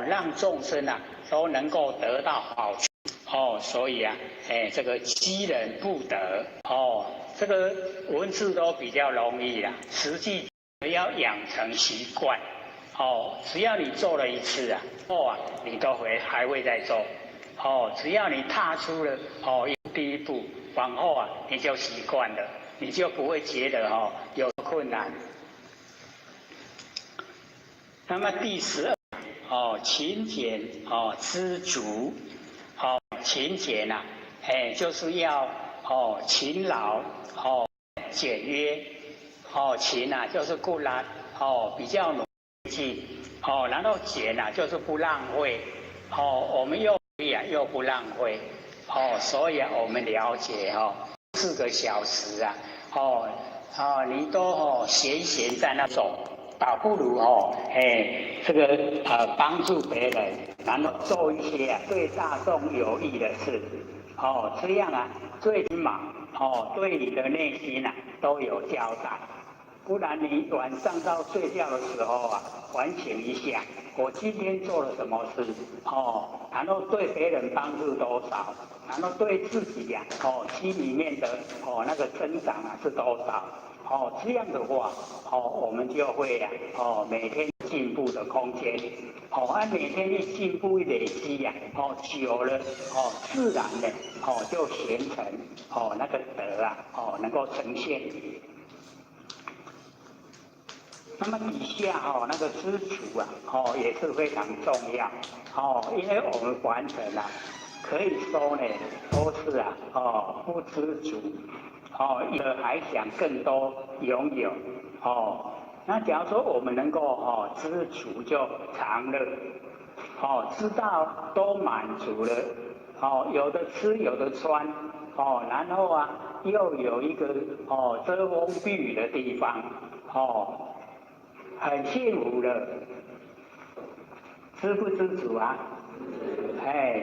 让众生啊都能够得到好处。所以啊，这个积人不得。这个文字都比较容易啦，实际要养成习惯。只要你做了一次啊，你都还会再做。只要你踏出了第一步，往后啊你就习惯了，你就不会觉得有困难。那么第12勤俭知足。勤俭呐，就是要勤劳简约。勤啊就是不懒，比较努力。然后俭啊就是不浪费。我们又不浪费。所以啊我们了解4个小时啊，你都闲在那种，倒不如这个帮助别人，然后做一些对大众有益的事。这样啊最起码对你的内心啊都有交代。不然你晚上到睡觉的时候啊，反省一下，我今天做了什么事，然后对别人帮助多少，然后对自己呀，心里面的那个增长啊是多少，这样的话，我们就会呀，每天进步的空间，每天一进步一累积呀，久了，自然的，就形成那个德啊，能够呈现。那么底下那个知足啊，也是非常重要。因为我们凡人啊，可以说呢，都是啊，不知足。还想更多拥有。那假如说我们能够知足就常乐。知道都满足了。有的吃有的穿。然后啊，又有一个遮风避雨的地方。很幸福了。知不知足啊？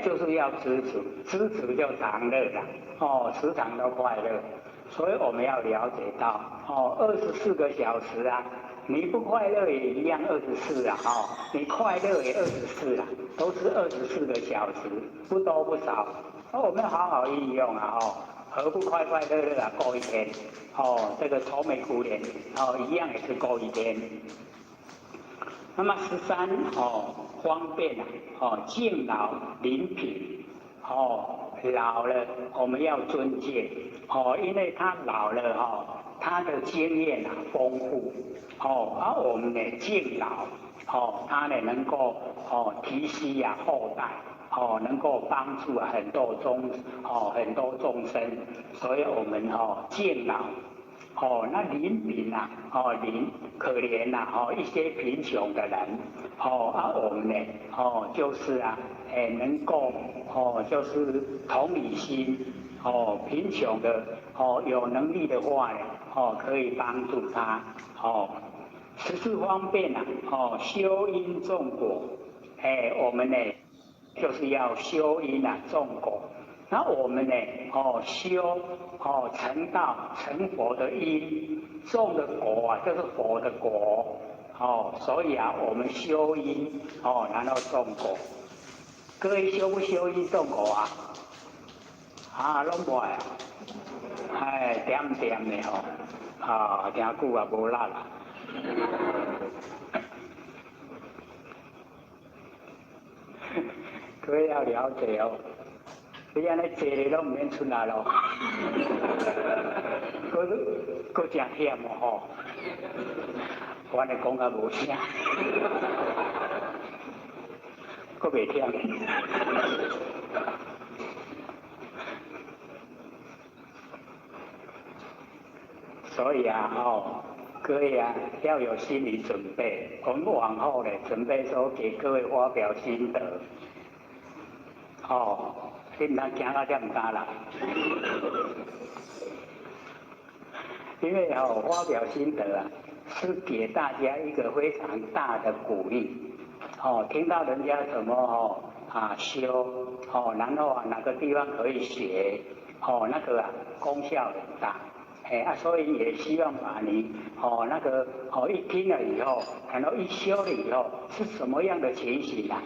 就是要知足，知足就常乐了。时常都快乐。所以我们要了解到，24个小时啊，你不快乐也一样24啊。你快乐也24啊，都是24个小时，不多不少。我们好好运用啊。何不快快乐乐啊过一天？这个愁眉苦脸一样也是过一天。那么13方便敬老临贫。老了我们要尊敬。因为他老了他的经验丰富。而我们呢敬老，他呢能够提携后代。能够帮助很多众生。所以我们敬老。那临贫啊，可怜呐，一些贫穷的人。我们呢，就是啊，能够就是同理心。贫穷的有能力的话呢，可以帮助他。14方便啊，修因种果。我们呢就是要修因种果。那我们呢修成道成佛的因，种的果啊就是佛的果。所以啊我们修因然后种果。各位修不修因种果啊？拢不爱点点的听久啊无力啦。各位要了解你安尼坐咧拢唔免出来咯。佫真忝我安尼讲甲无声，佫袂忝。所以啊各位啊要有心理准备。我们往后呢准备说给各位发表心得。你唔通惊到这么大啦。因为发表心得是给大家一个非常大的鼓励。听到人家怎么修，然后哪个地方可以学，那个功效很大。所以也希望把你一听了以后，然后一修了以后是什么样的情形啊？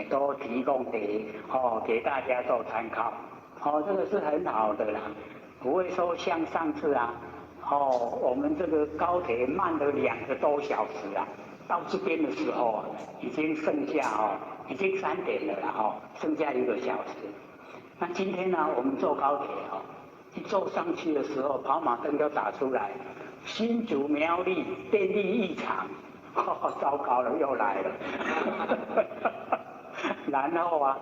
都提供给大家做参考。这个是很好的啦，不会说像上次啊，我们这个高铁慢了2个多小时啊，到这边的时候啊，已经剩下已经3点了啦剩下1个小时。那今天呢，我们坐高铁一坐上去的时候，跑马灯就打出来，新竹苗栗电力异常，糟糕了，又来了。然后啊，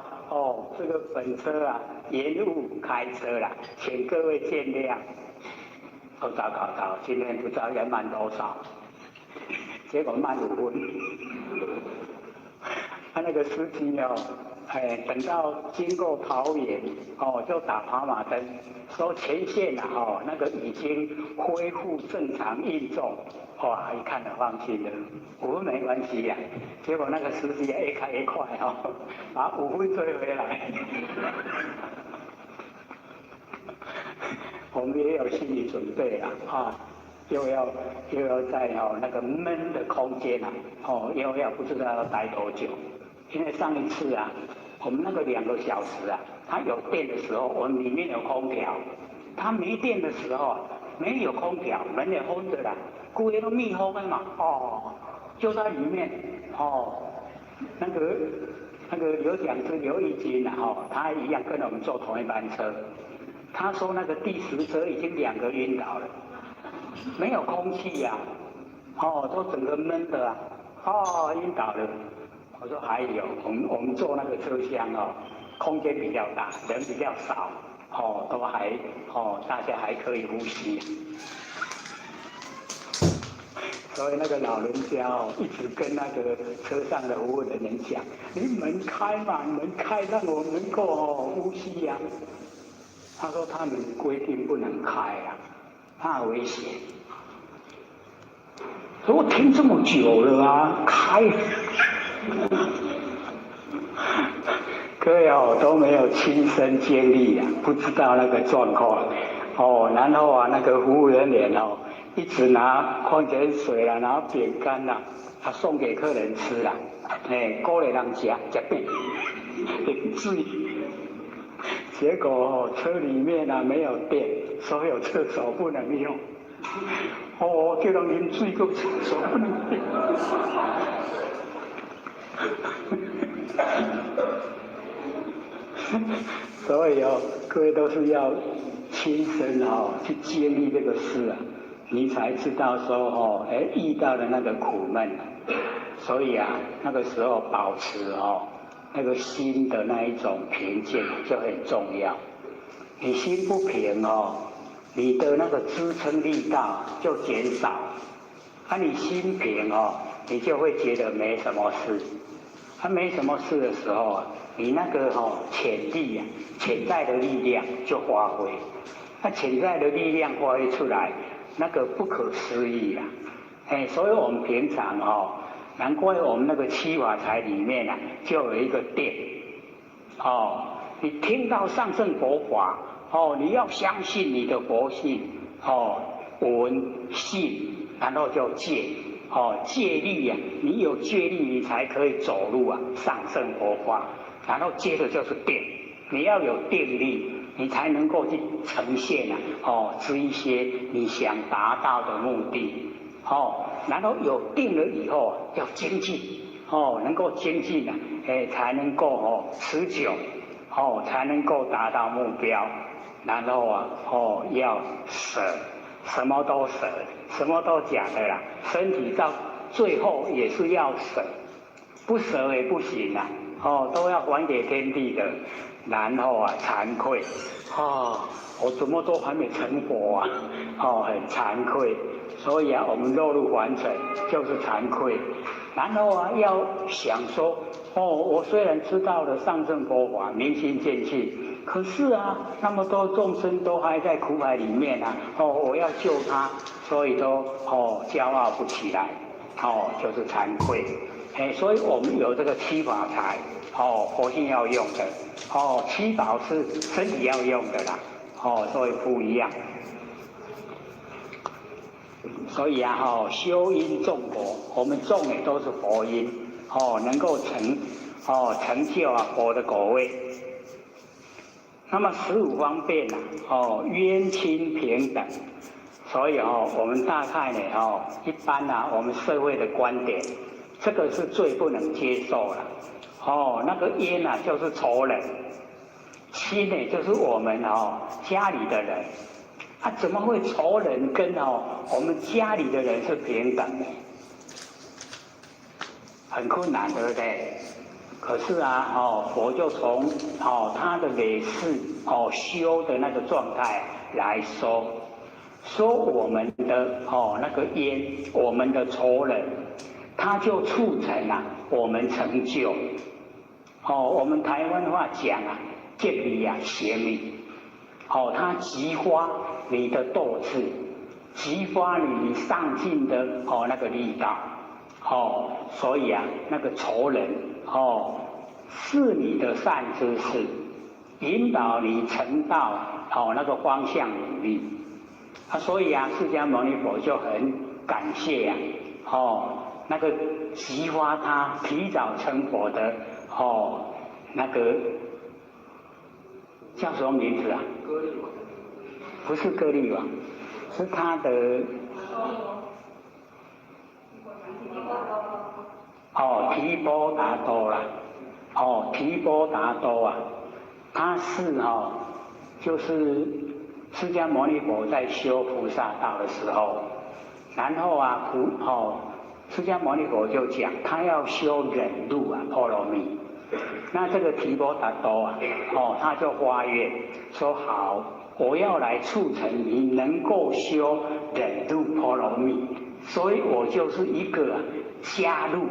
这个本车啊延误开车了，请各位见谅。糟糕，今天不知道要慢多少，结果慢5分。那个司机等到经过桃园就打跑马灯，说前线那个已经恢复正常运作，一看就放心了，5分没关系呀。结果那个司机越开越快把5分追回来。我们也有心理准备了又要在那个闷的空间又要不知道要待多久。因为上一次啊，我们那个2个小时啊，它有电的时候，我们里面有空调；它没电的时候，没有空调，门也封着啦，规个都密封的嘛，就在里面那个刘讲师刘义军他一样跟我们坐同一班车，他说那个第10车已经2个晕倒了，没有空气呀，都整个闷的晕倒了。我说还有，我们坐那个车厢空间比较大，人比较少，都还大家还可以呼吸。所以那个老人家一直跟那个车上的服务人员讲：“你门开嘛，门开让我们能够呼吸呀。”他说他们规定不能开啊，怕危险。说我听这么久了啊，开。各位都没有亲身经历啊，不知道那个状况然后那个服务人员一直拿矿泉水啦，拿饼干啦，送给客人吃啦，鼓励人吃饼，零水。结果车里面没有电，所有厕所不能用，叫人啉水，个厕所不能用。所以各位都是要亲身去经历这个事啊，你才知道说遇到的那个苦闷。所以那个时候保持那个心的那一种平静就很重要。你心不平你的那个支撑力道就减少。你心平你就会觉得没什么事。没什么事的时候你那个潜在的力量就发挥。潜在的力量发挥出来，那个不可思议啊！所以我们平常难怪我们那个7法财里面就有一个定你听到上乘佛法你要相信你的佛性闻信，然后就戒戒律你有戒律你才可以走路上乘佛法，然后接着就是定，你要有定力，你才能够去呈现这一些你想达到的目的然后有定了以后要精进能够精进才能够持久才能够达到目标。然后要舍，什么都舍，什么都假的啦，身体到最后也是要舍，不舍也不行都要还给天地的。然后惭愧我怎么都还没成佛很惭愧。所以我们落入凡尘就是惭愧。然后要想说我虽然知道了上乘佛法，明心见性，可是那么多众生都还在苦海里面我要救他，所以都骄傲不起来就是惭愧。所以我们有这个7法财佛性要用的7宝是身体要用的啦所以不一样。所以啊，修因种果，我们种的都是佛因，能够成就啊佛的果位。那么15方便呐，冤亲平等，所以我们大概呢，一般啊，我们社会的观点，这个是最不能接受了。那个冤啊，就是仇人；亲呢，就是我们家里的人。怎么会仇人跟我们家里的人是平等的？很困难，对不对？可是啊，佛就从他的累世修的那个状态来说我们的那个冤，我们的仇人，他就促成了我们成就。我们台湾话讲啊，见利啊，邪利。它激发你的斗志，激发你上进的那个力道。所以啊，那个仇人是你的善知识，引导你成道那个方向努力。所以啊，释迦牟尼佛就很感谢啊，那个激发他提早成佛的那个叫什么名字啊？歌利王。不是歌利王，是他的提婆达多啦，提婆达多啊，他是就是释迦牟尼佛在修菩萨道的时候，然后啊释迦牟尼佛就讲他要修忍辱啊，波罗蜜。那这个提婆达多啊，他就发愿说好，我要来促成你能够修忍辱波罗蜜，所以我就是一个加入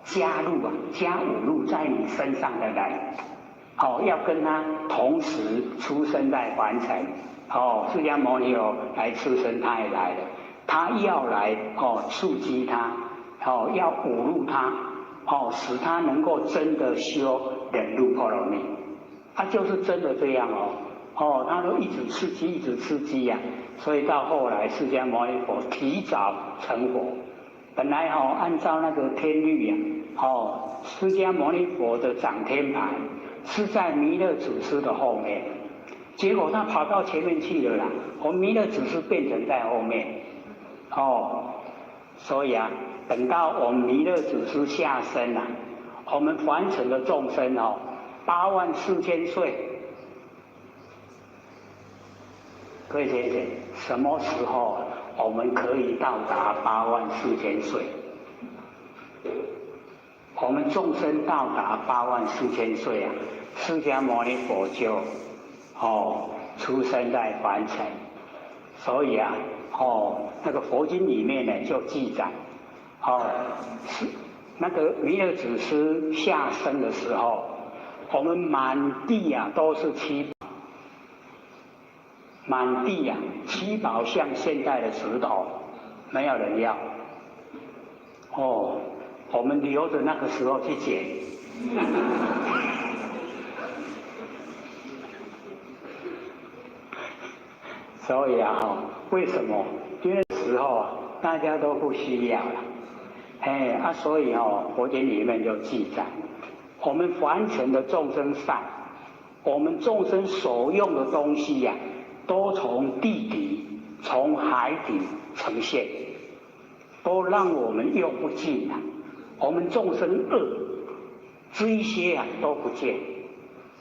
加五入在你身上的人，要跟他同时出生在凡尘。释迦牟尼佛来出生，他也来了，他要来触激他，要侮辱他。使他能够真的修忍辱波罗蜜，他就是真的这样他都一直刺激呀，所以到后来释迦牟尼佛提早成佛。本来按照那个天律呀，释迦牟尼佛的掌天牌是在弥勒祖师的后面，结果他跑到前面去了啦，弥勒祖师变成在后面，所以啊。等到我们弥勒祖师下生了，我们凡尘的众生84000岁，各位先生，什么时候我们可以到达84000岁？我们众生到达84000岁啊，释迦牟尼佛就出生在凡尘，所以啊那个佛经里面呢就记载。是那个弥勒祖师下生的时候，我们满地啊都是七宝，满地啊七宝像现在的石头，没有人要。我们留着那个时候去捡。所以啊，为什么？因为那时候啊，大家都不需要了。所以佛经里面就记载，我们凡尘的众生善，我们众生所用的东西呀，都从地底、从海底呈现，都让我们用不尽啊。我们众生恶，这些都不见，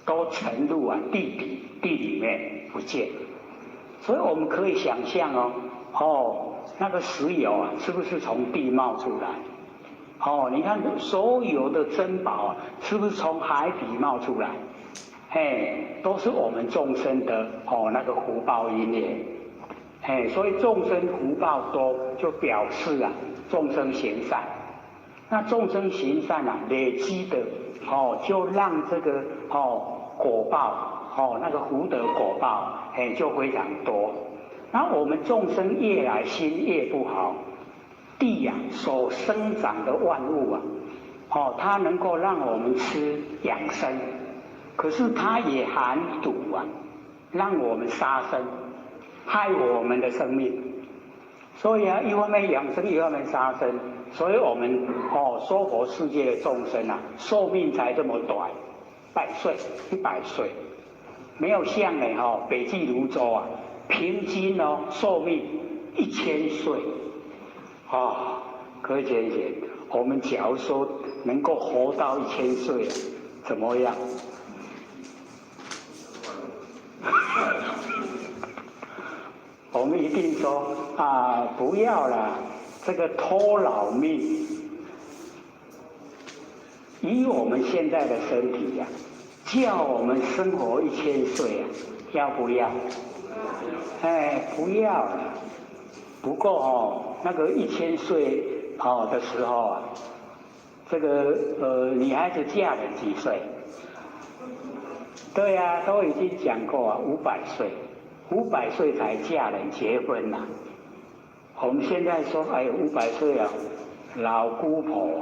都沉入地里面不见。所以我们可以想象那个石油是不是从地冒出来？你看所有的珍宝是不是从海底冒出来？都是我们众生的那个福报因缘。所以众生福报多，就表示众生行善。那众生行善累积的就让这个果报那个福德果报就非常多。那我们众生越来心越不好。地所生长的万物它能够让我们吃养生，可是它也含毒让我们杀生，害我们的生命。所以啊，一方面养生，一方面杀生，所以我们娑婆世界的众生啊，寿命才这么短，100岁、100岁，没有像呢北俱泸州啊，平均寿命1000岁，各位姐姐，我们假如说能够活到1000岁，怎么样？我们一定说啊，不要啦，这个拖老命。以我们现在的身体呀，叫我们生活1000岁啊，要不要？不要了。不过那个1000岁的时候啊，这个女孩子嫁人几岁？对呀，都已经讲过啊，500岁。500岁才嫁人结婚呐、我们现在说，500岁啊，老姑婆，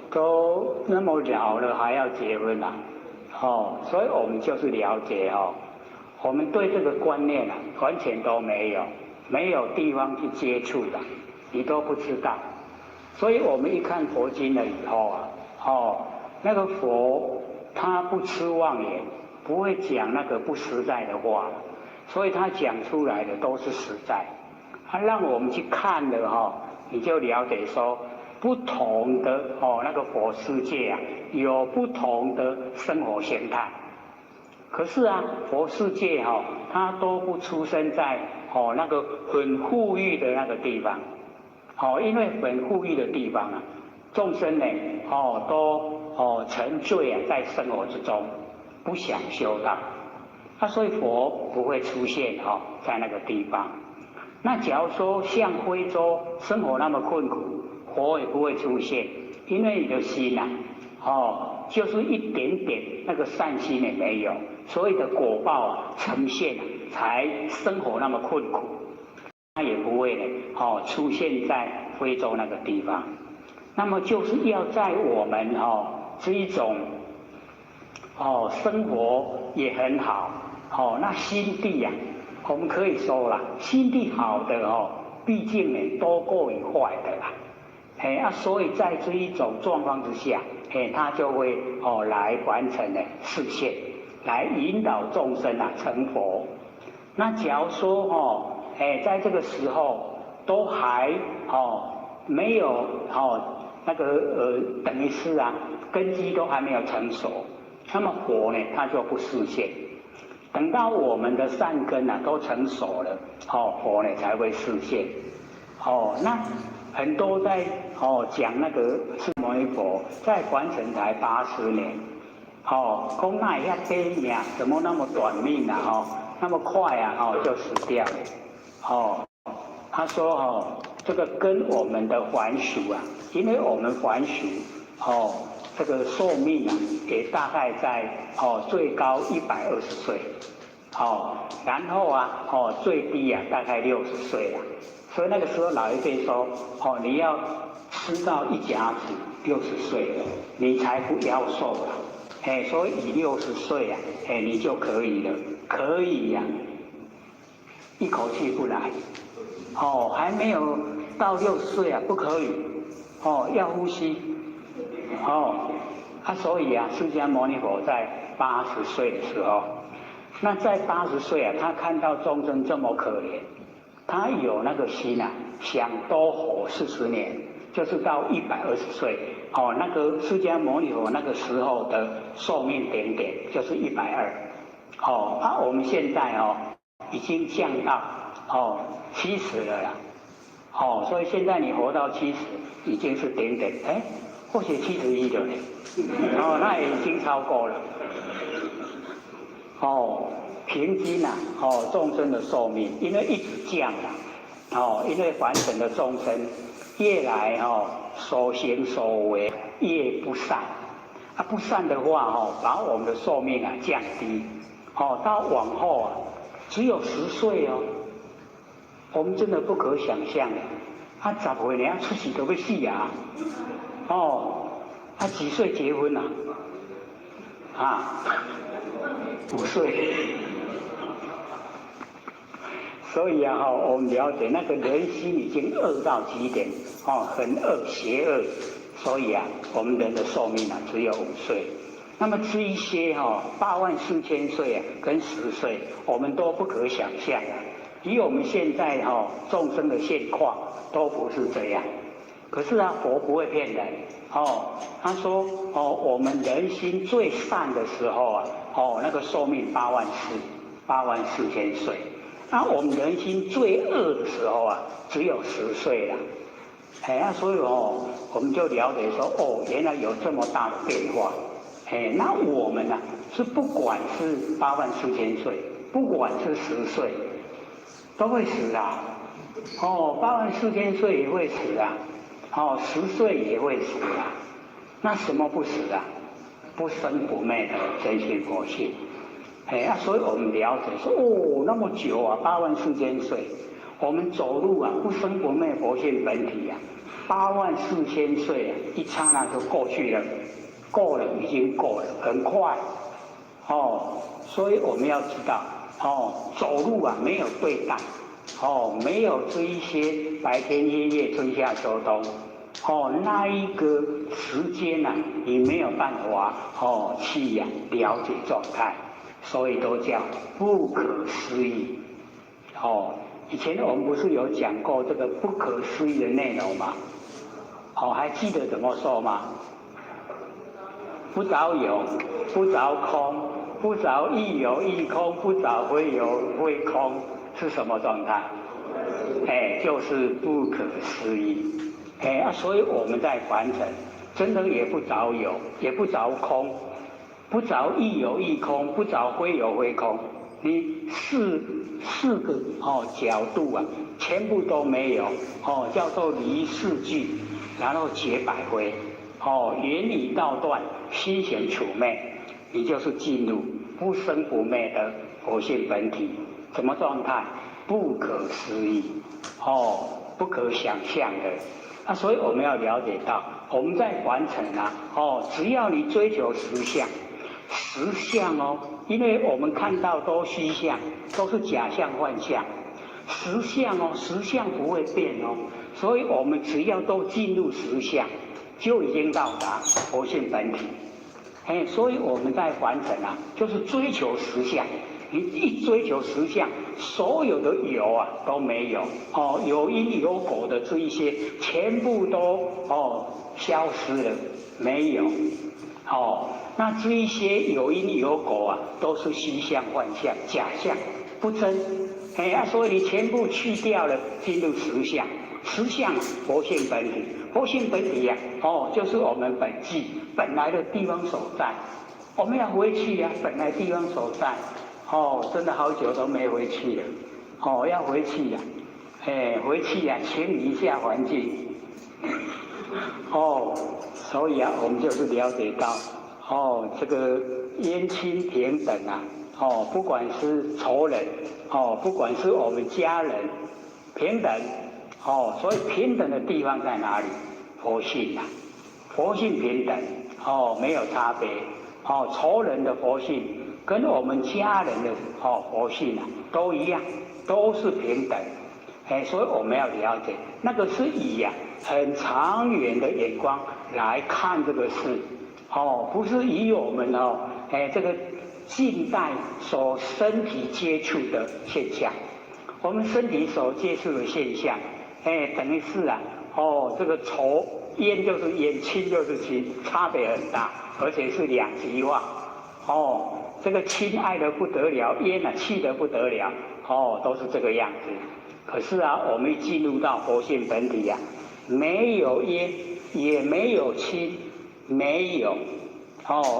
都那么老了还要结婚呐、所以我们就是了解我们对这个观念啊，完全都没有，没有地方去接触的，你都不知道。所以我们一看佛经了以后啊，那个佛他不痴妄言。不会讲那个不实在的话，所以他讲出来的都是实在。他让我们去看了你就了解说，不同的那个佛世界啊，有不同的生活形态。可是啊，佛世界它都不出生在那个很富裕的那个地方，因为很富裕的地方啊，众生呢都沉醉啊在生活之中。不想修道，所以佛不会出现在那个地方。那假如说像非洲生活那么困苦，佛也不会出现，因为你的心就是一点点那个善心也没有，所以的果报呈现才生活那么困苦。他也不会呢出现在非洲那个地方。那么就是要在我们这一种。生活也很好，那心地呀，我们可以说啦，心地好的毕竟呢多过于坏的啦，所以在这一种状况之下，他就会来完成呢示现，来引导众生成佛。那假如说在这个时候都还没有那个等于是根基都还没有成熟。那么佛呢，它就不示现。等到我们的善根都成熟了，佛呢才会示现。那很多在讲那个释牟尼佛在还尘才80年，讲那一下短命，怎么那么短命啊？那么快就死掉了。他说这个跟我们的还俗啊，因为我们还俗这个寿命也大概在最高120岁，然后最低大概60岁了。所以那个时候老一辈说你要吃到一甲子60岁了，你才不夭寿了。所以以60岁你就可以了，可以呀，一口气不来。还没有到60岁不可以。要呼吸。所以释迦牟尼佛在80岁的时候，那在80岁他看到众生这么可怜，他有那个心想多活40年，就是到120岁。那个释迦牟尼佛那个时候的寿命点点就是120。我们现在已经降到70了啦。所以现在你活到70已经是点点，或许71了呢。那也已经超过了。平均众生的寿命因为一直降因为凡尘的众生越来所行所为越不善，不善的话把我们的寿命降低，到往后只有10岁我们真的不可想象10岁呢出世就要死几岁结婚5岁。所以啊，我们了解那个人心已经恶到极点，很恶邪恶，所以啊，我们人的寿命啊只有5岁。那么这一些84000岁啊，跟10岁，我们都不可想象啊。以我们现在众生的现况，都不是这样。可是啊，佛不会骗人他说我们人心最善的时候啊，那个寿命84000岁。那我们人心最恶的时候啊，只有10岁了。所以我们就了解说，原来有这么大的变化。那我们呢，是不管是84000岁，不管是10岁，都会死啊。84000岁也会死啊。10岁也会死啊。那什么不死啊？不生不灭的真心佛性。所以我们了解说，那么久啊，84000岁，我们走路啊，不生不灭佛性本体啊，84000岁啊，一刹那就过去了，够了，已经够了，很快。所以我们要知道，走路啊，没有对待，没有这一些白天夜夜春夏秋冬。那一个时间啊，你没有办法去了解状态，所以都叫不可思议。以前我们不是有讲过这个不可思议的内容吗？还记得怎么说吗？不着有，不着空，不着亦有亦空，不着非有非空，是什么状态？就是不可思议。所以我们在凡尘，真的也不着有，也不着空，不着亦有亦空，不着非有非空。你四个角度啊，全部都没有，叫做离四句，然后解百非，言语道断，心行处灭，你就是进入不生不灭的佛性本体。什么状态？不可思议，不可想象的。所以我们要了解到，我们在凡尘啊，只要你追求实相，实相因为我们看到都虚相，都是假象幻象，实相实相不会变所以我们只要都进入实相，就已经到达佛性本体。所以我们在凡尘啊，就是追求实相。你一追求实相，所有的有啊都没有有因有果的这一些，全部都消失了，没有那这一些有因有果啊，都是虚相幻象、假象，不真。所以你全部去掉了，进入实相，实相佛性本体，佛性本体啊，就是我们本际本来的地方所在。我们要回去啊，本来地方所在。真的好久都没回去了。要回去呀。回去呀，清理一下环境。所以啊，我们就是了解到，这个冤亲平等啊，不管是仇人，不管是我们家人，平等。所以平等的地方在哪里？佛性啊，佛性平等，没有差别。仇人的佛性跟我们家人的佛性啊都一样，都是平等。所以我们要了解，那个是以很长远的眼光来看这个事，不是以我们这个近代所身体接触的现象。我们身体所接触的现象，等于是这个仇冤就是冤，亲就是亲，差别很大，而且是两极化。这个亲爱的不得了，冤气得不得了，都是这个样子。可是我们一进入到佛性本体没有冤，也没有亲，没有，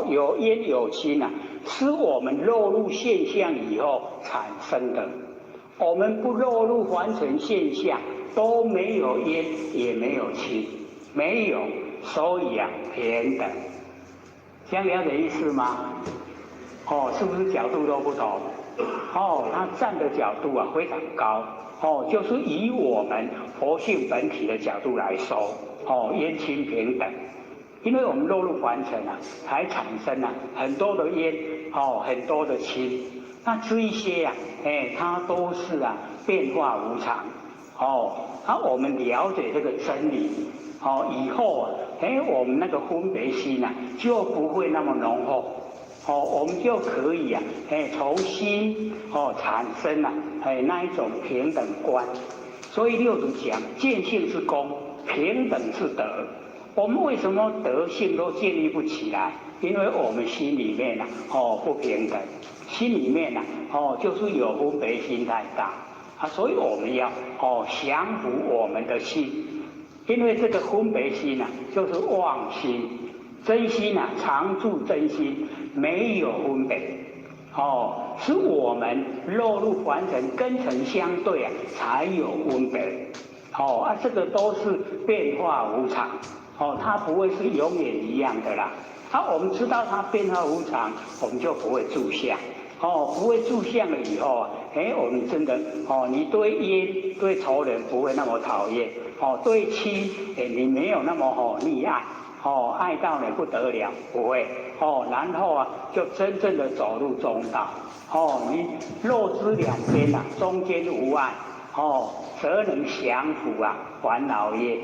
有冤有亲是我们落入现象以后产生的。我们不落入凡尘现象，都没有冤，也没有亲，没有，所以平等。这样了解意思吗？是不是角度都不同？他站的角度非常高，就是以我们佛性本体的角度来说，冤亲平等。因为我们落入凡尘才产生很多的冤，很多的亲，那这一些呀，它都是变化无常。我们了解这个真理，以后我们那个分别心就不会那么浓厚。我们就可以从心产生那一种平等观。所以六祖讲，见性是空，平等是德。我们为什么德性都建立不起来？因为我们心里面不平等，心里面就是有分别心太大所以我们要降服我们的心，因为这个分别心就是妄心。真心常住真心，没有分别。是我们落入凡尘，根尘相对才有分别。这个都是变化无常。它不会是永远一样的啦。我们知道它变化无常，我们就不会住相。不会住相了以后我们真的你对冤对仇人不会那么讨厌。对妻你没有那么溺爱。爱到你不得了，不会然后就真正的走入中道。你肉之两边中间无碍则能降伏烦恼业。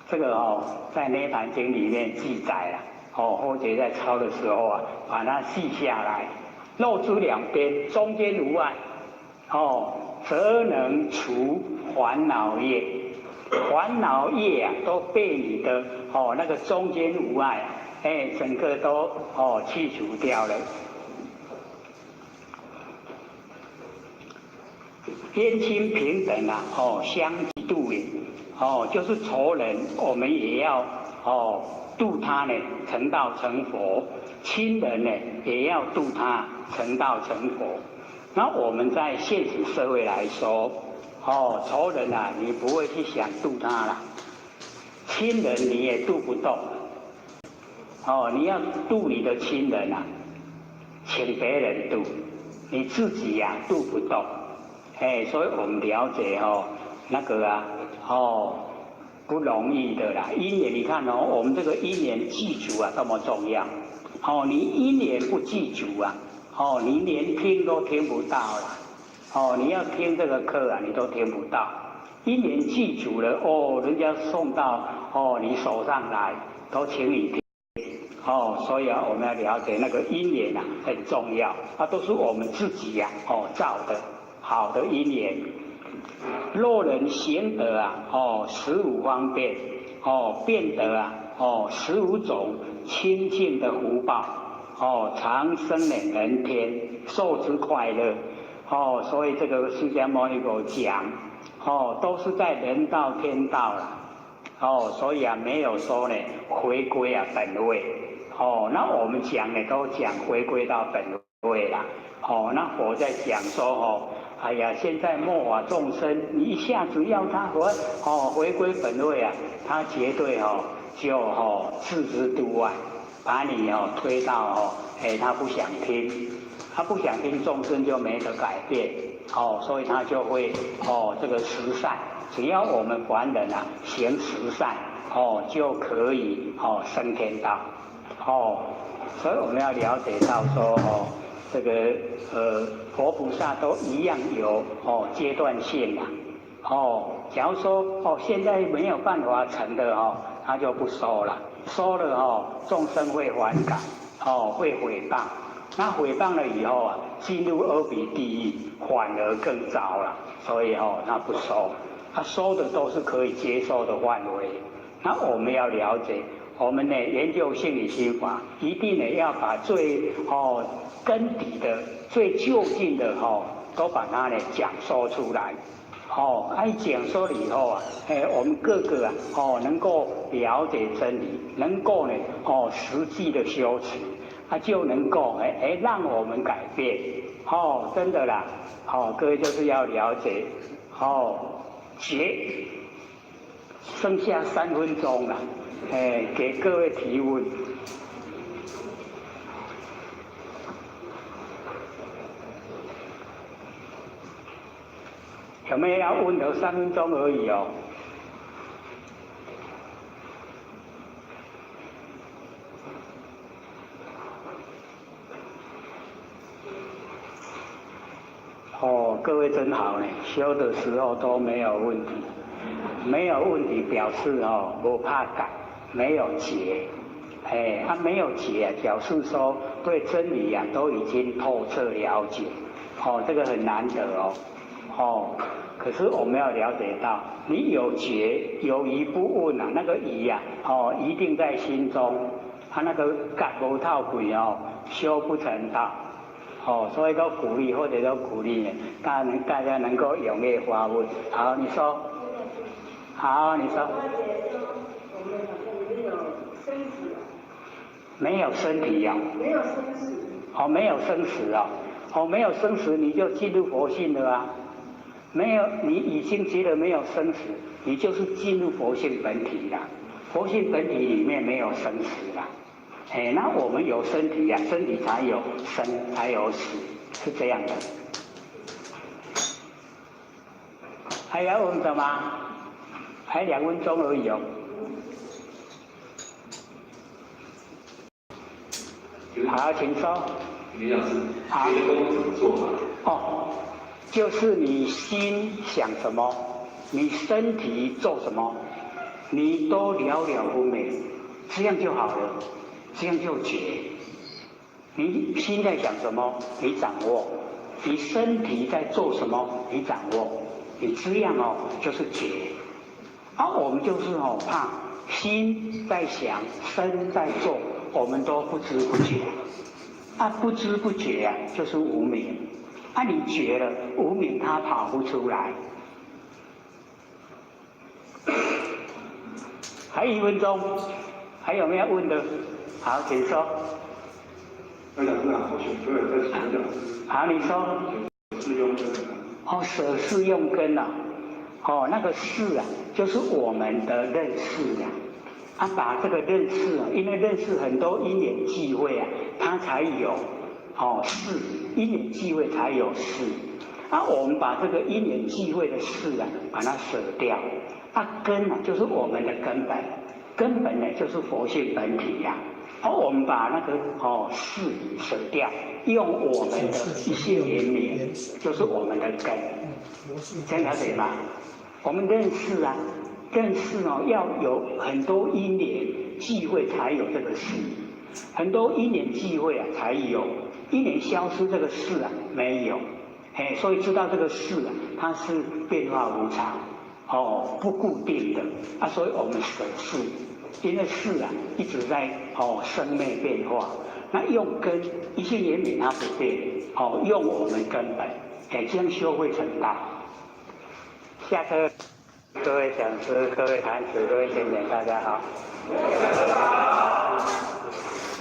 这个在《涅盘经》里面记载了。或者在抄的时候把它记下来。肉之两边，中间无碍则能除烦恼业。烦恼业都被你的那个中间无碍整个都去除掉了。冤亲平等相济度也。就是仇人，我们也要度他呢，成道成佛；亲人呢，也要度他成道成佛。那我们在现实社会来说，仇人你不会去想度他了；亲人你也度不动。你要度你的亲人请别人度，你自己度不动。所以我们了解那个不容易的啦。因缘你看我们这个因缘记住多么重要。你因缘不记住你连听都听不到了。你要听这个课你都听不到。因缘记住了人家送到你手上来，都请你听。所以我们要了解那个因缘很重要。都是我们自己造的好的因缘。若人行得15方便变得15种清净的福报长生人天，受之快乐。所以这个释迦牟尼佛讲都是在人道天道了。所以没有说呢回归本位。那我们讲呢都讲回归到本位啦。那佛在讲说哎呀，现在末法众生，你一下子要他回归本位他绝对就置之度外，把你推到他不想听，他不想听，众生就没得改变所以他就会这个十善，只要我们凡人行十善就可以升天道所以我们要了解到说这个佛菩萨都一样有阶段性假如说现在没有办法成的他就不收了，收了众生会反感会诽谤，那诽谤了以后进入阿鼻地狱反而更糟了，所以他不收，他收的都是可以接受的范围。那我们要了解，我们呢研究心理心法，一定呢要把最根底的、最就近的都把它呢讲说出来。讲说了以后我们各个能够了解真理，能够呢实际的修持，就能够让我们改变真的啦各位就是要了解觉。剩下3分钟了给各位提问。有没有要问的？3分钟而已各位真好呢，修的时候都没有问题，没有问题表示不怕改，没有结，没有结表示说对真理都已经透彻了解，这个很难得可是我们要了解到，你有觉有疑不问那个疑一定在心中，那个改无透鬼修不成道。所以都鼓励，或者都鼓励大家能够踊跃发问。好，你说。好，你说。没有身体没有生死。没有生死没有生死你就进入佛性了啊。没有，你已经觉得没有生死，你就是进入佛性本体了。佛性本体里面没有生死了。那我们有身体身体才有生，才有死，是这样的。还要问什么？还2分钟而已好，请说。李老师，好。学功怎么做法？就是你心想什么，你身体做什么，你都了了分明，这样就好了。这样就觉，你心在想什么，你掌握；你身体在做什么，你掌握。你这样就是觉。我们就是怕心在想，身在做，我们都不知不觉。不知不觉就是无明。你觉了，无明它跑不出来。还1分钟，还有没有问的？好，请说。我想好，所以在请讲。好，你说。是用根。舍事用根那个事就是我们的认识把这个认识因为认识很多因缘际会它才有事，因缘际会才有事。我们把这个因缘际会的事把它舍掉。根就是我们的根本，根本呢就是佛性本体我们把那个事舍掉，用我们的一些缘明，就是我们的根，这样了解吗？我们认识认识要有很多因缘际会才有这个事，很多因缘际会才有，因缘消失这个事没有，所以知道这个事它是变化无常，不固定的所以我们舍事。因为事一直在生灭变化，那用根一切缘明它不变，用我们根本，这样修会成道。下课，各位讲师、各位坛子、各位先贤，大家好。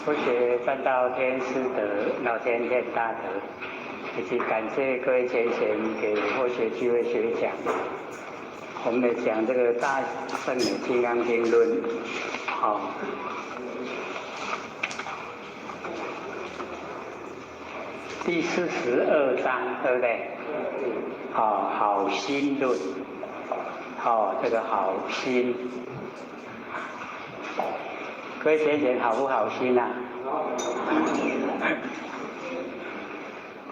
佛学占道天师德，老天见大德，以及感谢各位先贤给佛学机会学讲。我们来讲这个大圣的《金刚经论》，第42章，对不对？好心论，这个好心，各位先贤好不好心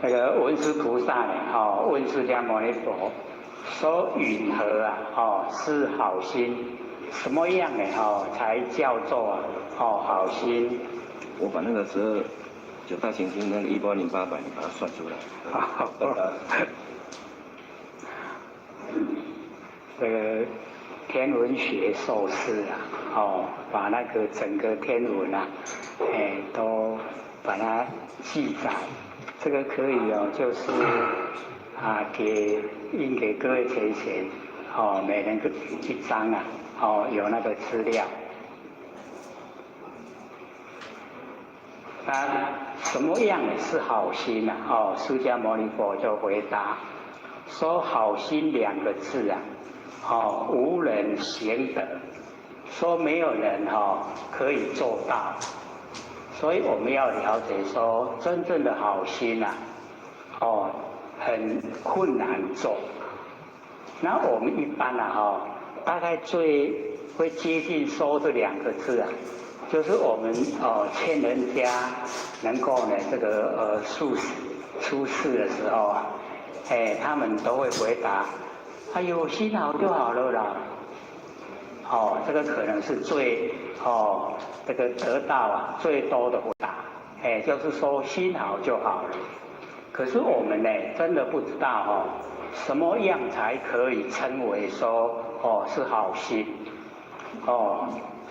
那个文殊菩萨问释迦牟尼佛。说允和是好心，什么样才叫做好心？我把那个9大行星那个10800，你把它算出来。这个天文学硕士把那个整个天文都把它记载，这个可以就是印给各位先贤，每人1张有那个资料。什么样是好心释迦牟尼佛就回答说：好心2个字无人行得，说没有人可以做到，所以我们要了解说，真正的好心很困难做。那我们一般大概最会接近说这2个字就是我们劝人家能够呢这个出世的时候他们都会回答，哎呦，心好就好了啦。这个可能是最这个得到最多的回答，就是说心好就好了。可是我们呢，真的不知道什么样才可以称为说是好心，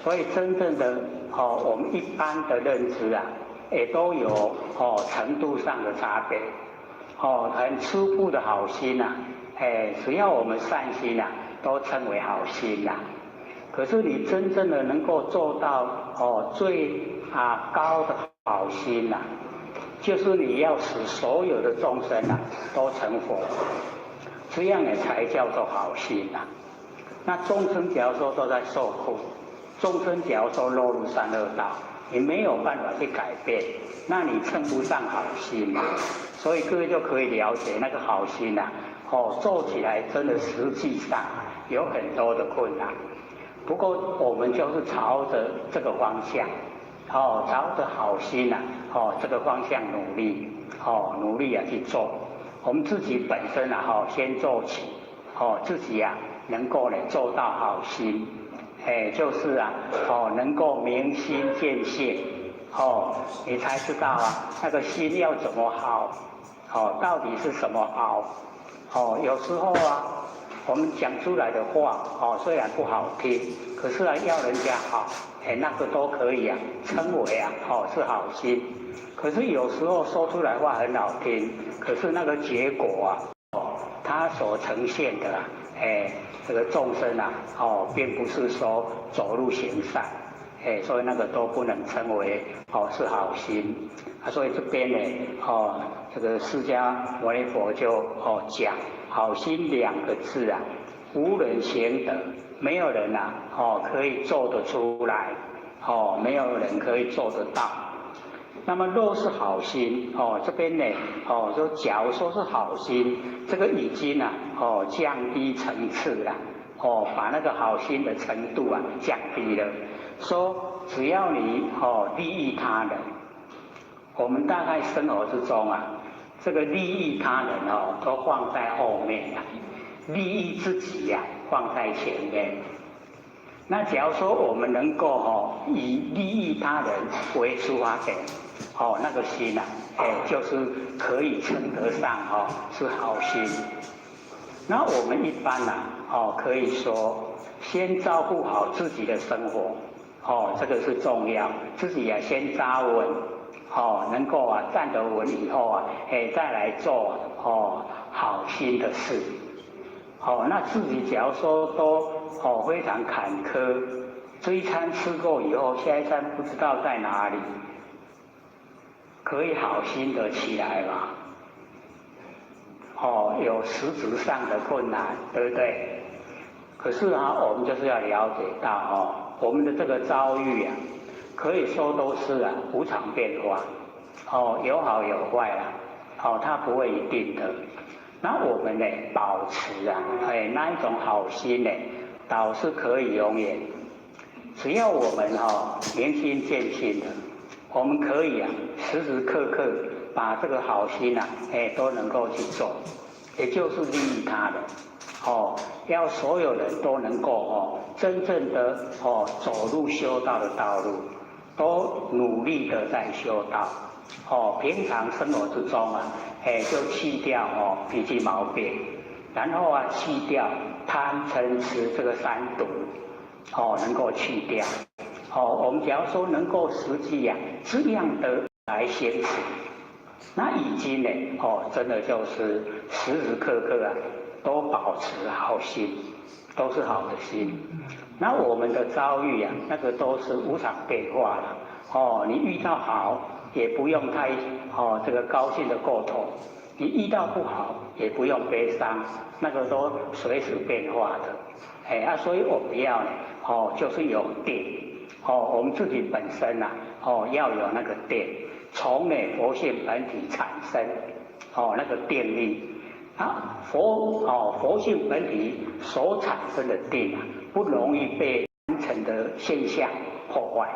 所以真正的我们一般的认知也都有程度上的差别，很初步的好心只要我们善心都称为好心可是你真正的能够做到最高的好心就是你要使所有的众生都成佛，这样也才叫做好心那众生假如说都在受苦，众生假如说落入三恶道，你没有办法去改变，那你称不上好心所以各位就可以了解那个好心做起来真的实际上有很多的困难。不过我们就是朝着这个方向，朝着好心这个方向努力，努力去做。我们自己本身先做起，自己能够做到好心，就是能够明心见性，你才知道那个心要怎么好，到底是什么好，有时候我们讲出来的话虽然不好听，可是要人家好，那个都可以称为是好心。可是有时候说出来话很好听，可是那个结果它所呈现的这个众生并不是说走入行善，所以那个都不能称为是好心所以这边呢这个释迦牟尼佛就讲好心两个字无人行得，没有人可以做得出来，没有人可以做得到。那么若是好心这边呢就假如说是好心，这个已经降低层次了，把那个好心的程度降低了。说只要你利益他人，我们大概生活之中这个利益他人都放在后面利益自己放在前面。那假如说我们能够以利益他人为出发点，那个心就是可以称得上是好心。那我们一般可以说先照顾好自己的生活，这个是重要，自己先扎稳，能够站得稳以后再来做好心的事。那自己假如说都非常坎坷，这一餐吃过以后，下一餐不知道在哪里，可以好心的起来吗？有实质上的困难，对不对？可是我们就是要了解到我们的这个遭遇可以说都是无常变化，有好有坏它不会一定的。那我们呢，保持那一种好心呢，倒是可以永远。只要我们明心见性的，我们可以时时刻刻把这个好心都能够去做，也就是利益他人。要所有人都能够真正的走入修道的道路，都努力的在修道。平常生活之中就去掉脾气毛病，然后去掉贪嗔痴这个三毒，能够去掉。我们假如说能够实际这样的来行持，那已经呢真的就是时时刻刻都保持好心，都是好的心。那我们的遭遇那个都是无常变化了。你遇到好，也不用太这个高兴的过头；你遇到不好，也不用悲伤，那个都随时变化的。所以我们要呢，就是有定。我们自己本身要有那个定，从佛性本体产生那个定力。佛性本体所产生的定不容易被凡尘的现象破坏。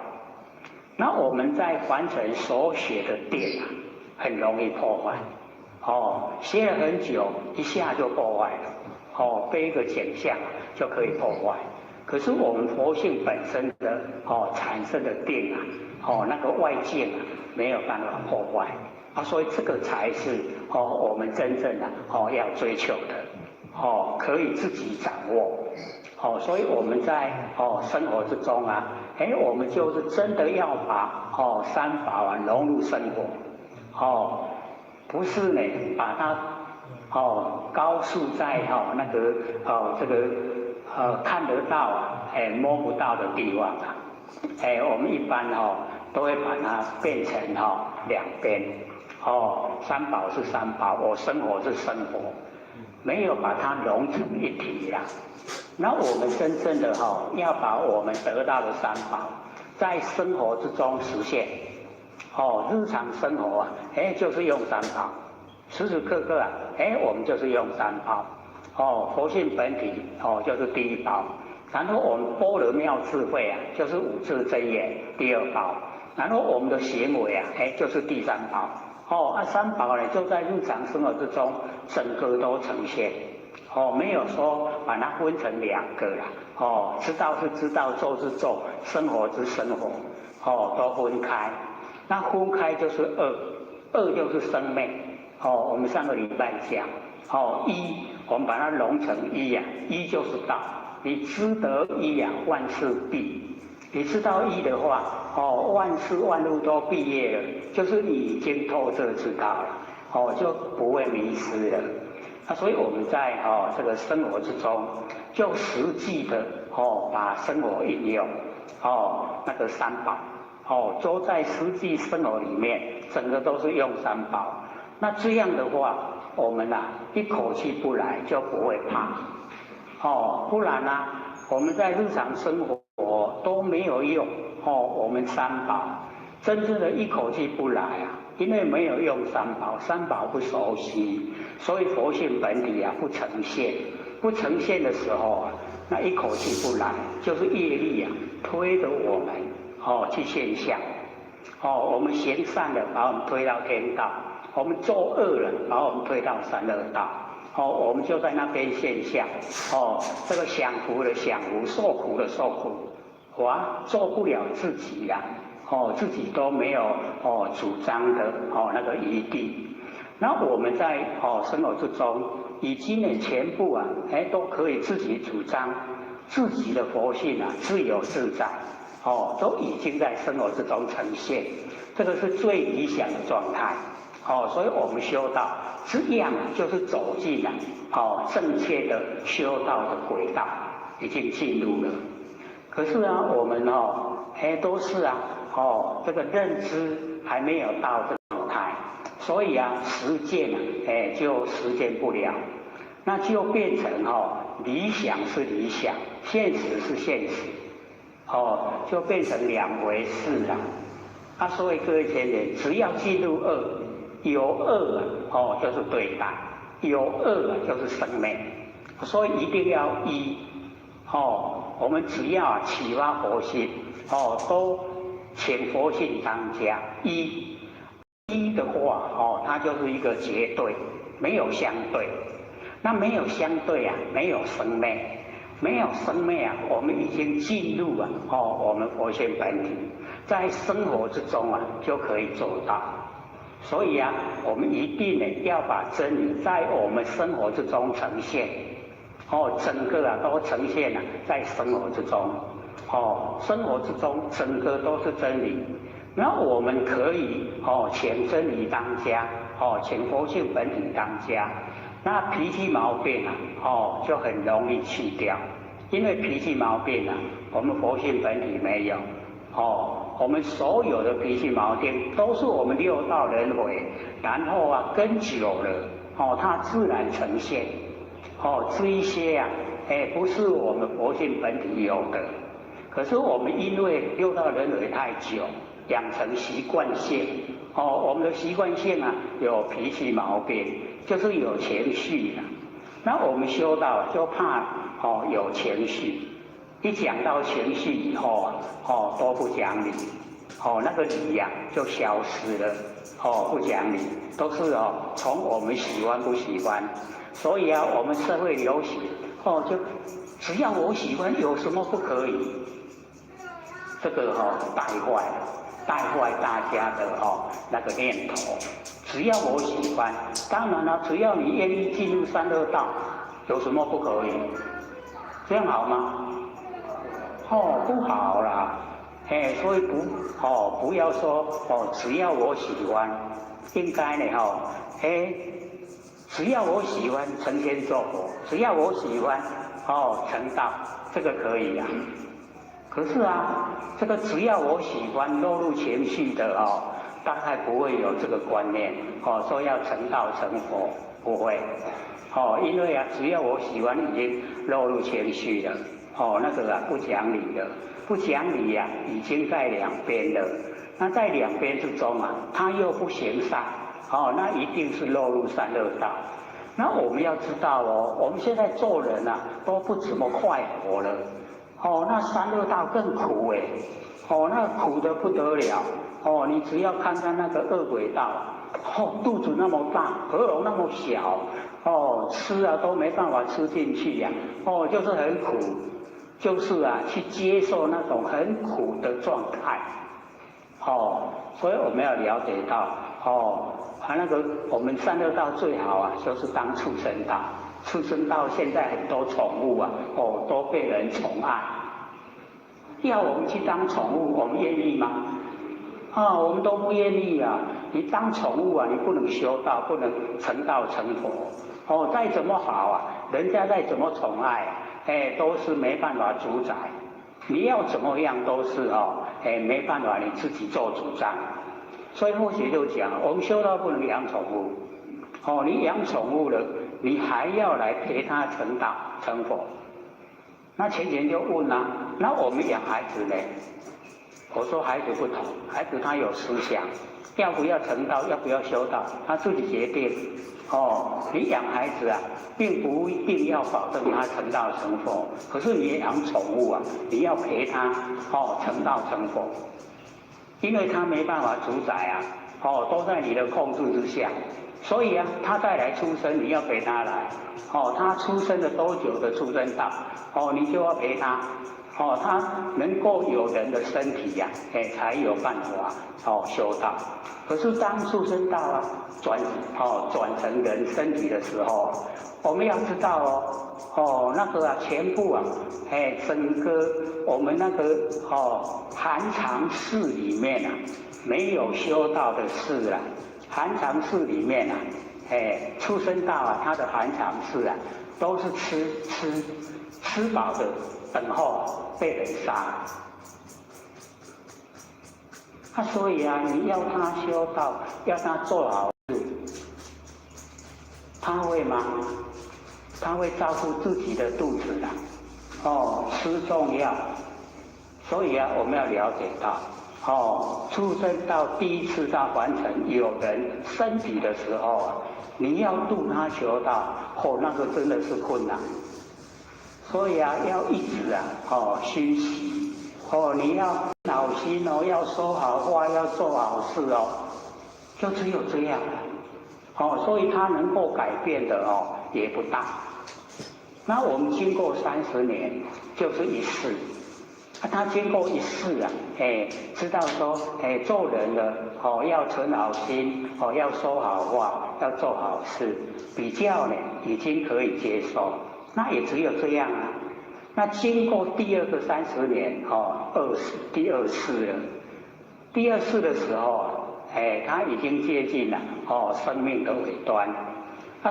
那我们在凡尘所学的定很容易破坏。歇了很久，一下就破坏了，被一个景象就可以破坏。可是我们佛性本身的产生的定那个外境没有办法破坏所以这个才是我们真正要追求的可以自己掌握所以我们在生活之中我们就是真的要把三宝融入生活不是呢把它高速在那个这个看得到摸不到的地方我们一般都会把它变成两边三宝是三宝，我生活是生活，没有把它融成一体啦。那我们真正的要把我们得到的三宝在生活之中实现日常生活就是用三宝，时时刻刻我们就是用三宝佛性本体就是第一宝，然后我们般若妙智慧就是五字真言第二宝，然后我们的行为就是第三宝三宝呢就在日常生活之中整个都呈现没有说把它分成两个啦知道是知道，做是做，生活是生活都分开。那分开就是二就是生命我们上个礼拜讲一我们把它融成一一就是道，你知得一万事毕。你知道一的话万事万物都毕业了，就是你已经透彻知道了就不会迷失了。那所以我们在这个生活之中就实际的把生活应用那个三宝都在实际生活里面整个都是用三宝。那这样的话我们一口气不来就不会怕不然我们在日常生活都没有用我们三宝真正的一口气不来因为没有用三宝，三宝不熟悉，所以佛性本体不呈现。不呈现的时候那一口气不来，就是业力推着我们去现象我们行善了把我们推到天道，我们做恶了把我们推到三恶道我们就在那边现象这个享福的享福，受苦的受苦做不了自己自己都没有主张的那个余地。那我们在生活之中已经全部都可以自己主张自己的佛性自由自在都已经在生活之中呈现，这个是最理想的状态所以我们修道这样就是走进正确的修道的轨道，已经进入了。可是我们都是这个认知还没有到这个状态，所以实践就实践不了，那就变成理想是理想，现实是现实就变成两回事了所以各位前人只要进入恶，有恶就是对待，有恶就是生命，所以一定要一我们只要启发佛性都请佛性当家。一的话它就是一个绝对，没有相对。那没有相对没有生命，没有生命我们已经进入了我们佛性本体，在生活之中就可以做到。所以我们一定要把真理在我们生活之中呈现整个都呈现在生活之中生活之中整个都是真理。那我们可以请真理当家请佛性本体当家，那脾气毛病就很容易去掉，因为脾气毛病我们佛性本体没有我们所有的脾气毛病都是我们六道轮回，然后跟久了它自然呈现这一些不是我们佛性本体有的，可是我们因为六道轮回太久，养成习惯性我们的习惯性有脾气毛病，就是有情绪那我们修道就怕有情绪，一讲到情绪以后都不讲理那个理呀就消失了，不讲理，都是从我们喜欢不喜欢，所以啊，我们社会流行就只要我喜欢，有什么不可以？这个带坏大家的那个念头。只要我喜欢，当然了，只要你愿意进入三恶道，有什么不可以？这样好吗？不好啦，所以不要说只要我喜欢，应该呢只要我喜欢成天做佛，只要我喜欢成道，这个可以啊。可是啊，这个只要我喜欢落入情绪的大概不会有这个观念说要成道成佛，不会因为啊，只要我喜欢已经落入情绪了那个啊不讲理的，不讲理呀已经在两边了。那在两边之中啊，他又不行善那一定是落入三恶道。那我们要知道我们现在做人啊都不怎么快活了那三恶道更苦那苦得不得了你只要看看那个恶鬼道肚子那么大，喉咙那么小吃啊都没办法吃进去呀就是很苦，就是啊去接受那种很苦的状态所以我们要了解到那个我们三恶道最好啊就是当畜生道。畜生道现在很多宠物啊都被人宠爱，要我们去当宠物，我们愿意吗？我们都不愿意啊！你当宠物啊，你不能修道，不能成道成佛再怎么好啊，人家再怎么宠爱都是没办法主宰。你要怎么样都是没办法你自己做主张。所以佛学就讲，我们修道不能养宠物你养宠物了，你还要来陪它成道成佛。那前就问啊，那我们养孩子呢？我说孩子不同，孩子他有思想，要不要成道，要不要修道，他自己决定你养孩子啊，并不一定要保证他成道成佛，可是你养宠物啊，你要陪他成道成佛，因为他没办法主宰啊都在你的控制之下。所以啊，他再来出生，你要陪他来他出生了多久的出生道你就要陪他他能够有人的身体呀才有办法修道。可是当出生道啊转成人身体的时候，我们要知道那个啊全部啊整个我们那个含藏室里面啊没有修道的事啊。含藏室里面啊出生道啊它的含藏室啊都是吃饱的，等候被人杀。所以啊，你要他修道，要他做好事，他会吗？他会照顾自己的肚子的吃重要。所以啊，我们要了解到出生到第一次到完成有人身体的时候啊，你要度他求道那个真的是困难。所以啊，要一直啊熏习你要脑心要说好话，要做好事就只有这样所以他能够改变的也不大。那我们经过30年，就是一世。他经过一世啊，知道说，做人了要存好心要说好话，要做好事，比较呢已经可以接受。那也只有这样啊。那经过第二个30年第二世了。第二世的时候他已经接近了生命的尾端。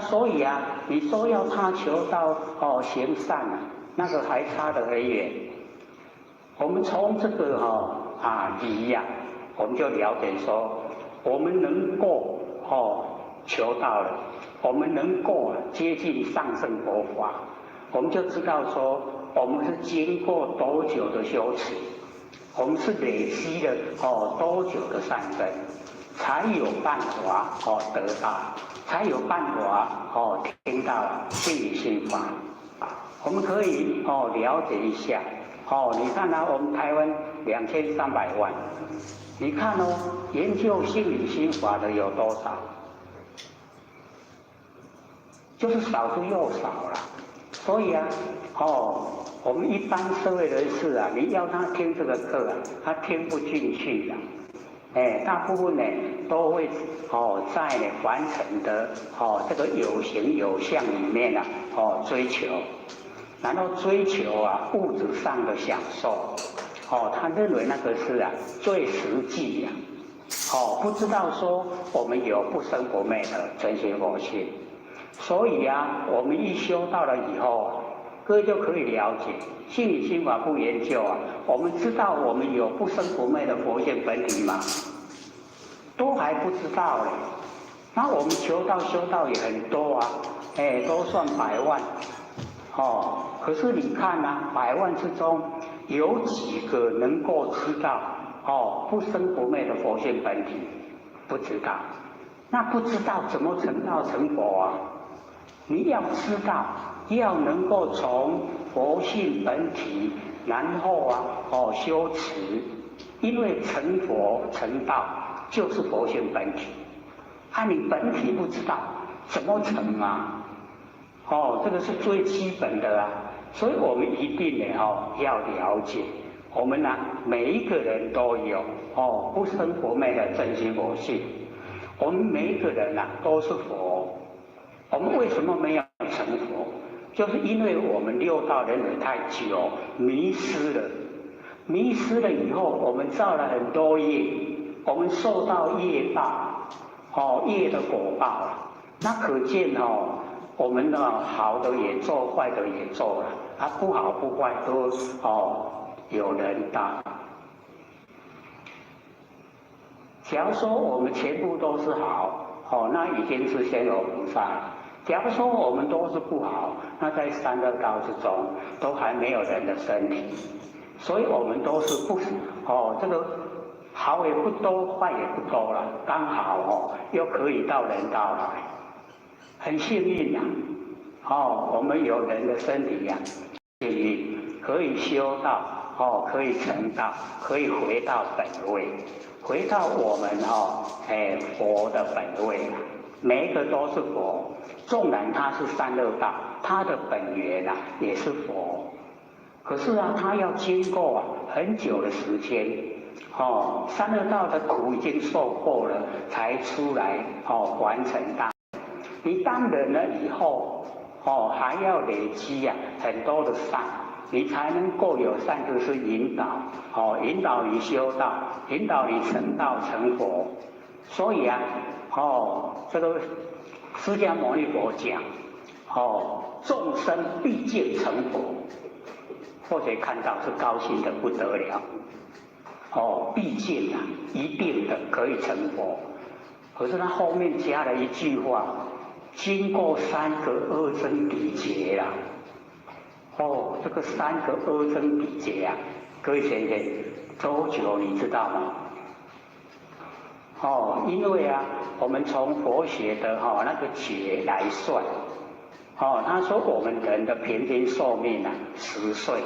所以啊，你说要他求道行善啊，那个还差得很远。我们从这个理呀，我们就了解说，我们能够求道了，我们能够接近上乘佛法，我们就知道说，我们是经过多久的修持，我们是累积了多久的善根，才有办法得到，才有办法听到心理心法。我们可以了解一下。你看啊，我们台湾2300万，你看哦，研究心理心法的有多少？就是少之又少了。所以啊，我们一般社会人士啊，你要他听这个课啊，他听不进去的。大部分呢都会在凡尘的这个有形有相里面啊追求，然后追求啊物质上的享受，他认为那个是啊最实际呀，不知道说我们有不生不灭的真心佛性，所以啊我们一修到了以后啊，各位就可以了解心理心法不研究啊，我们知道我们有不生不灭的佛性本体吗？都还不知道嘞。那我们求道修道也很多啊，都算百万，可是你看啊，百万之中有几个能够知道不生不灭的佛性本体？不知道。那不知道怎么成道成佛啊？你要知道，要能够从佛性本体，然后啊修持，因为成佛成道就是佛性本体，你本体不知道怎么成啊？这个是最基本的啊，所以我们一定呢要了解，我们呢每一个人都有不生不灭的真心佛性，我们每一个人都是佛，我们为什么没有成佛？就是因为我们六道轮回太久，迷失了。迷失了以后，我们造了很多业，我们受到业报，业的果报了。那可见我们好的也做，坏的也做了，不好不坏都有人当。假如说我们全部都是好，那已经是仙罗菩萨了。假如说我们都是不好，那在三恶道之中都还没有人的身体，所以我们都是这个好也不多，坏也不多了，刚好又可以到人道来，很幸运我们有人的身体幸运可以修道可以成道，可以回到本位，回到我们佛的本位，每一个都是佛。纵然他是三恶道，他的本源也是佛，可是他要经过很久的时间，三恶道的苦已经受够了，才出来完成大。你当人了以后，还要累积很多的善，你才能够有善知识引导，引导你修道，引导你成道成佛。所以这个释迦牟尼佛讲，众生毕竟成佛，或者看到是高兴的不得了，毕竟一定的可以成佛。可是他后面加了一句话，经过3个阿僧祇劫啦，这个3个阿僧祇劫各位先生多久你知道吗？因为我们从佛学的那个劫来算，他说我们人的平均寿命10岁，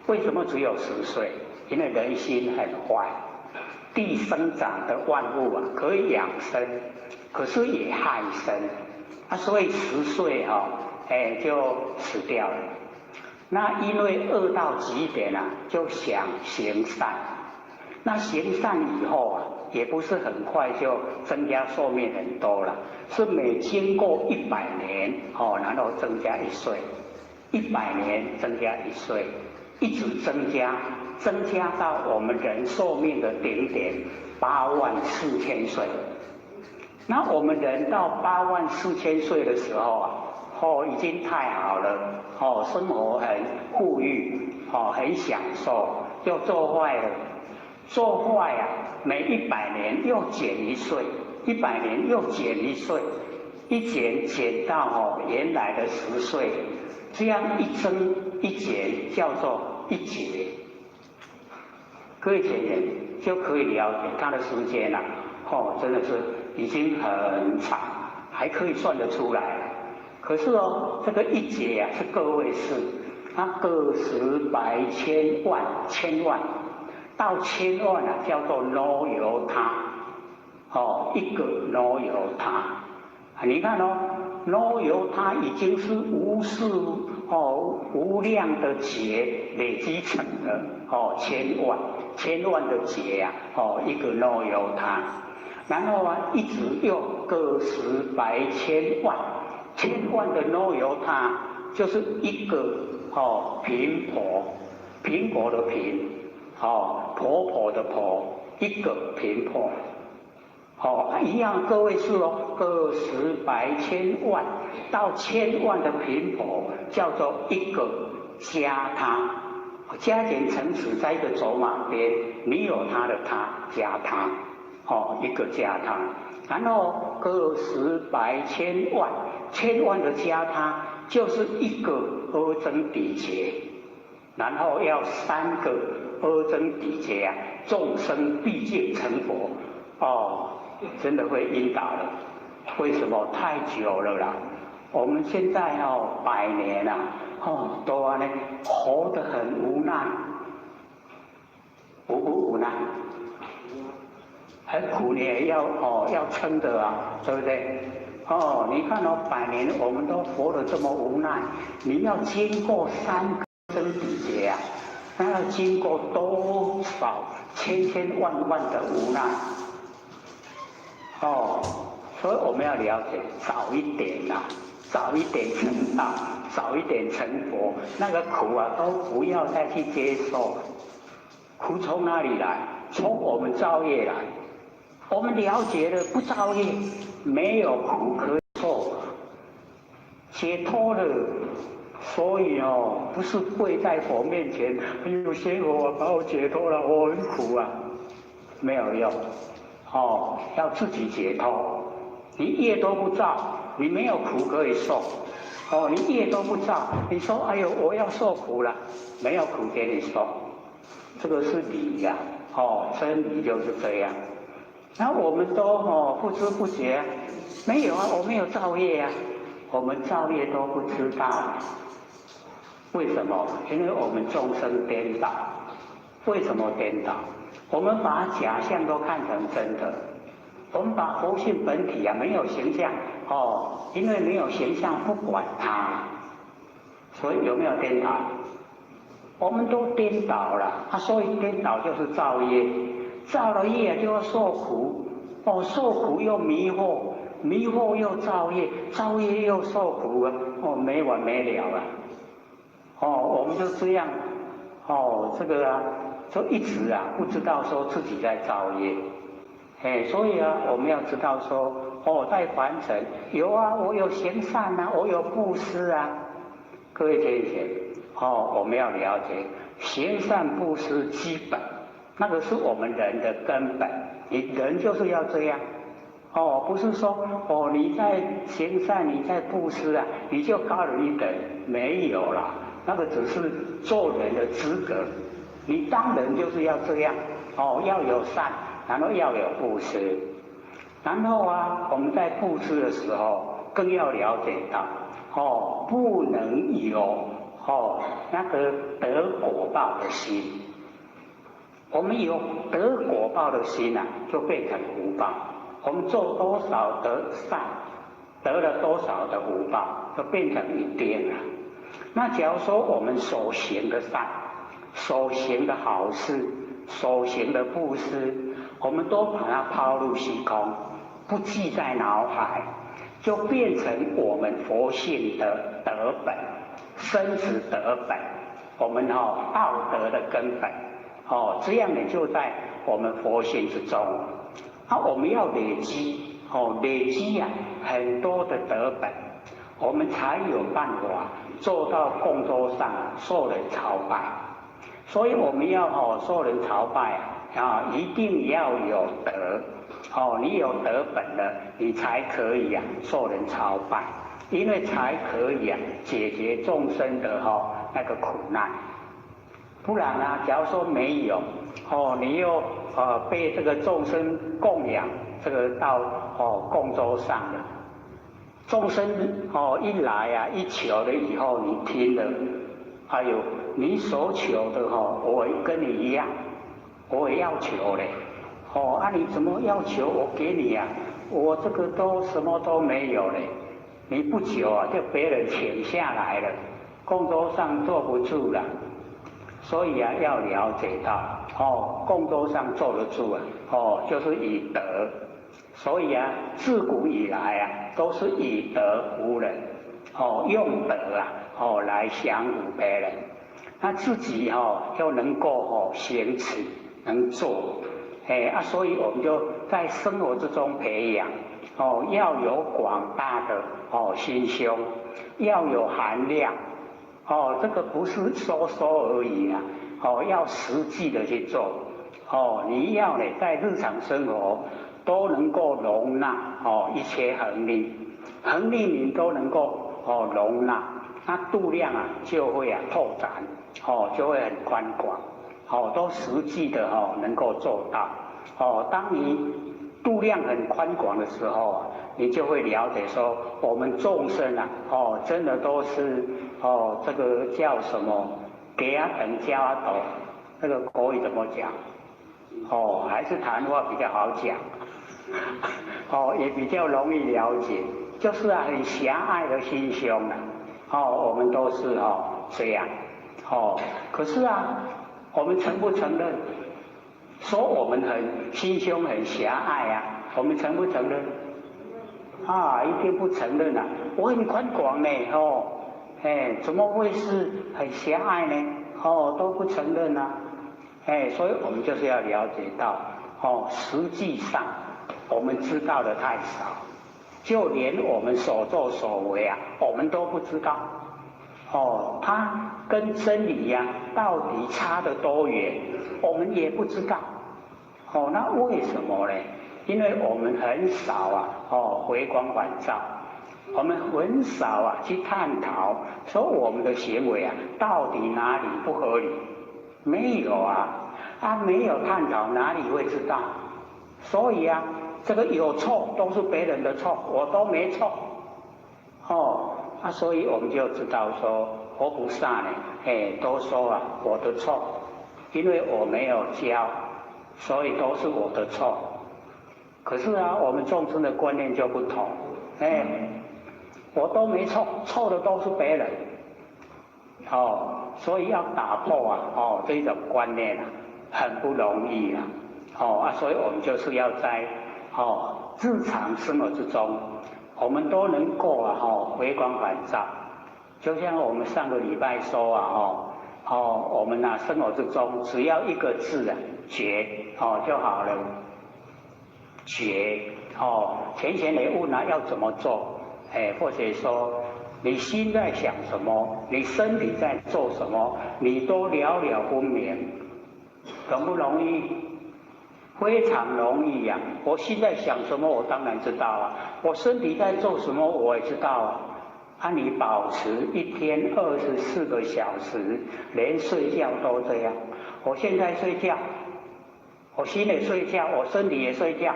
为什么只有10岁？因为人心很坏，地生长的万物可以养生，可是也害生，所以10岁就死掉了。那因为恶到极点就想行善，那行善以后也不是很快就增加寿命很多了，是每经过100年然后增加1岁，100年增加1岁，一直增加到我们人寿命的顶点84000岁。那我们人到84000岁的时候已经太好了，生活很富裕，很享受，就做坏了。做坏每100年又减1岁，100年又减1岁，一减到原来的10岁，这样一增一减叫做一劫。各位前人就可以了解他的时间真的是已经很长，还可以算得出来。可是这个一劫是个位数，它个十百千万千万。到千万啊，叫做 no 由他，哦，一个 no 由他，你看哦 ，no 由他已经是无数无量的劫累积成的千万的劫啊，一个 no 由他，然后啊一直又个十百千万的 no 由他，就是一个频婆，苹果的苹，婆婆的婆，一个频婆。一样，各位是个十百千万到千万的频婆，叫做一个加他，加减乘除在一个走马边，你有他的他加他，一个加他，然后个十百千万的加他，就是一个阿僧祇劫，然后要3个阿僧祇劫啊，众生毕竟成佛，真的会晕倒了。为什么？太久了啦。我们现在100年啦，都活得很无奈，无奈，很苦，你也要撑的啊，对不对？你看100年我们都活得这么无奈，你要经过3个阿僧祇劫啊，那要经过多少千万的无奈？所以我们要了解，早一点啦，早一点成道，早一点成佛，那个苦啊都不要再去接受。苦从哪里来？从我们造业来。我们了解了不造业，没有苦可以受，解脱了。所以不是跪在佛面前，哎呦，仙佛把我解脱了，我很苦啊，没有用。要自己解脱。你业都不造，你没有苦可以受。你业都不造，你说哎呦我要受苦了，没有苦给你受，这个是理呀。真理就是这样。然后我们都不知不觉，没有啊，我没有造业啊，我们造业都不知道。为什么？因为我们众生颠倒。为什么颠倒？我们把假象都看成真的，我们把佛性本体啊没有形象，因为没有形象不管它，所以有没有颠倒？我们都颠倒了，所以颠倒就是造业，造了业就要受苦，受苦又迷惑，迷惑又造业，造业又受苦啊，没完没了啊，我们就这样，这个啊。就一直啊不知道说自己在造业，所以啊我们要知道说，在凡尘有啊，我有行善啊，我有布施啊，各位同学，我们要了解行善布施基本，那个是我们人的根本，你人就是要这样，不是说你在行善你在布施啊，你就高人一等，没有啦，那个只是做人的资格。你当人就是要这样，要有善，然后要有布施，然后啊，我们在布施的时候更要了解到，不能有那个得果报的心。我们有得果报的心啊，就变成福报。我们做多少的善，得了多少的福报，就变成一定了。那假如说我们所行的善，所行的好事，所行的布施，我们都把它抛入虚空，不记在脑海，就变成我们佛性的德本，生死德本，我们道德的根本，这样呢就在我们佛性之中。我们要累积，累积啊很多的德本，我们才有办法做到供桌上受人朝拜。所以我们要受人朝拜一定要有德，你有德本了，你才可以受人朝拜，因为才可以解决众生的那个苦难。不然啊，假如说没有，你又被这个众生供养，这个到供桌上了，众生一来一求了以后，你听了。还有你所求的我跟你一样，我也要求嘞。哦，啊，你怎么要求我给你呀？我这个都什么都没有嘞。你不久啊，就别人请下来了，工作上坐不住了。所以啊，要了解到，工作上坐得住啊，就是以德。所以啊，自古以来啊，都是以德服人，用德啊，来降服别人。那自己就能够行持，能做，所以我们就在生活之中培养，要有广大的心胸，要有含量，这个不是说说而已啊，要实际的去做，你要呢在日常生活都能够容纳一切横力你都能够容纳，那度量啊就会拓展，就会很宽广，都实际的能够做到，当你度量很宽广的时候啊，你就会了解说我们众生啊，真的都是这个叫什么给啊等加啊斗，那个国语怎么讲？还是谈话比较好讲，也比较容易了解，就是很狭隘的心胸我们都是这样，可是啊，我们承不承认？说我们心胸很狭隘啊，我们承不承认？一定不承认啊！我很宽广呢，怎么会是很狭隘呢？都不承认啊，所以我们就是要了解到，实际上我们知道的太少，就连我们所作所为啊，我们都不知道，它跟真理呀，到底差得多远，我们也不知道，那为什么呢？因为我们很少啊，回光返照，我们很少啊去探讨说我们的行为啊到底哪里不合理，没有啊，没有探讨哪里会知道，所以啊，这个有错都是别人的错，我都没错，所以我们就知道说佛菩萨呢，都说啊我的错，因为我没有教，所以都是我的错。可是啊，我们众生的观念就不同，我都没错，错的都是别人，所以要打破啊，这种观念很不容易所以我们就是要在日常生活之中，我们都能够回光返照，就像我们上个礼拜说我们生活之中只要一个字觉就好了。觉前也问要怎么做，或者说你心在想什么，你身体在做什么，你都了了分明，容不容易？非常容易呀！我心在想什么，我当然知道啊；我身体在做什么，我也知道啊。你保持一天24个小时，连睡觉都这样。我现在睡觉，我心也睡觉，我身体也睡觉。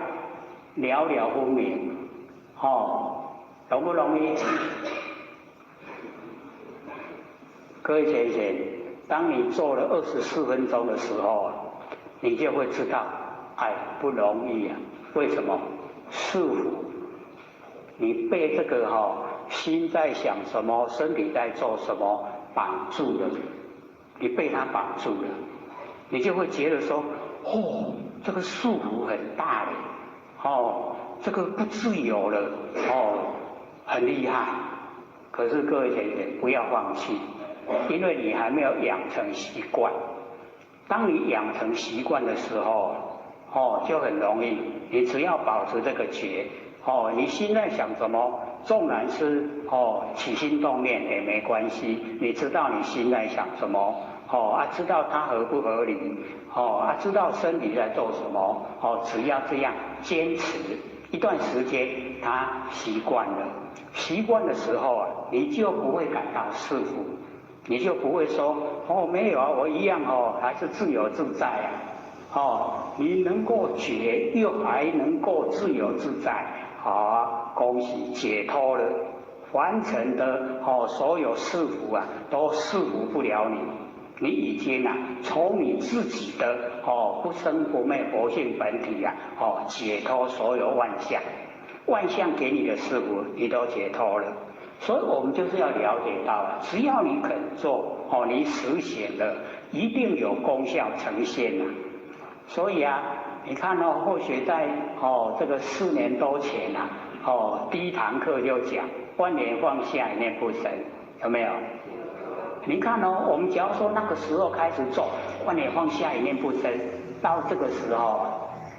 了了分明，容不容易？各位先生，当你做了24分钟的时候，你就会知道，不容易啊！为什么？束缚，你被这个心在想什么，身体在做什么绑住了，你被它绑住了，你就会觉得说，这个束缚很大嘞。这个不自由了，很厉害。可是各位先生不要放弃，因为你还没有养成习惯。当你养成习惯的时候，就很容易。你只要保持这个觉，你心在想什么，纵然是起心动念也没关系。你知道你心在想什么，知道它合不合理，知道身体在做什么，只要这样坚持一段时间，他习惯了。习惯的时候你就不会感到束缚，你就不会说没有我一样还是自由自在你能够觉又还能够自由自在，恭喜解脱了，完成的所有束缚都束缚不了你。你已经从你自己的不生不灭佛性本体解脱所有万象，万象给你的事物你都解脱了。所以我们就是要了解到只要你肯做你实行了，一定有功效呈现所以你看或许在这个4年多前第一堂课就讲万念放下，一念不生，有没有？你看我们假如说那个时候开始做万念放下，一念不生，到这个时候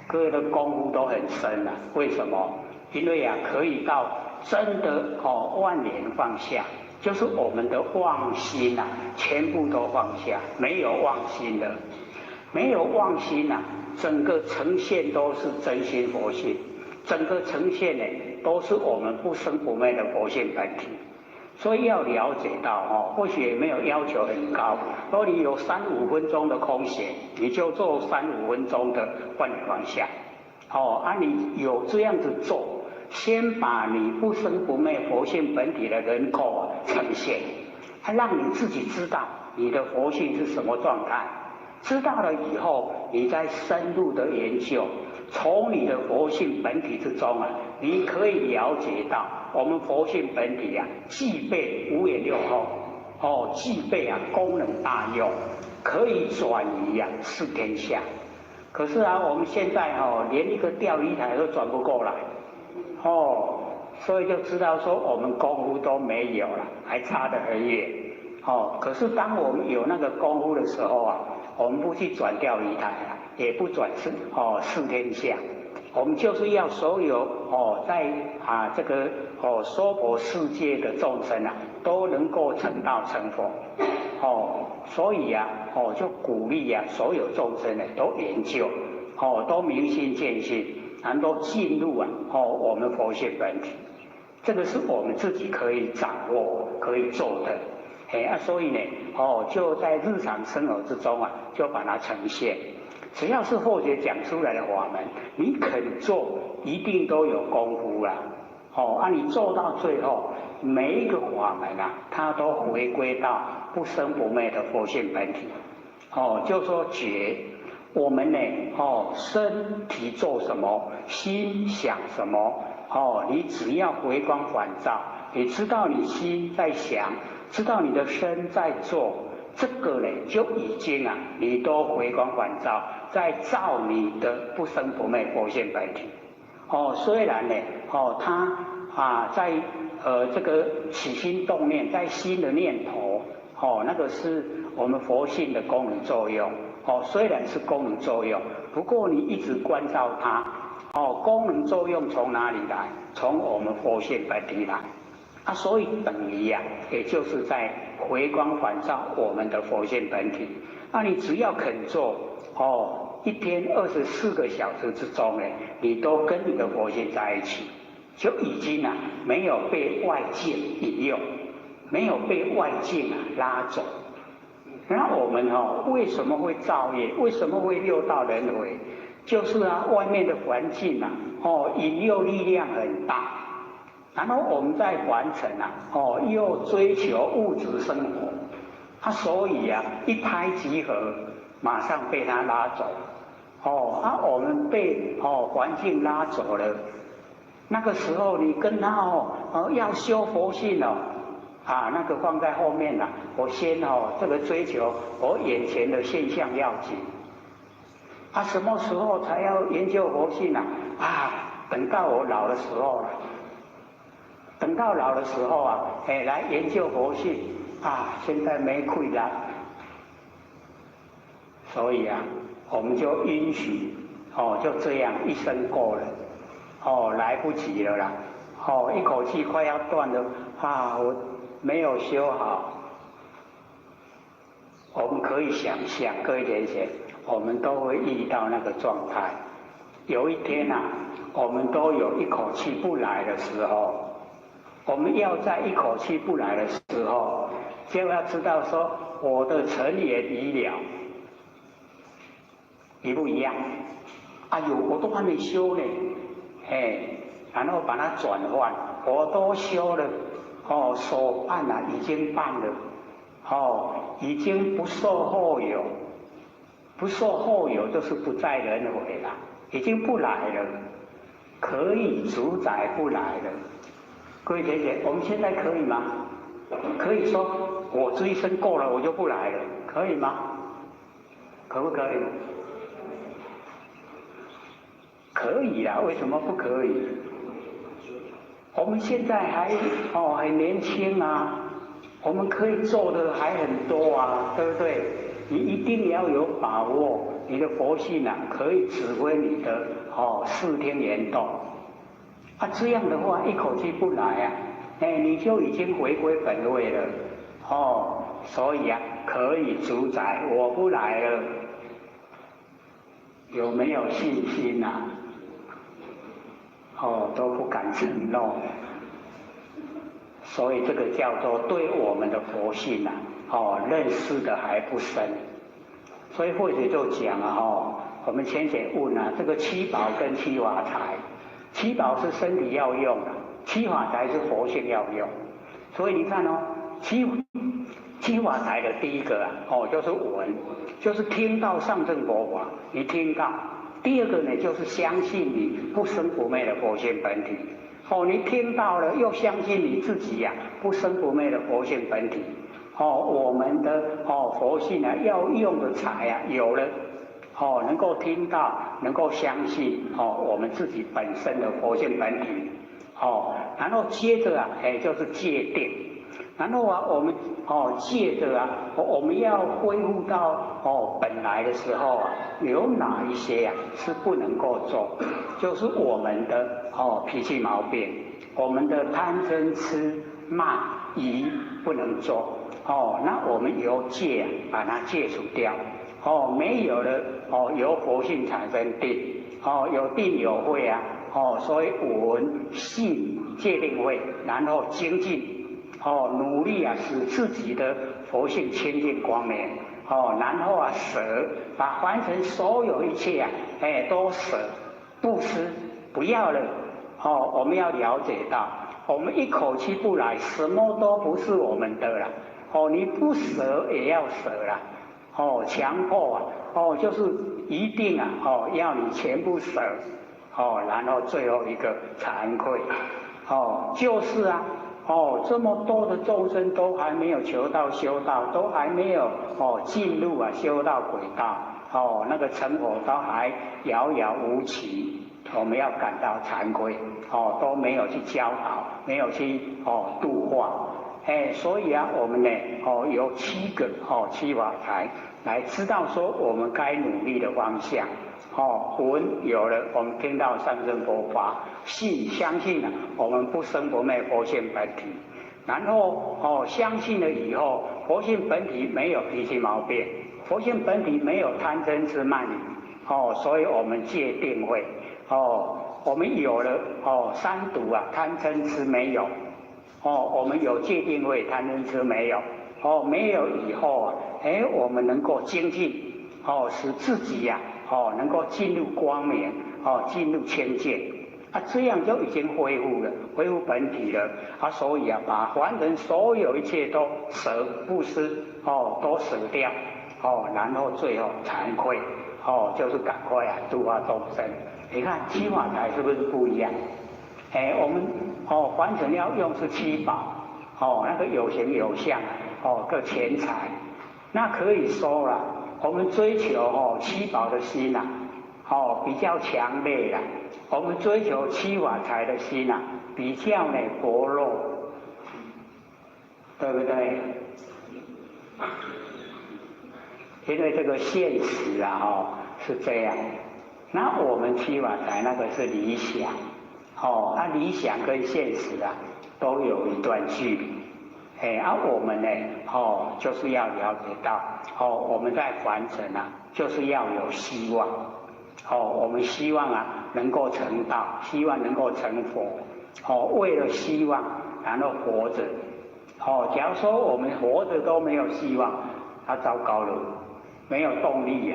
各位的功夫都很深了。为什么？因为可以到真的万念放下，就是我们的妄心全部都放下，没有妄心了，没有妄心整个呈现都是真心佛性，整个呈现都是我们不生不灭的佛性本体。所以要了解到或许也没有要求很高，如果你有3-5分钟的空闲，你就做3-5分钟的万念放下你有这样子做，先把你不生不灭佛性本体的人口呈现，让你自己知道你的佛性是什么状态，知道了以后你再深入的研究，从你的佛性本体之中你可以了解到我们佛性本体具备五眼六后具备功能大用，可以转移四天下。可是我们现在连一个钓鱼台都转不过来所以就知道说我们功夫都没有了，还差得很远可是当我们有那个功夫的时候我们不去转钓鱼台也不转四天下，我们就是要所有在这个娑婆世界的众生都能够成道成佛所以就鼓励所有众生都研究都明心见性，然后进入我们佛性本体，这个是我们自己可以掌握可以做的所以呢就在日常生活之中就把它呈现。只要是佛学讲出来的法门，你肯做一定都有功夫你做到最后每一个法门它都回归到不生不灭的佛性本体就说觉我们呢身体做什么，心想什么你只要回光返照，你知道你心在想，知道你的身在做，这个呢就已经你都回光返照，在照你的不生不灭佛性本体虽然呢它在这个起心动念，在心的念头那个是我们佛性的功能作用虽然是功能作用，不过你一直关照它功能作用从哪里来？从我们佛性本体来所以等于也就是在回光返照我们的佛性本体你只要肯做一天24个小时之中你都跟你的佛性在一起，就已经没有被外界引诱，没有被外界拉走。那我们为什么会造业？为什么会六道轮回？就是外面的环境引诱力量很大，然后我们在凡尘又追求物质生活所以一拍即合，马上被他拉走我们被环境拉走了，那个时候你跟他要修佛性那个放在后面我先这个追求我眼前的现象要紧什么时候才要研究佛性等到我老的时候了，等到老的时候来研究佛性现在没亏了，所以我们就允许就这样一生过了来不及了啦一口气快要断了我没有修好。我们可以想象，各位同学，我们都会遇到那个状态。有一天我们都有一口气不来的时候，我们要在一口气不来的时候，就要知道说我的成也已了，一不一样？我都还没修呢，然后把它转换，我都修了，手办已经办了，已经不受后有，不受后有就是不在轮回了，已经不来了，可以主宰不来了。各位学姐，我们现在可以吗？可以说我这一生够了，我就不来了，可以吗？可不可以？可以啦，为什么不可以？我们现在很年轻啊，我们可以做的还很多啊，对不对？你一定要有把握，你的佛性啊，可以指挥你的视听言动。这样的话一口气不来啊，你就已经回归本位了。所以啊，可以主宰，我不来了。有没有信心啊？都不敢承诺。所以这个叫做对我们的佛性啊，认识的还不深。所以或者就讲我们先问这个七宝跟七法财，七宝是身体要用的，七法财是佛性要用。所以你看七法财的第一个就是闻，就是听到上乘佛法，你听到；第二个呢，就是相信你不生不灭的佛性本体。你听到了，又相信你自己不生不灭的佛性本体。我们的佛性要用的财有了，能够听到，能够相信我们自己本身的佛性本体。然后接着就是戒定。然后我们借着我们要恢复到本来的时候有哪一些是不能够做？就是我们的脾气毛病，我们的贪嗔痴慢疑不能做。那我们由戒把它戒除掉。没有了由佛性产生定。有定有慧所以闻信戒定慧，然后精进。努力使自己的佛性清净光明。然后舍，把凡尘所有一切都舍，布施，不要了。我们要了解到，我们一口气不来，什么都不是我们的了。你不舍也要舍了。强迫就是一定要你全部舍。然后最后一个惭愧。就是这么多的众生都还没有求道修道，都还没有进入修道轨道，那个成果都还遥遥无期，我们要感到惭愧。都没有去教导，没有去度化。所以我们呢有7个七法财来知道说我们该努力的方向。闻有了，我们听到上乘佛法，信相信我们不生不灭佛性本体。然后相信了以后，佛性本体没有脾气毛病，佛性本体没有贪嗔痴慢疑。所以我们戒定慧。我们有了三毒贪嗔痴没有。我们有戒定慧，贪嗔痴没有。没有以后我们能够精进，使自己能够进入光明，进入清净。这样就已经恢复了，恢复本体了。所以把凡人所有一切都舍，布施都舍掉。然后最后惭愧。就是赶快度化众生。你看七法财是不是不一样？我们凡尘要用是七宝。那个有形有相各钱财。那可以说了，我们追求七宝的心比较强烈啦。我们追求七法财的心比较薄弱，对不对？因为这个现实是这样。那我们七法财那个是理想。理想跟现实都有一段距离。我们呢就是要了解到我们在凡尘就是要有希望。我们希望能够成道，希望能够成佛。为了希望然后活着。假如说我们活着都没有希望，糟糕了，没有动力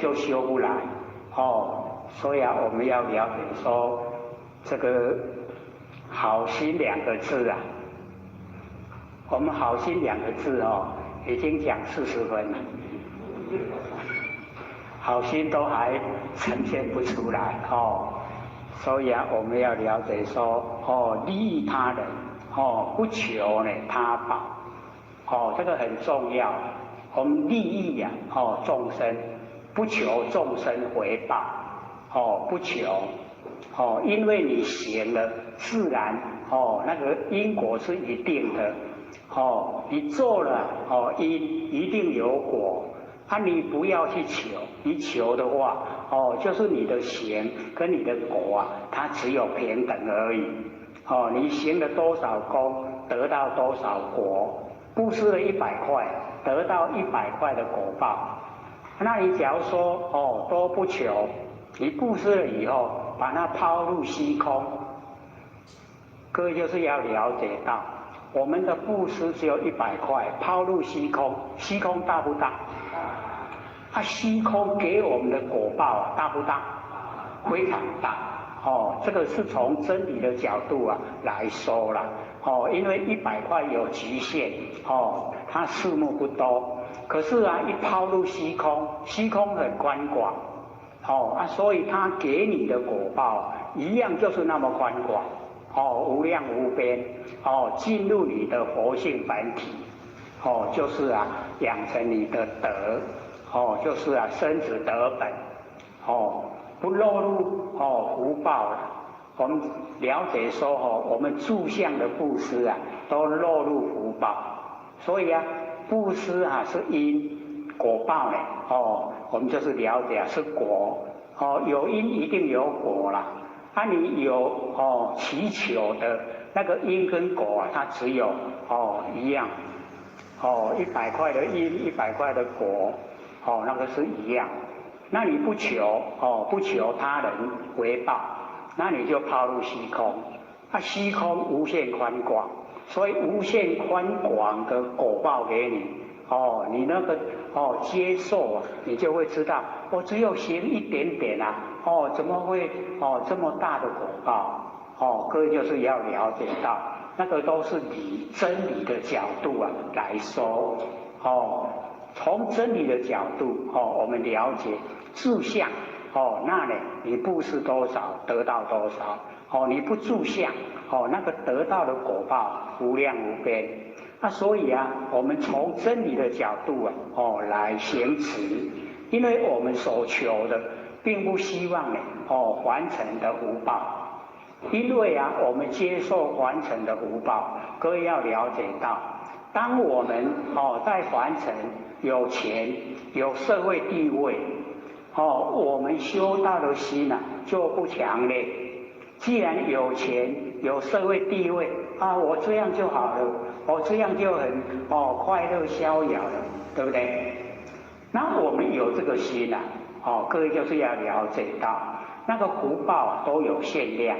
就修不来。所以我们要了解说这个好心2个字我们好心2个字已经讲40分了，好心都还呈现不出来哦。所以啊，我们要了解说哦，利益他人哦，不求呢他报哦，这个很重要。我们利益呀哦众生，不求众生回报哦，不求哦，因为你行了，自然哦那个因果是一定的哦，你做了哦因一定有果。啊，你不要去求，你求的话，哦，就是你的行跟你的果啊，它只有平等而已。哦，你行了多少功，得到多少果。布施了100块，得到100块的果报。那你假如说哦都不求，你布施了以后，把它抛入虚空，各位就是要了解到，我们的布施只有100块，抛入虚空，虚空大不大？啊，虚空给我们的果报啊，大不大？非常大哦。这个是从真理的角度啊来说啦哦，因为100块有局限哦，它数目不多，可是啊，一抛入虚空，虚空很宽广哦啊，所以它给你的果报一样就是那么宽广哦，无量无边哦，进入你的佛性本体哦，就是啊，养成你的德。哦，就是啊，生子得本，哦，不落入哦福报了。我们了解说哦，我们住相的布施啊，都落入福报。所以啊，布施啊是因，果报呢，哦，我们就是了解啊是果，哦，有因一定有果啦。啊，你有哦祈求的那个因跟果啊，它只有哦一样，哦100块的因，100块的果。哦，那个是一样。那你不求哦，不求他人回报，那你就抛入虚空。那虚空无限宽广，所以无限宽广的果报给你。哦，你那个哦接受啊，你就会知道，我只有行一点点啊，哦怎么会哦这么大的果报？哦，各位就是要了解到，那个都是以真理的角度啊来说，哦。从真理的角度哦，我们了解住相哦，那呢你布施多少得到多少哦，你不住相哦，那个得到的果报无量无边。那所以啊，我们从真理的角度啊哦来行持，因为我们所求的并不希望呢哦还成的福报，因为啊我们接受还成的福报，各位要了解到，当我们哦在还成有钱有社会地位哦，我们修道的心啊就不强烈。既然有钱有社会地位啊，我这样就好了，我这样就很哦快乐逍遥了，对不对？那我们有这个心啊，哦，各位就是要了解到，那个福报啊都有限量，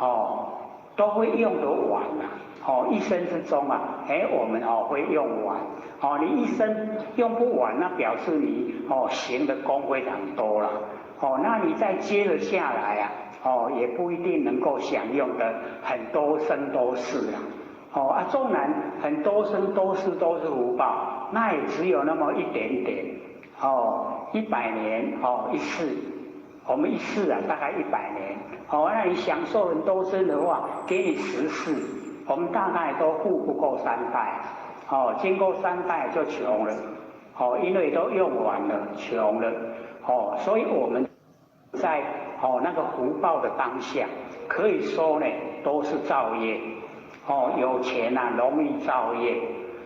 哦，都会用得完啊。哦，一生之中啊，我们哦会用完，哦，你一生用不完，那表示你哦行的功非常多了，哦，那你再接着下来啊，哦，也不一定能够享用的很多生多世啊，哦啊，纵然很多生多世都是福报，那也只有那么一点点，哦，100年哦一世，我们一世啊大概100年，哦，那你享受很多生的话，给你10世。我们大概都富不过3代，哦，经过3代就穷了，哦，因为都用完了，穷了，哦，所以我们在哦那个福报的当下，可以说呢都是造业，哦，有钱啊容易造业，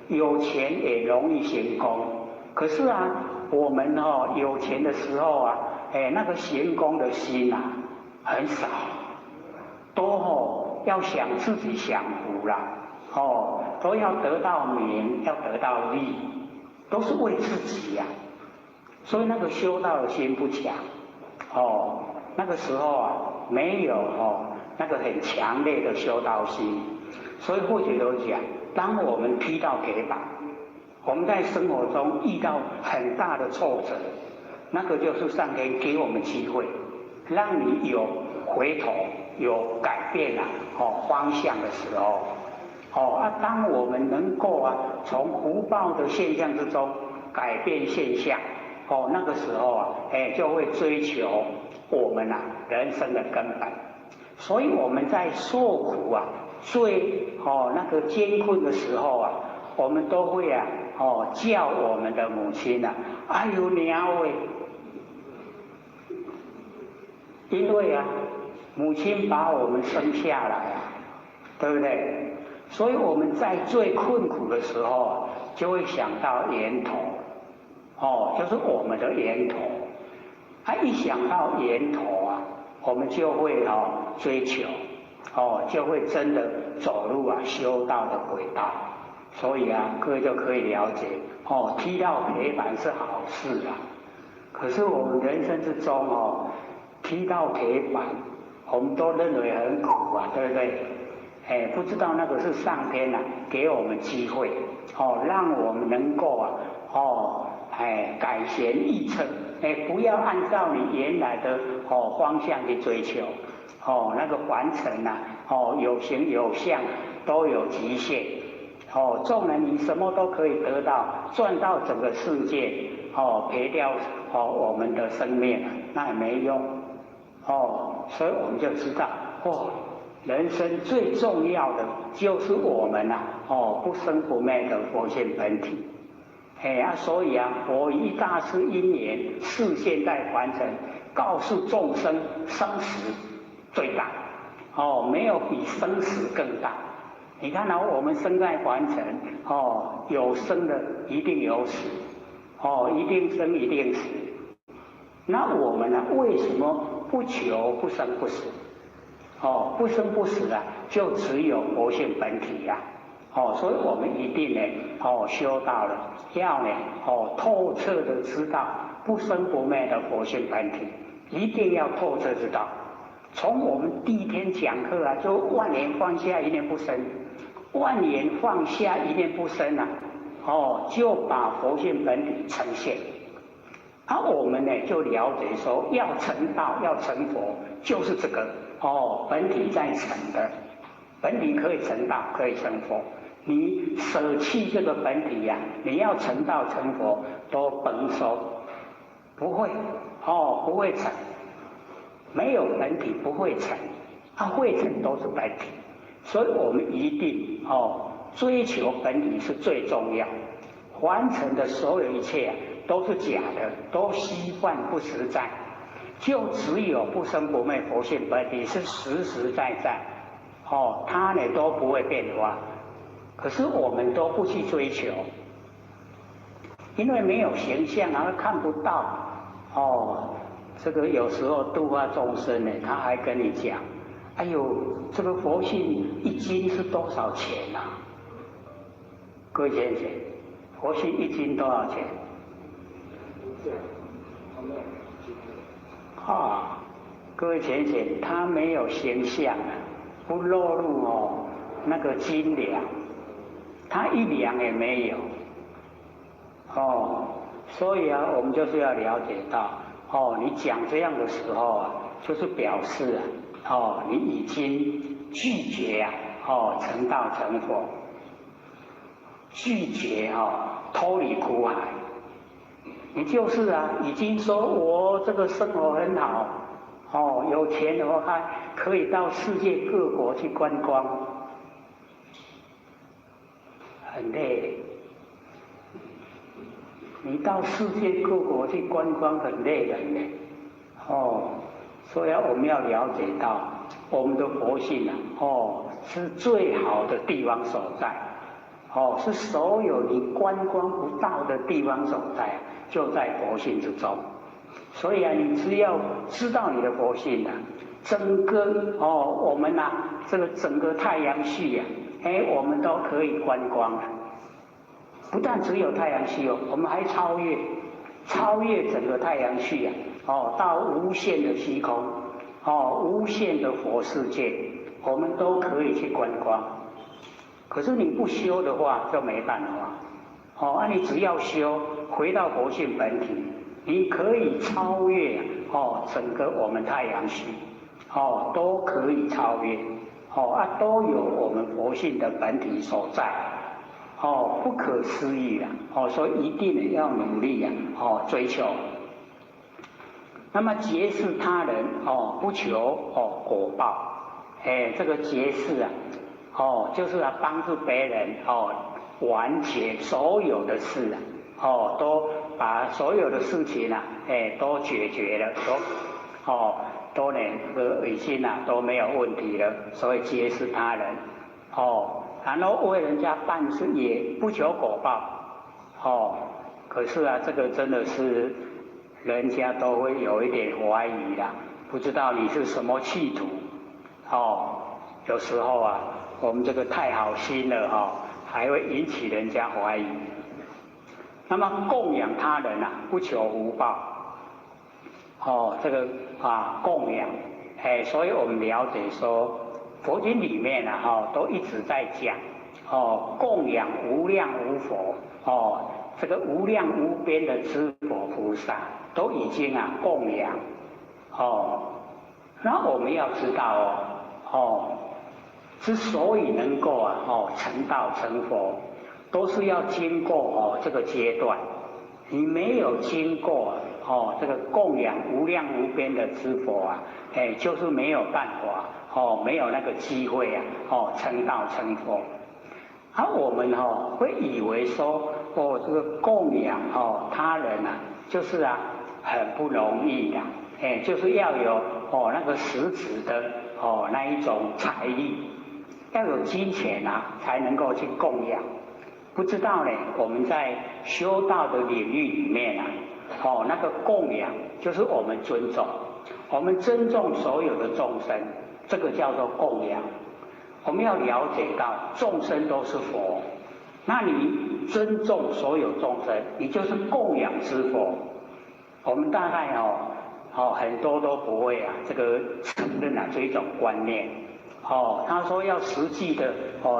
有钱也容易行功，可是啊，我们哦有钱的时候啊，那个行功的心啊很少，都哦。要想自己享福啦，哦，都要得到名，要得到利，都是为自己呀。所以那个修道的心不强，哦，那个时候啊，没有哦那个很强烈的修道心。所以或许都讲，当我们劈到铁板，我们在生活中遇到很大的挫折，那个就是上天给我们机会，让你有回头。有改变了哦方向的时候，当我们能够从福报的现象之中改变现象，那个时候就会追求我们人生的根本。所以我们在受苦最那个艰困的时候我们都会叫我们的母亲哎呦娘喂，因为母亲把我们生下来对不对？所以我们在最困苦的时候就会想到源头，就是我们的源头。一想到源头我们就会追求，就会真的走入修道的轨道。所以各位就可以了解，踢到铁板是好事可是我们人生之中踢到铁板，我们都认为很苦对不对？不知道那个是上天给我们机会，让我们能够改弦易辙，不要按照你原来的方向去追求，那个凡尘有形有相都有极限，纵然你什么都可以得到，赚到整个世界，赔掉我们的生命，那也没用，所以我们就知道人生最重要的就是我们不生不灭的佛性本体。所以佛以一大师因缘示现在凡尘，告诉众生生死最大，没有比生死更大。你看我们生在凡尘，有生的一定有死，一定生一定死。那我们为什么不求不生不死？不生不死就只有佛性本体所以我们一定修道了，要透彻的知道不生不灭的佛性本体，一定要透彻知道。从我们第一天讲课就万年放下一念不生，万年放下一念不生就把佛性本体呈现。我们就了解说，要成道要成佛，就是这个本体在成的，本体可以成道可以成佛。你舍弃这个本体你要成道成佛都甭收，不会不会成，没有本体不会成，会成都是本体。所以我们一定追求本体是最重要，凡尘的所有一切都是假的，都虚幻不实在，就只有不生不灭佛性本体是实实在在，它都不会变化。可是我们都不去追求，因为没有形象看不到。这个有时候度化众生他还跟你讲，哎呦，这个佛性一斤是多少钱各位先生，佛性一斤多少钱？各位先生，他没有形象不落入那个斤两，他一两也没有。所以我们就是要了解到，你讲这样的时候就是表示你已经拒绝成道成佛，拒绝脱离苦海。你就是已经说我这个生活很好，有钱的话还可以到世界各国去观光，很累。你到世界各国去观光很累人呢，所以我们要了解到我们的佛性是最好的地方所在，是所有你观光不到的地方所在，就在佛性之中。所以你只要知道你的佛性整个我们这个整个太阳系我们都可以观光了。不但只有太阳系我们还超越整个太阳系到无限的虚空无限的佛世界，我们都可以去观光。可是你不修的话就没办法你只要修回到佛性本体，你可以超越整个我们太阳系都可以超越都有我们佛性的本体所在，不可思议啊，所以一定要努力啊，追求。那么结事他人，不求果报，这个结事啊，就是帮助别人完结所有的事啊，都把所有的事情啊，都解决了，都已经都没有问题了，所以结事他人，然后为人家办事也不求果报，可是这个真的是人家都会有一点怀疑啦，不知道你是什么企图，有时候我们这个太好心了还会引起人家怀疑。那么供养他人不求福报，这个供养，所以我们了解说，佛经里面都一直在讲，供养无量无佛，这个无量无边的知佛菩萨都已经供养，那我们要知道之所以能够成道成佛，都是要经过这个阶段。你没有经过这个供养无量无边的知佛就是没有办法没有那个机会成道成佛。我们会以为说这个供养他人就是很不容易的，就是要有那个实质的那一种财力，要有金钱才能够去供养。不知道呢，我们在修道的领域里面那个供养就是我们尊重，我们尊重所有的众生，这个叫做供养。我们要了解到众生都是佛，那你尊重所有众生，你就是供养之佛。我们大概很多都不会这个承认这一种观念。他说要实际的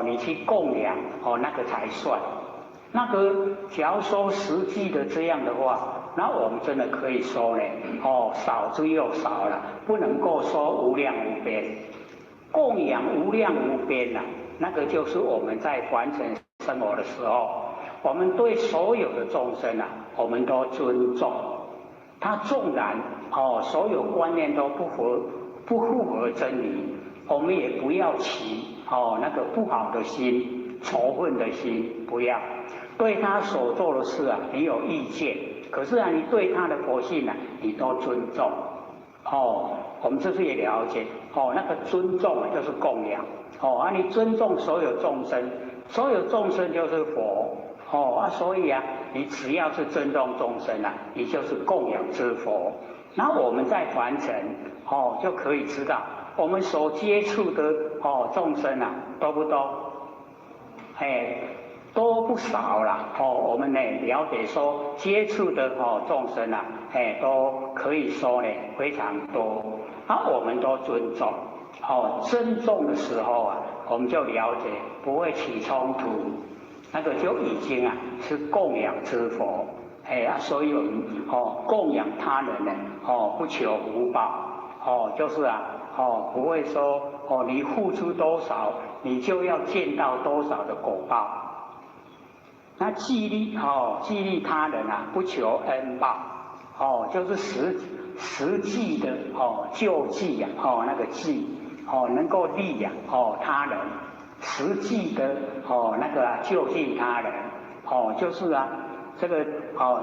你去供养那个才算。那个假如说实际的这样的话，那我们真的可以说呢，少之又少了，不能够说无量无边。供养无量无边那个就是我们在凡尘生活的时候，我们对所有的众生我们都尊重。他纵然所有观念都不符合真理，我们也不要起那个不好的心、仇恨的心，不要对他所做的事你有意见，可是你对他的佛性你都尊重。我们这是也了解那个尊重就是供养你尊重所有众生，所有众生就是佛所以你只要是尊重众生你就是供养之佛。那我们在凡尘就可以知道，我们所接触的众生多不多？多不少啦我们呢了解说接触的众生都可以说呢非常多，我们都尊重。尊重的时候我们就了解不会起冲突，那个就已经是供养之佛。所以我们供养他人呢不求福报就是不会说你付出多少你就要见到多少的果报。那激励他人不求恩报就是实际的救济那个济能够利养他人，实际的那个救济他人就是这个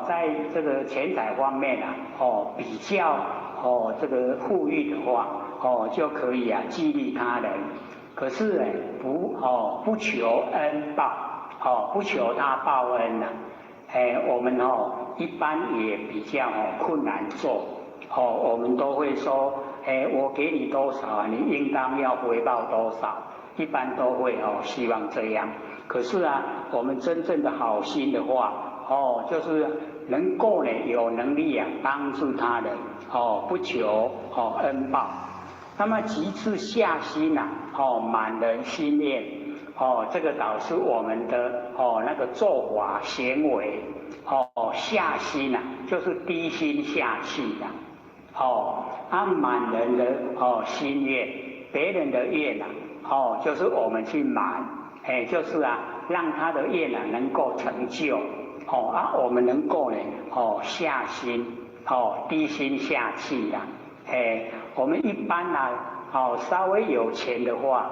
在这个钱财方面比较这个富裕的话就可以激励他人。可是不求恩报不求他报恩我们一般也比较困难做我们都会说我给你多少你应当要回报多少，一般都会希望这样。可是我们真正的好心的话就是能够呢有能力帮助他人不求恩报。那么其次下心满人心愿这个导致我们的那个做法行为下心就是低心下气满人的心愿别人的愿啊，就是我们去满，就是啊，让他的愿啊能够成就，我们能够呢，下心，低心下气啦，我们一般啊，稍微有钱的话，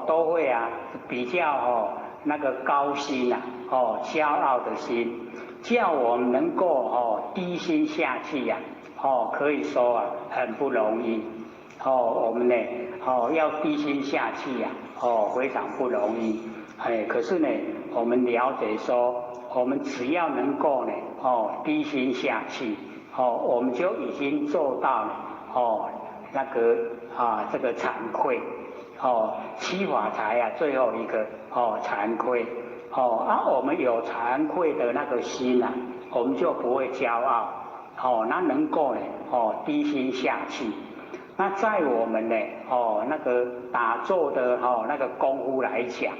都会啊比较那个高心啊，骄傲的心，叫我们能够低心下气呀，可以说啊很不容易，我们呢，要低心下气呀，非常不容易，可是呢，我们了解说，我们只要能够呢，低心下气，我们就已经做到了，那个这个惭愧，七法财啊，最后一个惭愧，我们有惭愧的那个心啊，我们就不会骄傲，那能够呢，低心下气。那在我们呢，那个打坐的那个功夫来讲，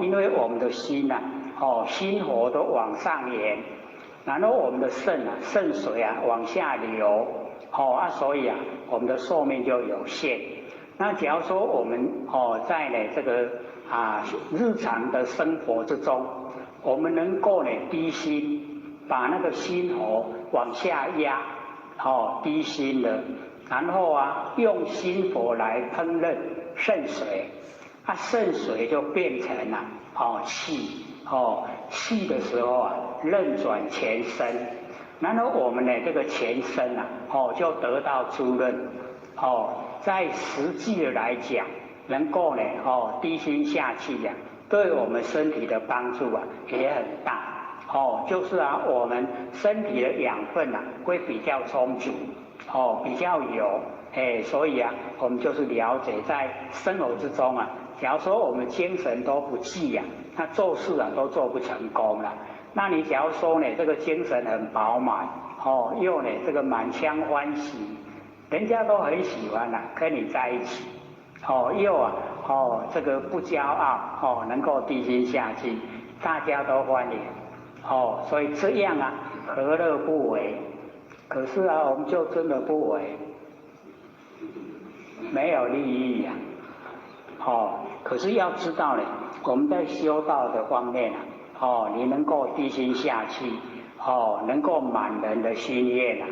因为我们的心啊，心火都往上延，然后我们的肾水啊往下流，所以啊，我们的寿命就有限。那假如说我们在呢这个日常的生活之中，我们能够呢低心，把那个心火往下压，低心了，然后啊用心火来烹饪肾水，肾水就变成了气，气的时候啊任转全身，然后我们呢这个全身啊就得到滋润，在实际的来讲，能够呢低心下气呀，对我们身体的帮助啊也很大，就是啊我们身体的养分啊会比较充足，比较有，所以啊我们就是了解在生活之中啊，假如说我们精神都不济呀，那做事啊都做不成功了。那你假如说呢这个精神很饱满，又呢这个满腔欢喜，人家都很喜欢跟你在一起，又啊这个不骄傲，能够低心下气，大家都欢迎，所以这样啊何乐不为？可是啊我们就真的不为，没有利益呀，可是要知道呢，我们在修道的方面啊，你能够低心下气，能够满人的心愿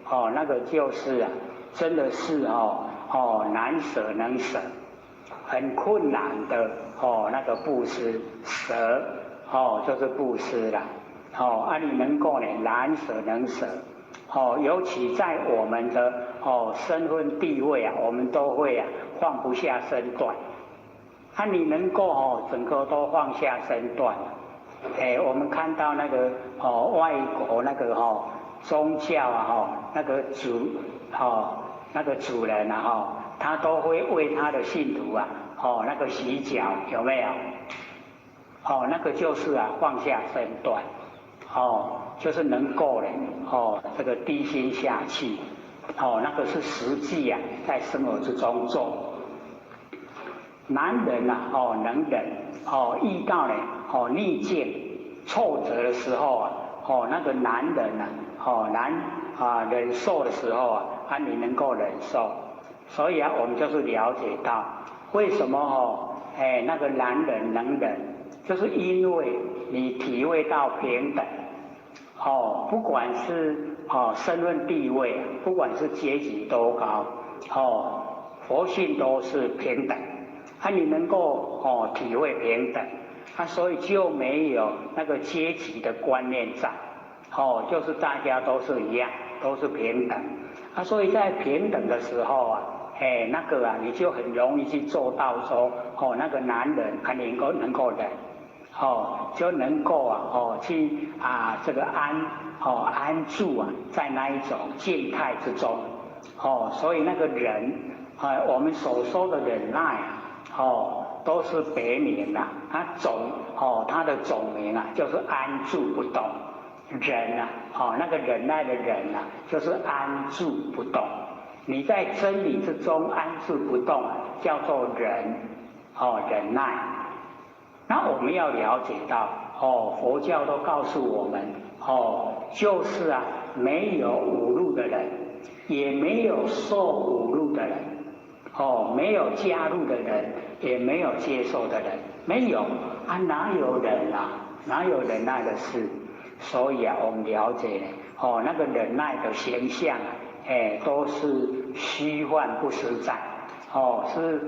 啊，那个就是啊，真的是难舍能舍，很困难的那个布施舍，就是布施啦，你能够呢难舍能舍，尤其在我们的身份地位啊，我们都会放不下身段，你能够整个都放下身段，我们看到那个外国那个宗教那个那个主人他都会为他的信徒那个洗脚，有没有？那个就是放下身段，就是能够呢这个低心下气，那个是实际在生活之中做。男人能忍，遇到呢逆境挫折的时候那个男人忍受的时候你能够忍受，所以我们就是了解到为什么那个男人能忍，就是因为你体会到平等，不管是身份地位，不管是阶级多高，佛性都是平等。你能够体会平等，所以就没有那个阶级的观念在，就是大家都是一样，都是平等，所以在平等的时候那个你就很容易去做到说那个男人能够忍，就能够去这个安住在那一种静态之中，所以那个忍我们所说的忍耐都是别名它的总名就是安住不动。忍那个忍耐的忍就是安住不动。你在真理之中安住不动叫做忍，忍耐。那我们要了解到佛教都告诉我们就是没有侮辱的人，也没有受侮辱的人。哦，没有加入的人，也没有接受的人，没有啊，哪有忍啊？哪有忍耐的事？所以啊，我们了解哦，那个忍耐的形象啊，都是虚幻不实在，哦，是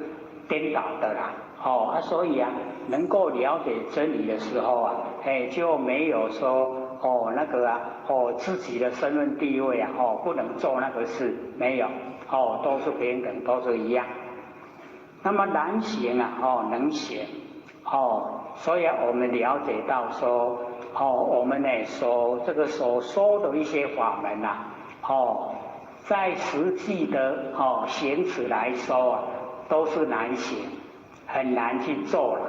颠倒的啦，哦啊，所以啊，能够了解真理的时候啊，就没有说哦那个啊，哦自己的身份地位啊，哦不能做那个事，没有。哦，都是平等，都是一样。那么难行啊，哦，能行，哦，所以啊，我们了解到说，哦，我们呢所说的一些法门啊，哦，在实际的行持来说啊，都是难行，很难去做了。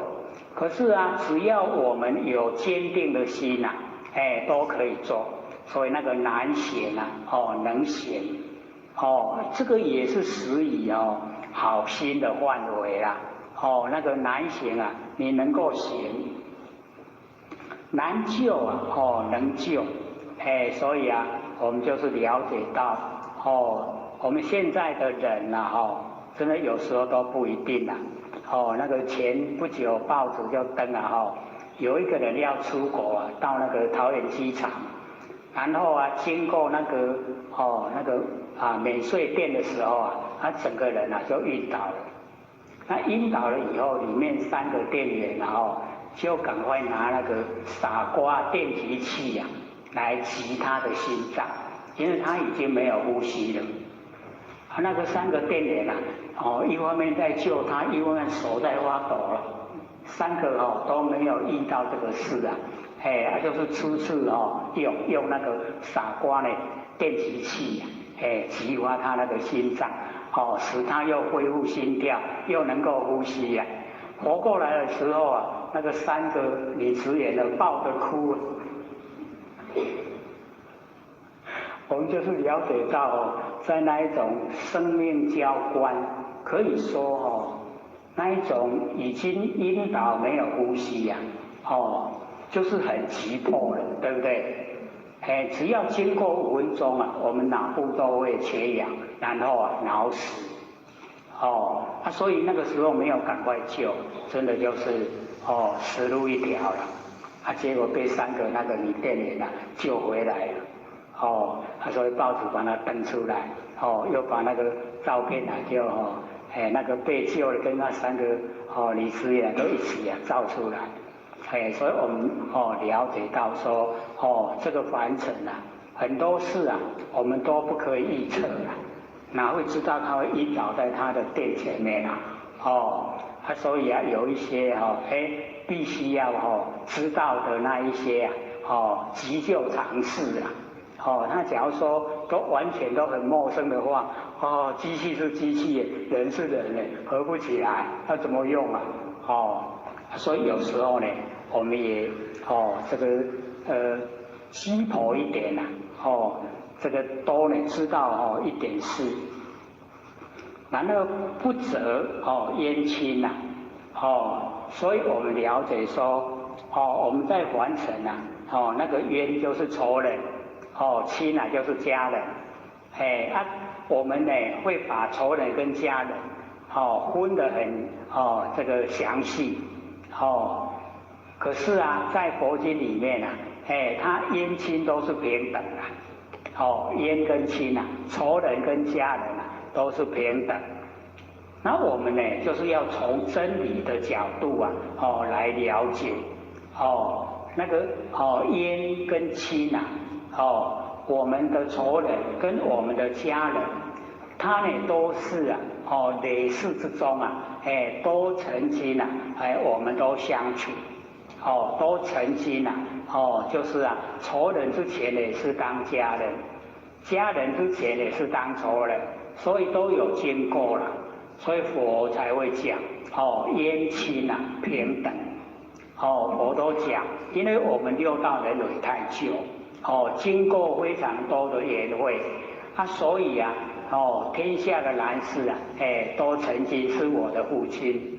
可是啊，只要我们有坚定的心呐，都可以做。所以那个难行啊，哦，能行。哦，这个也是属于好心的范围啦。哦，那个难行啊，你能够行；难救啊，哦，能救。所以啊，我们就是了解到，我们现在的人呐，真的有时候都不一定啦。那个前不久报纸就登了有一个人要出国啊，到那个桃园机场。然后啊，经过那个免税店的时候啊，他整个人啊就晕倒了。那晕倒了以后，里面3个店员就赶快拿那个傻瓜电击器啊来击他的心脏，因为他已经没有呼吸了。那个3个店员啊，一方面在救他，一方面手在发抖了。3个都没有遇到这个事啊。就是初次用那个傻瓜的电击器激发他那个心脏，使他又恢复心跳，又能够呼吸呀。活过来的时候啊，那个3个女职员呢抱着哭。我们就是了解到在那一种生命交关，可以说那一种已经晕倒没有呼吸呀，就是很急迫了，对不对？只要经过5分钟啊，我们脑部都会缺氧，然后脑死。所以那个时候没有赶快救，真的就是死路一条了。结果被3个那个女店员救回来了。所以报纸把它登出来，又把那个照片就那个被救的跟那3个女职员都一起照出来。所以我们了解到说这个凡尘啊，很多事啊，我们都不可以预测啊，哪会知道他会晕倒在他的店前面啊？所以啊，有一些必须要知道的那一些急救常识啊。他假如说都完全都很陌生的话，机器是机器，人是人呢，合不起来，要怎么用啊？所以有时候呢，我们也这个鸡婆一点呐，这个都能知道一点事，然后不责冤亲呐，所以我们了解说，我们在凡尘呐，那个冤就是仇人。亲就是家人，我们呢会把仇人跟家人，分得很这个详细，可是啊，在佛经里面他冤亲都是平等的，冤跟亲仇人跟家人都是平等。那我们呢，就是要从真理的角度来了解，那个冤跟亲我们的仇人跟我们的家人，他呢都是累世之中都曾经我们都相处，都曾经就是仇人之前也是当家人，家人之前也是当仇人，所以都有经过了，所以佛才会讲冤亲平等。佛都讲，因为我们六道轮回太久，经过非常多的缘会，所以天下的男士都曾经是我的父亲，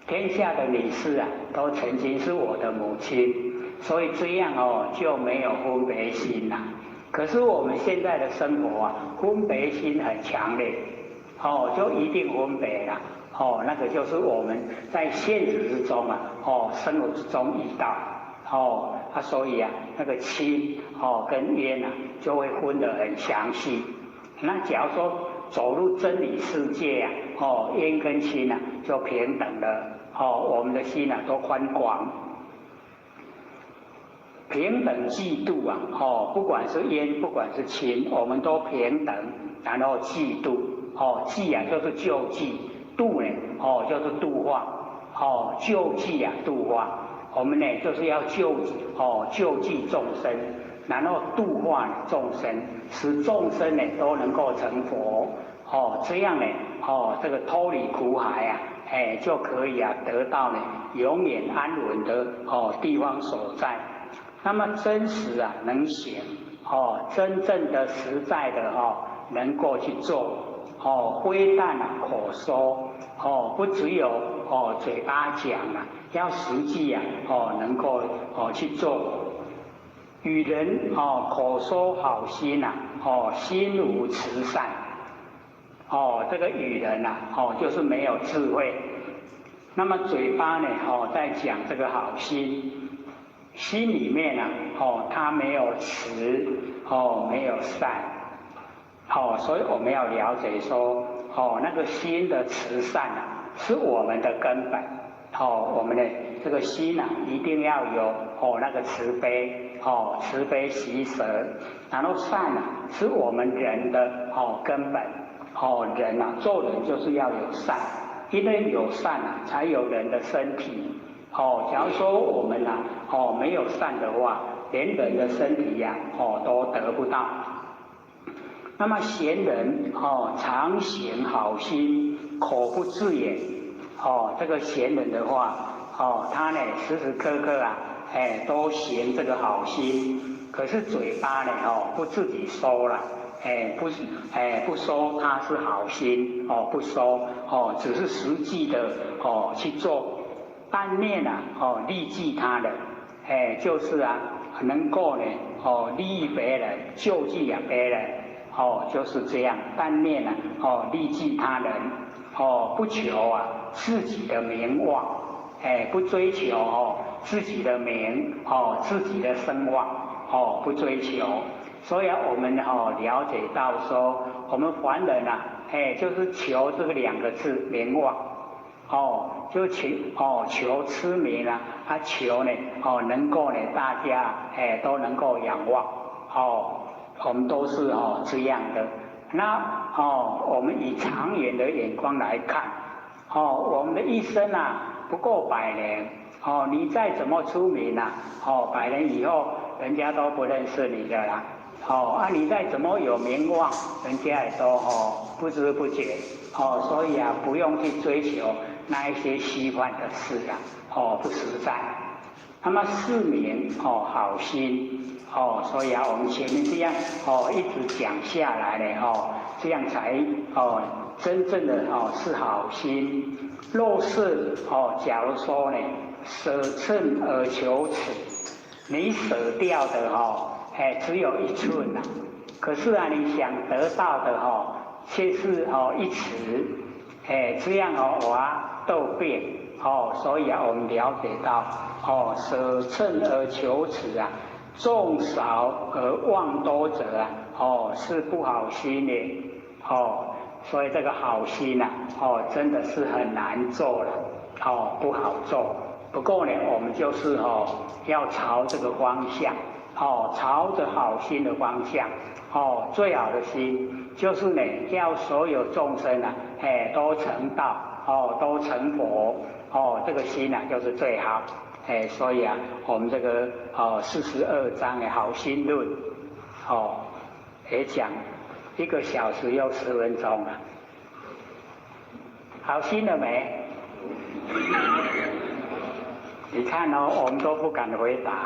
天下的女士都曾经是我的母亲，所以这样就没有分别心可是我们现在的生活分别心很强烈，哦，就一定分别了。哦，那个就是我们在现实之中啊，哦，生活之中遇到。哦，所以啊，那个亲跟冤啊，就会分得很详细。那假如说走入真理世界啊，冤跟亲啊，就平等了。我们的心啊，都宽广。平等嫉妒啊，不管是冤，不管是亲，我们都平等，然后嫉妒，济啊就是救济，度呢，就是度化，救济啊度化，我们呢就是要救济众生，然后度化众生，使众生呢都能够成佛，这样呢，这个脱离苦海啊，就可以啊得到呢永远安稳的地方所在。那么真实啊能行，真正的实在的能够去做，非但啊口说，不只有嘴巴讲啊，要实际啊能够去做。与人口说好心啊，心无慈善，这个与人啊就是没有智慧。那么嘴巴呢在讲这个好心。心里面啊，他没有慈，没有善，所以我们要了解说，那个心的慈善啊，是我们的根本，我们的这个心啊，一定要有那个慈悲，慈悲喜舍，然后善啊，是我们人的根本，人啊，做人就是要有善，因为有善啊，才有人的身体。假如说我们啊，没有善的话，连人的身体呀，都得不到。那么贤人，常行好心，口不自言。这个贤人的话，他呢时时刻刻啊，都行这个好心，可是嘴巴呢，不自己说了。不说他是好心，不说，只是实际的去做。但念啊，利济他人，就是啊，能够呢，利益别人，救济啊别人，就是这样。但念啊，利济他人，不求啊自己的名望，不追求自己的名，自己的声望，不追求。所以啊，我们了解到说，我们凡人啊，就是求这个2个字名望。就求痴迷啦，求呢能够呢大家都能够仰望，我们都是这样的。那我们以长远的眼光来看，我们的一生啊不过100年，你再怎么出名啊，100年以后人家都不认识你的啦。你再怎么有名望，人家也都不知不觉，所以啊不用去追求那一些虚幻的事啊，不实在。那么市民好心，所以啊我们前面这样一直讲下来呢，这样才真正的是好心。若是假如说呢舍寸而求尺，你舍掉的只有1寸呐，可是啊你想得到的却是1尺，这样斗变，所以啊我们了解到舍寸而求尺啊，众少而妄多者啊，是不好心的，所以这个好心啊，真的是很难做了，不好做。不过呢，我们就是要朝这个方向，朝着好心的方向，最好的心就是呢，要所有众生啊，都成道，都成佛，这个心啊就是最好，所以啊，我们这个42章的好心论，也讲1个小时又10分钟了，好心了没？你看我们都不敢回答，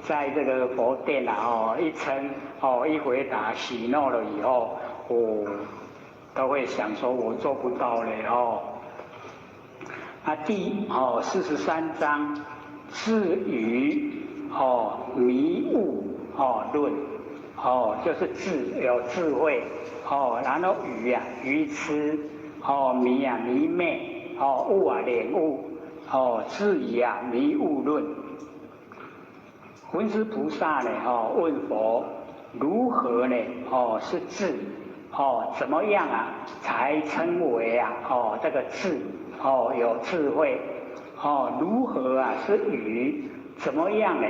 在这个佛殿啊，一称一回答喜怒了以后，都会想说我做不到嘞第43章至于迷悟论，就是有智慧然后愚啊，愚痴，迷啊，迷昧，悟啊，领悟，质疑啊，迷悟论。文殊菩萨呢，问佛如何呢？是智，怎么样啊才称为啊？这个智，有智慧，如何啊是愚？怎么样呢？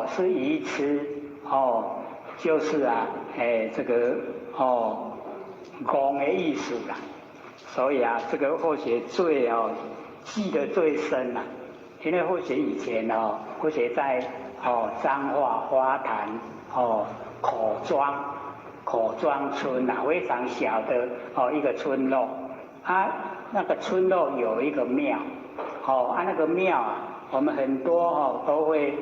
是愚痴，就是啊，这个讲的意思啦。所以啊，这个或许最记得最深啦，因为或许以前或许在彰化花坛口庄村啊，非常小的一个村落，那个村落有一个庙，那个庙啊，我们很多都会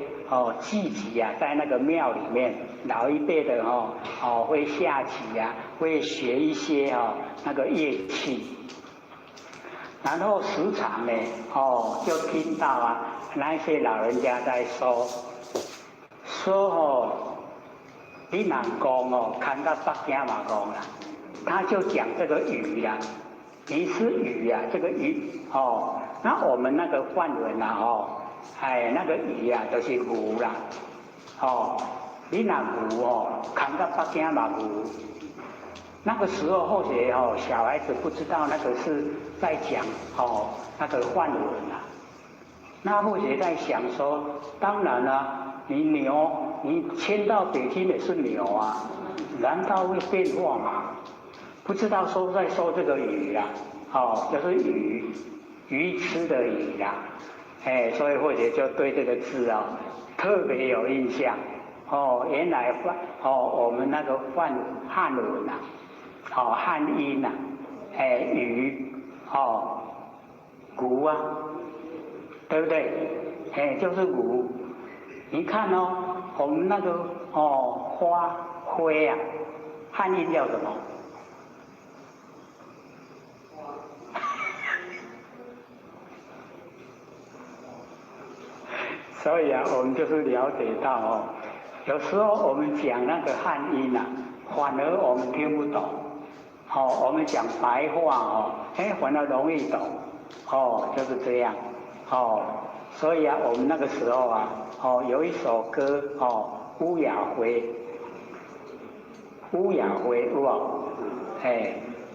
聚集啊，在那个庙里面，老一辈的会下棋啊，会学一些那个乐器，然后时常呢就听到啊那些老人家在说你人讲看到北京嘛讲啦，他就讲这个鱼啦，你是鱼啊，这个鱼那我们那个梵文啊那个鱼啊就是牛啦，你若牛看到北京嘛牛，那个时候或许小孩子不知道那个是在讲那个梵文啦，那或许在想说，当然啦。你牛，你迁到北京也是牛啊，难道会变化吗？不知道在说这个鱼啦，就是鱼吃的鱼啦，所以或者就对这个字特别有印象。原来我们那个汉文啊，汉音啊，鱼，牛啊，对不对？就是牛。你看我们那个灰啊，汉音叫什么？所以啊，我们就是了解到有时候我们讲那个汉音啊，反而我们听不懂。我们讲白话反而容易懂。就是这样。所以啊，我们那个时候啊，有一首歌乌雅灰有无？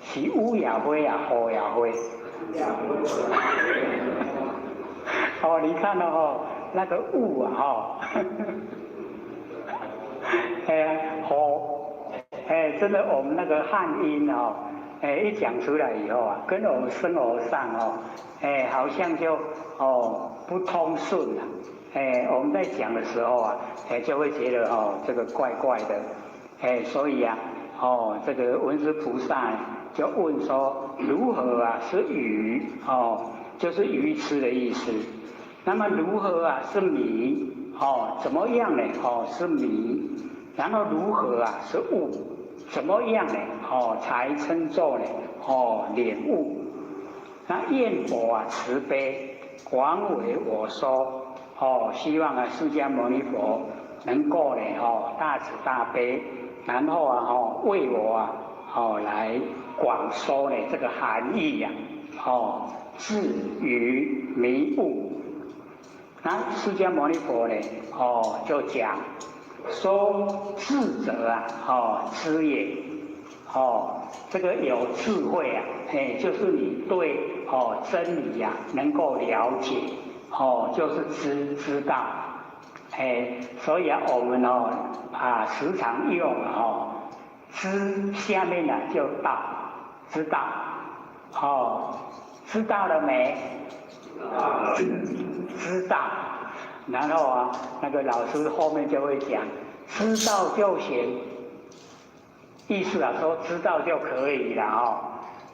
是乌雅灰啊，乌雅灰。你看那个雾啊真的我们那个汉音一讲出来以后啊，跟我们生活上好像就不通顺了。我们在讲的时候啊，就会觉得这个怪怪的。所以啊，这个文殊菩萨就问说，如何啊是愚？就是愚痴的意思。那么如何啊是迷？怎么样呢？是迷。然后如何啊是悟？怎么样呢？才称作呢？领悟。那愿佛啊慈悲，广为我说。希望啊释迦牟尼佛能够呢大慈大悲，然后啊为我来广说呢这个含义呀。智愚迷悟。那释迦牟尼佛呢就讲说智者啊知也。这个有智慧啊，就是你对真理啊能够了解，就是知道。所以啊我们时常用知下面呢就道，知道。知道了没？知道。然后那个老师后面就会讲，知道就行。意思说知道就可以了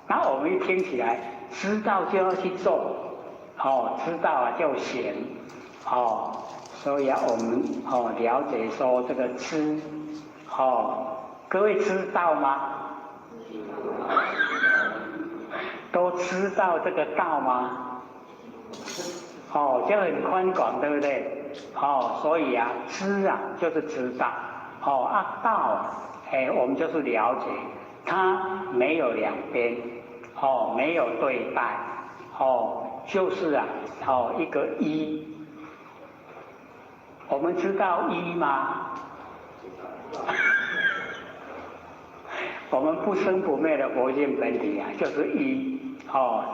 然后我们一听起来，知道就要去做，知道就行。所以我们了解说这个知，各位知道吗？都知道这个道吗？就很宽广，对不对？所以知就是知道。道我们就是了解。它没有两边，没有对待，就是一个一。我们知道一吗？我们不生不灭的佛性本体就是一，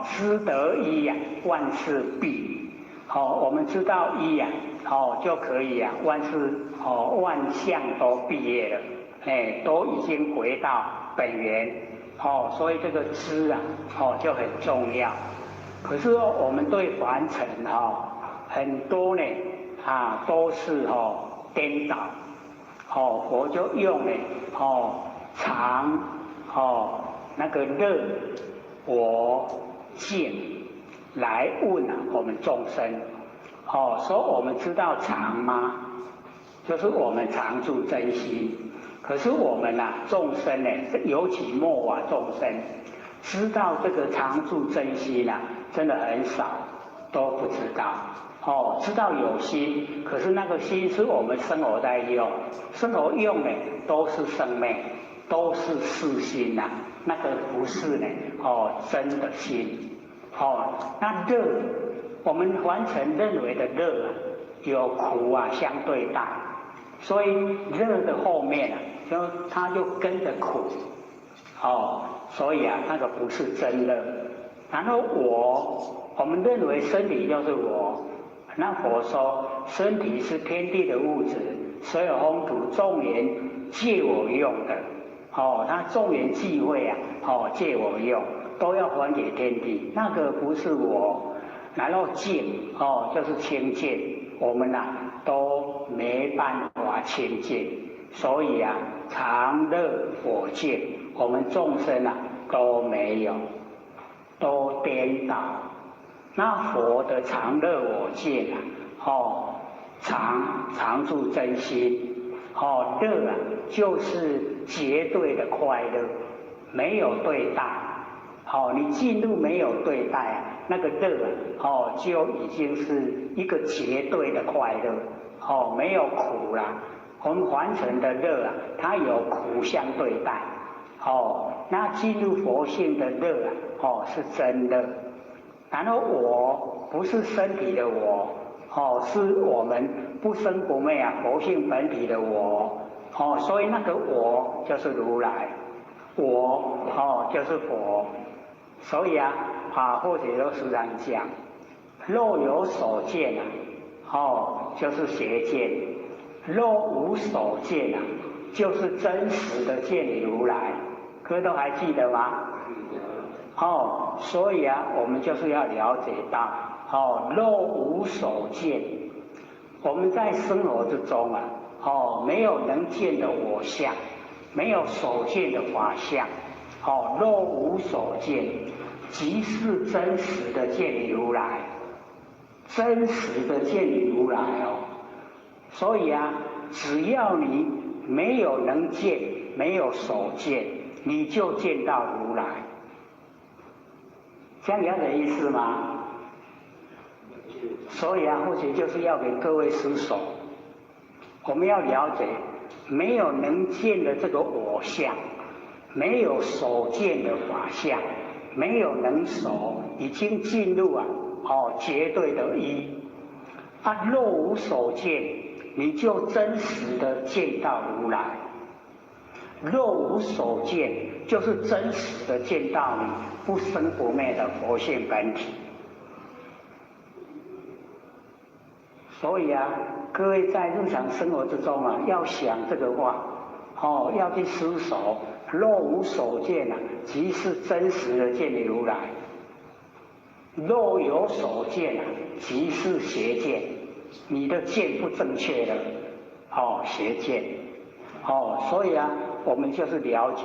知得一万事毕。我们知道一就可以万事万象都毕业了，都已经回到本源，所以这个知就很重要。可是我们对凡尘很多呢都是颠倒，佛就用常那个乐我见来问我们众生，所以我们知道常吗？就是我们常住真心。可是我们众生呢，尤其末法众生，知道这个常住真心真的很少，都不知道。知道有心，可是那个心是我们生活在用，生活用呢都是生命，都是世心那个不是呢真的心。那乐，我们凡尘认为的乐有苦相对大，所以乐的后面它就跟着苦，所以那个不是真乐。然后我们认为身体就是我。那佛说，身体是天地的物质，所有风土众缘借我用的，他众缘际会借我用，都要还给天地，那个不是我。然后见就是清净，我们都没办法清净，所以常乐我见，我们众生都没有，都颠倒。那佛的常乐我见常住真心，乐就是绝对的快乐，没有对待。你进入没有对待那个乐就已经是一个绝对的快乐，没有苦啦。我们凡尘的乐它有苦相对待，那进入佛性的乐是真乐。然后我不是身体的我，是我们不生不灭佛性本体的我，所以那个我就是如来，我就是佛。所以或者都时常讲，若有所见就是邪见；若无所见就是真实的见你如来。各位都还记得吗？所以我们就是要了解到，若无所见，我们在生活之中没有能见的我相，没有所见的法相，若无所见，即是真实的见你如来，真实的见你如来所以只要你没有能见，没有所见，你就见到如来。这样了解意思吗？所以或许就是要给各位思索，我们要了解，没有能见的这个我相，没有所见的法相，没有能所，已经进入绝对的一。若无所见，你就真实的见到如来。若无所见，就是真实的见到你不生不灭的佛性本体。所以各位在日常生活之中要想这个话，要去思索，若无所见即是真实的见你如来；若有所见即是邪见，你的见不正确的，邪见。所以我们就是了解，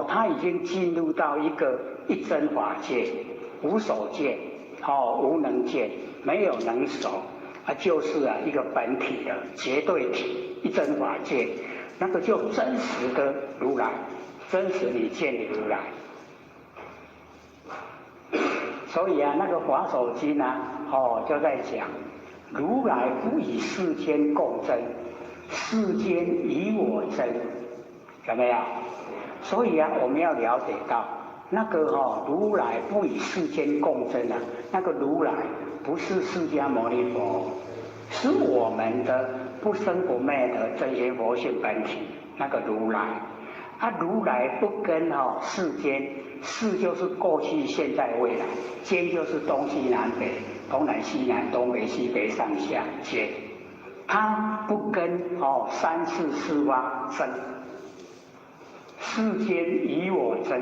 他已经进入到一个一真法界，无所见，无能见，没有能守，就是一个本体的绝对体，一真法界，那个就真实的如来，真实你见你如来。所以那个法手经就在讲，如来不与世间共争，世间与我争，有没有？所以啊，我们要了解到那个如来不与世间共争啊，那个如来不是释迦牟尼佛，是我们的不生不灭的这些佛性本体，那个如来。啊，如来不跟世间，世就是过去、现在、未来，间就是东西南北、东南西南、东北西北、上下间，他不跟三世四方争，世间与我争，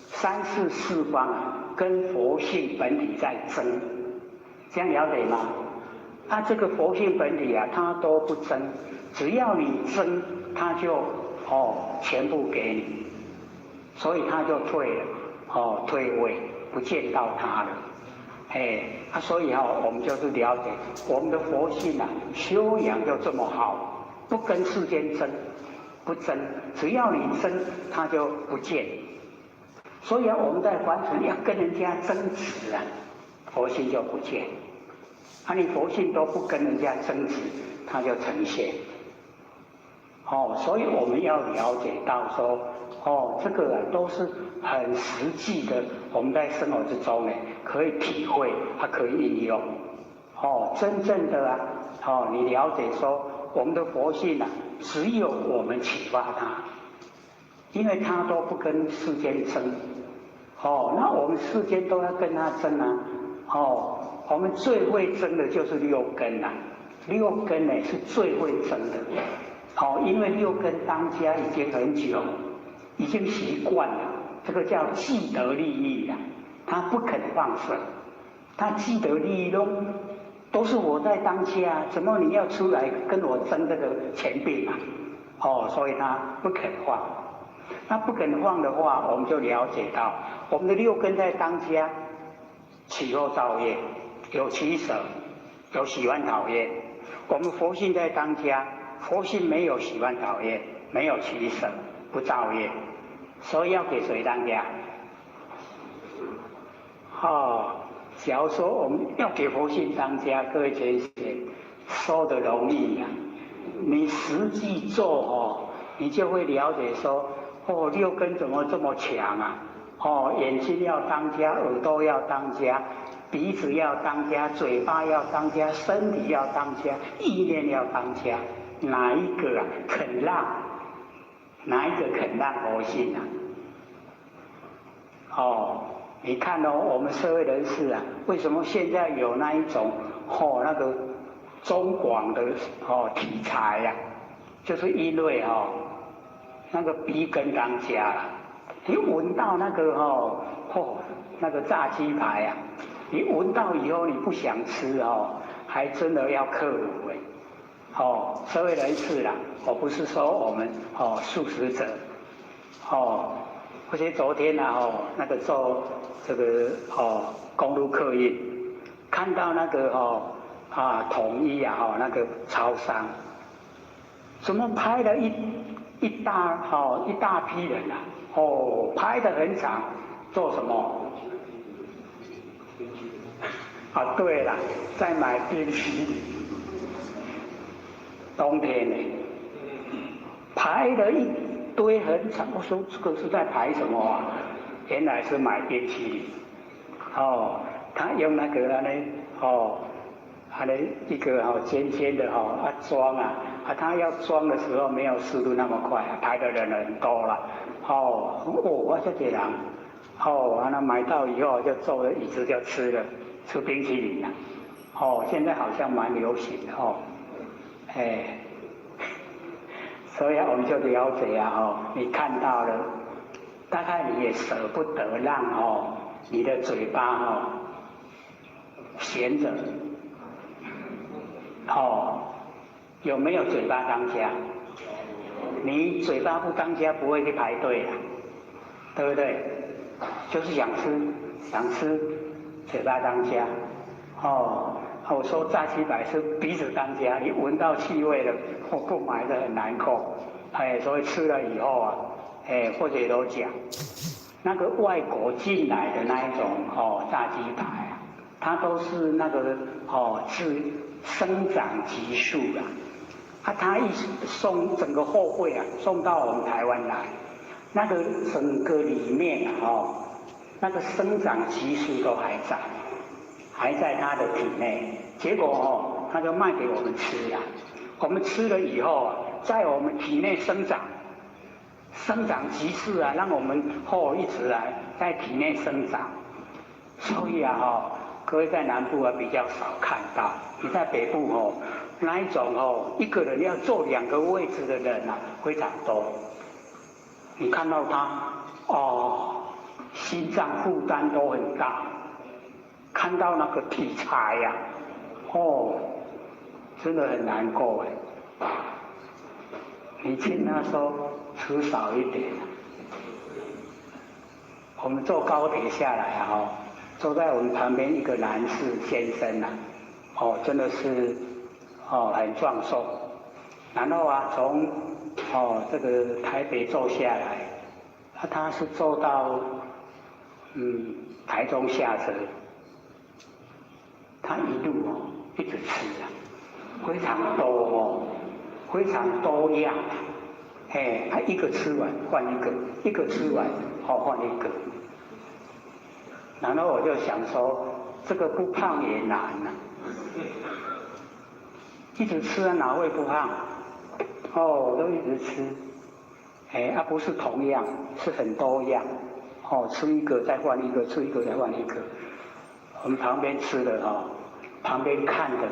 三世四方跟佛性本体在争，这样了解吗？啊，这个佛性本体啊，他都不争，只要你争，他就全部给你，所以他就退了，退位，不见到他了。所以我们就是了解我们的佛性啊，修养就这么好，不跟世间争，不争，只要你争，他就不见。所以我们在凡尘要跟人家争执啊，佛性就不见。你佛性都不跟人家争执，它就呈现。所以我们要了解到说，这个都是很实际的，我们在生活之中呢可以体会，可以应用。真正的你了解说，我们的佛性啊，只有我们启发它，因为它都不跟世间争。那我们世间都要跟它争啊。我们最会争的就是六根啊，六根呢是最会争的。因为六根当家已经很久，已经习惯了，这个叫既得利益啊，他不肯放生，他既得利益都是我在当家，怎么你要出来跟我争这个钱币嘛？所以他不肯放。那不肯放的话，我们就了解到我们的六根在当家，起后造业，有取舍，有喜欢讨厌。我们佛性在当家，佛性没有喜欢讨厌，没有取舍，不造业，所以要给谁当家？假如说我们要给佛性当家，各位同学说的容易呀，你实际做你就会了解说，六根怎么这么强啊？眼睛要当家，耳朵要当家，鼻子要当家，嘴巴要当家，身体要当家，意念要当家。哪一个肯让？哪一个肯让佛性啊？你看我们社会人士啊，为什么现在有那一种那个中广的题材呀？就是因为那个鼻根当家了，你闻到那个那个炸鸡排啊，你闻到以后你不想吃还真的要克服社会人士啦，我不是说我们素食者而且昨天那个做这个公路客运，看到那个统一那个超商，怎么拍了一大批人啊，拍得很长，做什么？对了，在买冰淇淋。冬天呢，排了一堆很长，我说这个是在排什么啊？原来是买冰淇淋。他用那个一个尖尖的装他要装的时候没有速度那么快，排的人很多了。我这些人，那买到以后就坐了椅子就吃冰淇淋了。现在好像蛮流行的所以我们就了解你看到了，大概你也舍不得让你的嘴巴闲着。有没有嘴巴当家？你嘴巴不当家不会去排队对不对？就是想吃，嘴巴当家。我说炸鸡排是鼻子当家，你闻到气味了，不买的很难过。所以吃了以后或者都讲，那个外国进来的那一种炸鸡排它都是那个是生长激素它一送整个货柜送到我们台湾来，那个整个里面那个生长激素都还在他的体内，结果他就卖给我们吃了。我们吃了以后在我们体内生长激素让我们一直在体内生长。所以各位在南部比较少看到，你在北部那一种一个人要坐2个位置的人非常多。你看到他心脏负担都很大，看到那个体裁真的很难过哎。你请他说吃少一点。我们坐高铁下来坐在我们旁边一个男士先生真的是很壮硕。然后从这个台北坐下来，他是坐到台中下车，他一路一直吃非常多非常多样。他一个吃完换一个，一个吃完换一个。然后我就想说，这个不胖也难一直吃哪会不胖？都一直吃。不是同样，是很多样。吃一个再换一个，吃一个再换一个。我们旁边吃的旁边看的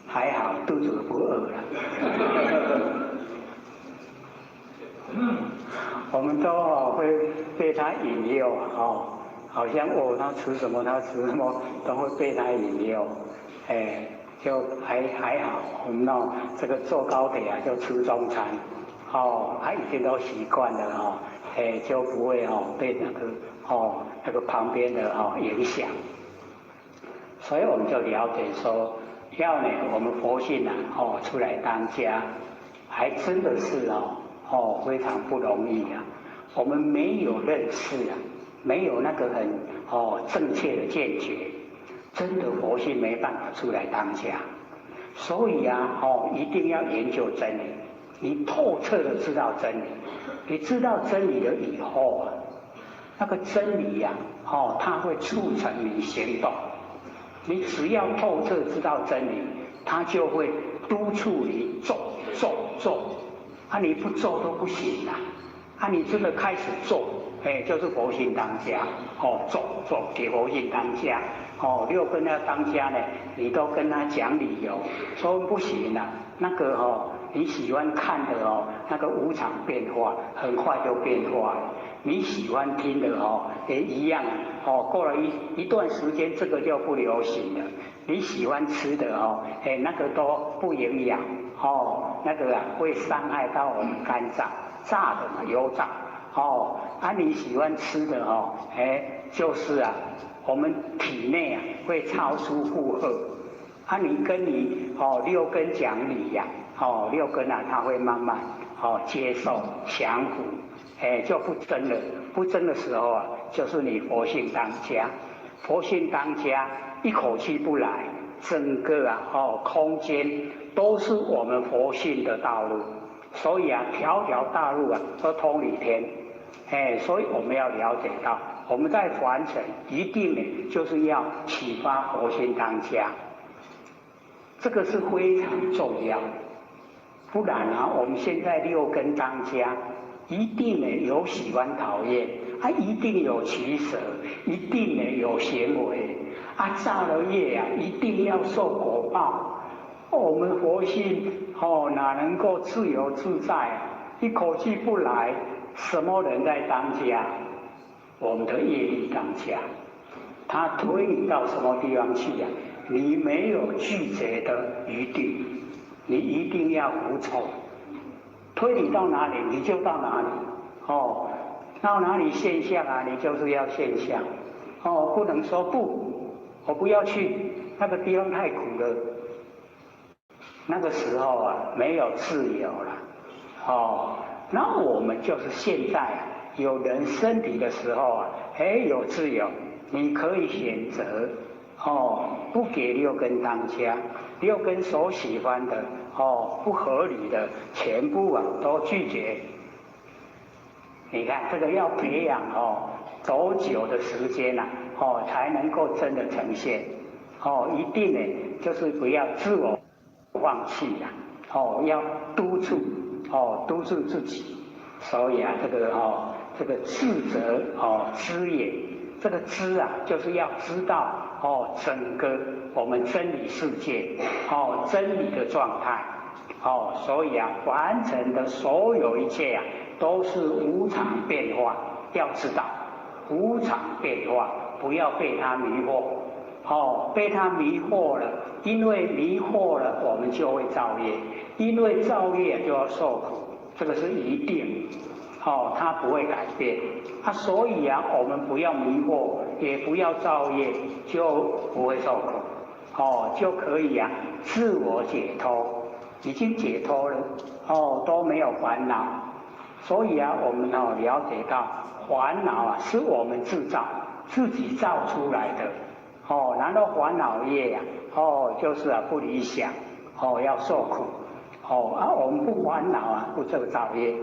还好，肚子不饿了。我们都会被他引诱好像他吃什么他吃什么都会被他引诱。就还好，我们这个坐高铁就吃中餐，已经都习惯了就不会被那个旁边的影响。所以我们就了解说，要呢我们佛性出来当家，还真的是非常不容易我们没有认识没有那个很正确的见解，真的佛性没办法出来当家。所以一定要研究真理，你透彻的知道真理，你知道真理了以后那个真理它会促成你行动。你只要透彻知道真理，它就会督促你做。你不做都不行你真的开始做，就是佛性当家，做给佛性当家。6根要当家呢，你都跟他讲理由，说不行那个你喜欢看的那个无常变化，很快就变化了。你喜欢听的也一样过了一段时间，这个就不流行了。你喜欢吃的那个都不营养那个会伤害到我们肝脏，炸的嘛油炸你喜欢吃的就是我们体内会超出负荷你跟你6根讲理6根它会慢慢接受降服就不争了。不争的时候就是你佛性当家。佛性当家一口气不来，整个空间都是我们佛性的道路。所以条条大路都通理天。所以我们要了解到，我们在凡尘一定呢就是要启发佛性当家，这个是非常重要。不然我们现在6根当家，一定呢有喜欢讨厌一定有取舍，一定呢有行为造了业一定要受果报。我们佛性哪能够自由自在一口气不来，什么人在当家？我们的业力当家。他推你到什么地方去你没有拒绝的余地，你一定要服从。推你到哪里你就到哪里到哪里现象你就是要现象不能说不，我不要去那个地方太苦了。那个时候没有自由了那我们就是现在有人身体的时候有自由，你可以选择不给6根当家，6根所喜欢的不合理的全部都拒绝。你看这个要培养多久的时间呐？才能够真的呈现？一定呢，就是不要自我放弃呀，要督促自己。所以啊，这个智者知也，这个知啊，就是要知道整个我们真理世界真理的状态所以啊，凡尘的所有一切啊，都是无常变化，要知道无常变化，不要被它迷惑被它迷惑了，因为迷惑了，我们就会造业，因为造业就要受苦，这个是一定它不会改变所以啊，我们不要迷惑，也不要造业，就不会受苦就可以啊自我解脱，已经解脱了都没有烦恼。所以啊，我们了解到烦恼啊是我们自己造出来的然后烦恼业就是啊不理想要受苦我们不烦恼啊，不这个造业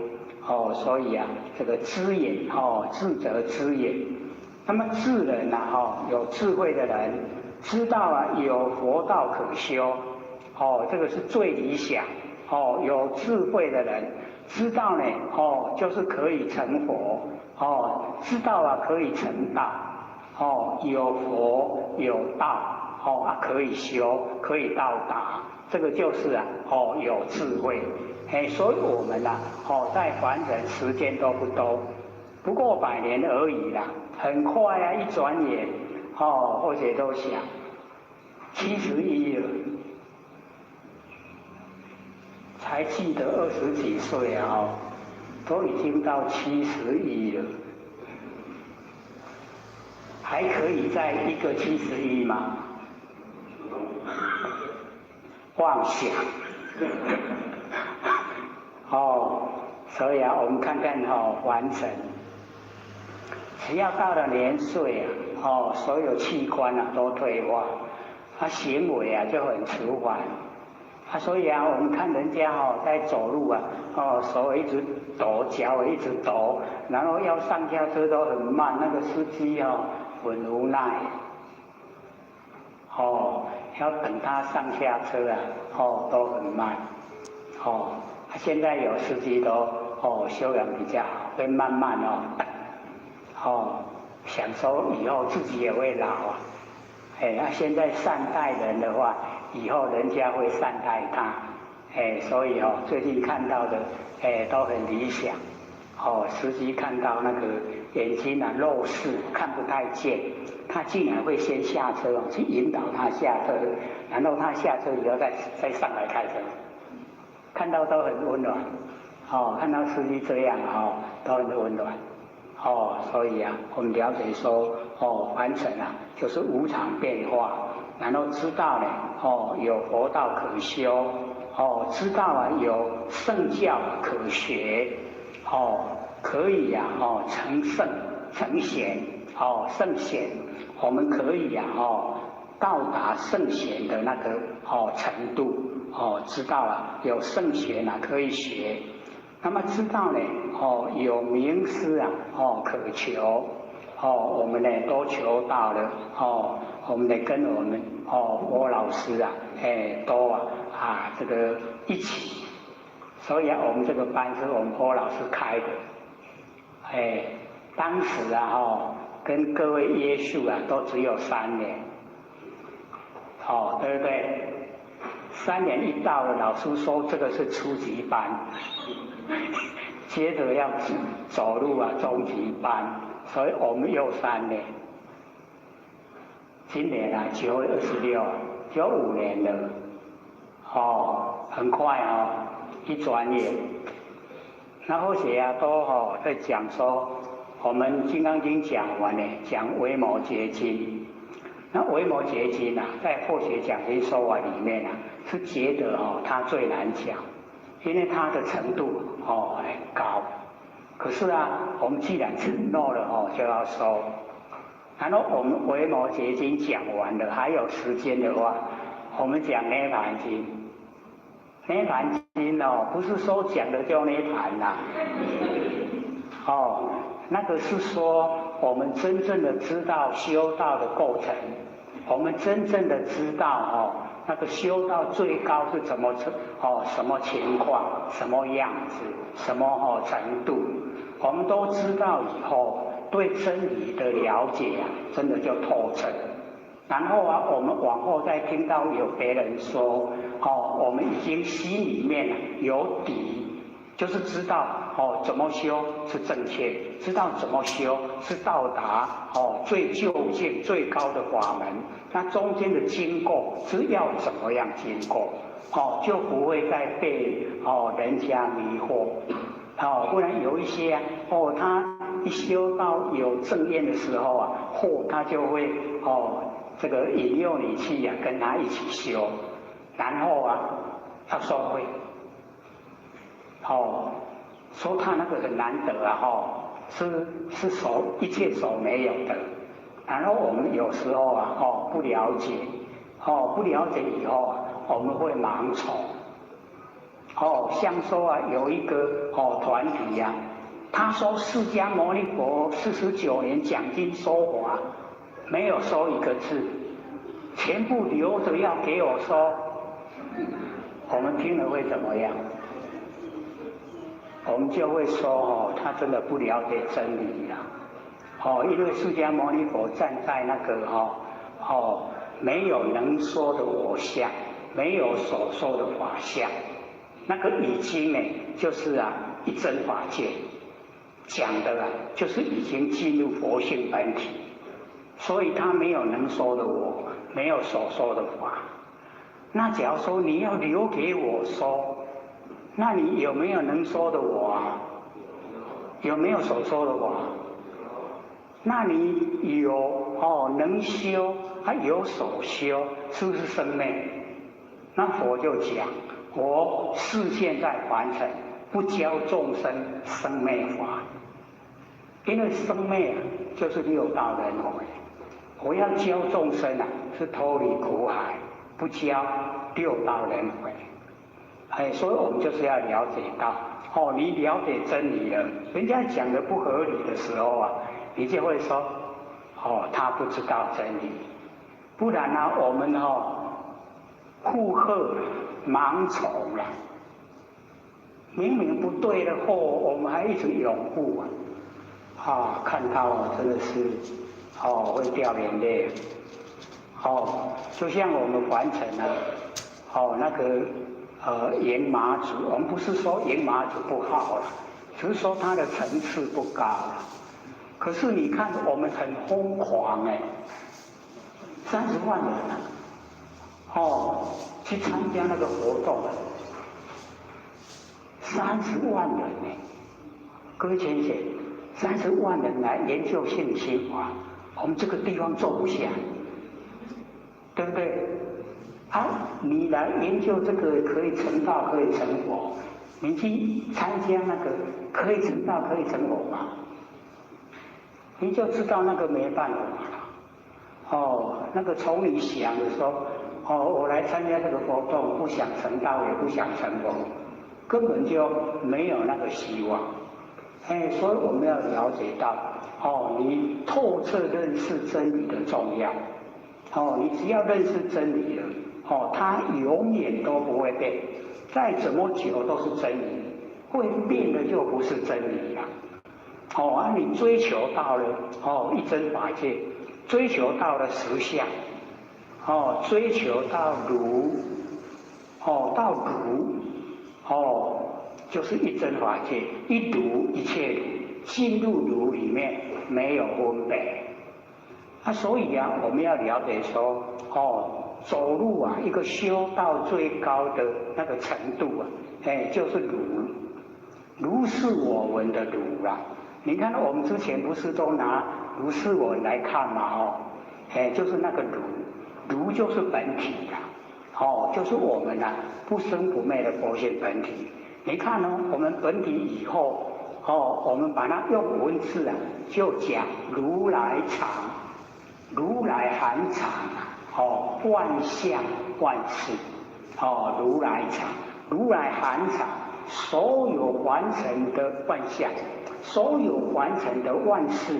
所以啊，这个知也智者知也。那么智人呐有智慧的人知道啊有佛道可修这个是最理想有智慧的人知道呢就是可以成佛知道啊可以成道有佛有道可以修可以到达，这个就是啊有智慧所以我们呐在凡尘时间都不多，不过100年而已啦，很快啊，一转眼或者都想71了，才记得20几岁啊都已经到71了，还可以再一个71吗？妄想所以啊，我们看看凡尘，只要到了年岁啊所有器官啊都退化，行为啊就很迟缓所以啊，我们看人家在走路啊手一直抖，脚一直抖，然后要上下车都很慢，那个司机很无奈要等他上下车啊都很慢现在有司机都修养比较好，会慢慢想说以后自己也会老现在善待人的话，以后人家会善待他所以最近看到的都很理想司机看到那个眼睛啊弱视看不太见，他竟然会先下车去引导他下车，然后他下车以后再上来开车，看到都很温暖看到司机这样都很温暖所以啊，我们了解说凡尘啊就是无常变化，然后知道呢有佛道可修知道啊有圣教可学可以啊成圣成贤圣贤，我们可以啊到达圣贤的那个程度知道啊有圣贤啊可以学，那么知道呢有名师啊可求我们呢都求到了我们呢跟我们郭老师啊都这个一起，所以啊我们这个班是我们郭老师开的当时啊跟各位约束啊都只有3年对不对？3年一到了，老师说这个是初级班接着要走路啊中级班，所以我们又3年，今年啊9月26就5年了很快一转眼。那后学啊都在讲说我们金刚经讲完呢，讲维摩诘经，那维摩诘经啊在后学讲经说法里面是觉得它最难讲，因为它的程度很高，可是啊我们既然承诺了就要收，然后我们维摩诘经讲完了，还有时间的话我们讲涅盘经，涅盘经不是说讲的就涅盘啦哦，那个是说我们真正的知道修道的过程，我们真正的知道哦，那个修道最高是怎么什么情况，什么样子，什么程度，我们都知道以后，对真理的了解啊，真的就透彻。然后啊，我们往后再听到有别人说，我们已经心里面有底，就是知道怎么修是正确，知道怎么修是到达最究竟最高的法门。那中间的经过是要怎么样经过，就不会再被人家迷惑。不然有一些他一修到有正念的时候啊，他就会这个引诱你去跟他一起修，然后啊要收费，说他那个很难得啊，是手一切手没有的。然后我们有时候啊不了解，不了解以后啊，我们会盲从。像说啊有一个团体啊，他说释迦牟尼佛49年讲经说法，没有收一个字，全部留着要给我收。我们听了会怎么样？我们就会说他真的不了解真理啦。因为释迦牟尼佛站在那个没有能说的我相，没有所说的法相，那个已经呢就是一真法界讲的就是已经进入佛性本体，所以他没有能说的我，没有所说的法。那假如说你要留给我说，那你有没有能说的我啊？有没有所说的我？那你有能修，还有所修，是不是生昧？那佛就讲，我示现在凡尘，不教众生生昧法。因为生昧就是六道轮回，我要教众生是脱离苦海，不教六道轮回。所以我们就是要了解到，你了解真理了，人家讲的不合理的时候你就会说，他不知道真理。不然我们附和盲从了，明明不对的货，我们还一直拥护看到真的是会掉眼泪。就像我们凡尘那个盐麻子，我们不是说盐麻子不好了，只是说它的层次不高了。可是你看我们很疯狂30万人去参加那个活动，30万人各位先生，30万人来研究心理心法，我们这个地方坐不下，对不对？你来研究这个可以成道可以成佛，你去参加那个可以成道可以成佛吗？你就知道那个没办法了。那个从你想的时候，我来参加这个活动，不想成道也不想成佛，根本就没有那个希望。所以我们要了解到，你透彻认识真理的重要。你只要认识真理了，它永远都不会变，再怎么久都是真理，会变的就不是真理了。你追求到了一真法界，追求到了实相，追求到如，到如，就是一真法界，一如一切如，进入如里面没有分别。所以我们要了解说，走路一个修到最高的那个程度就是如，如是我闻的如啦。你看我们之前不是都拿如是我闻来看嘛？就是那个如，如就是本体就是我们不生不灭的佛性本体。你看我们本体以后，我们把它用文字就讲如来藏，如来含藏万象万事，如来藏，如来含藏所有凡尘的万象，所有凡尘的万事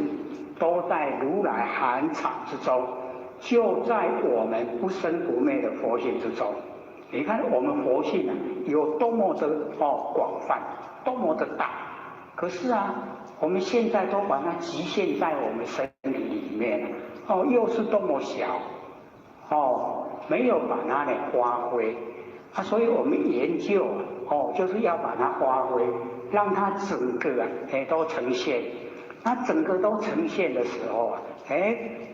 都在如来含藏之中，就在我们不生不灭的佛性之中。你看我们佛性啊，有多么的广泛，多么的大。可是啊，我们现在都把它局限在我们身体里面，又是多么小，没有把它呢发挥啊，所以我们研究就是要把它发挥，让它整个都呈现。那整个都呈现的时候啊，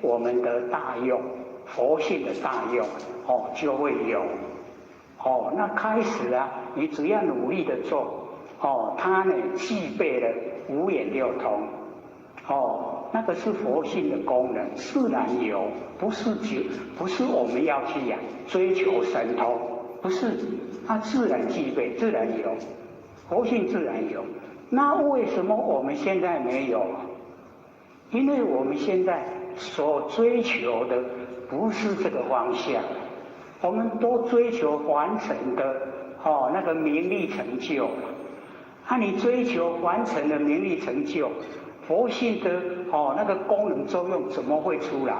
我们的大用，佛性的大用就会有。那开始啊，你只要努力的做，它呢具备了五眼六通，那个是佛性的功能，自然有，不是我们要去追求神通，不是，它自然具备，自然有，佛性自然有。那为什么我们现在没有？因为我们现在所追求的不是这个方向，我们都追求凡尘的那个名利成就。你追求凡尘的名利成就，佛性的那个功能作用怎么会出来？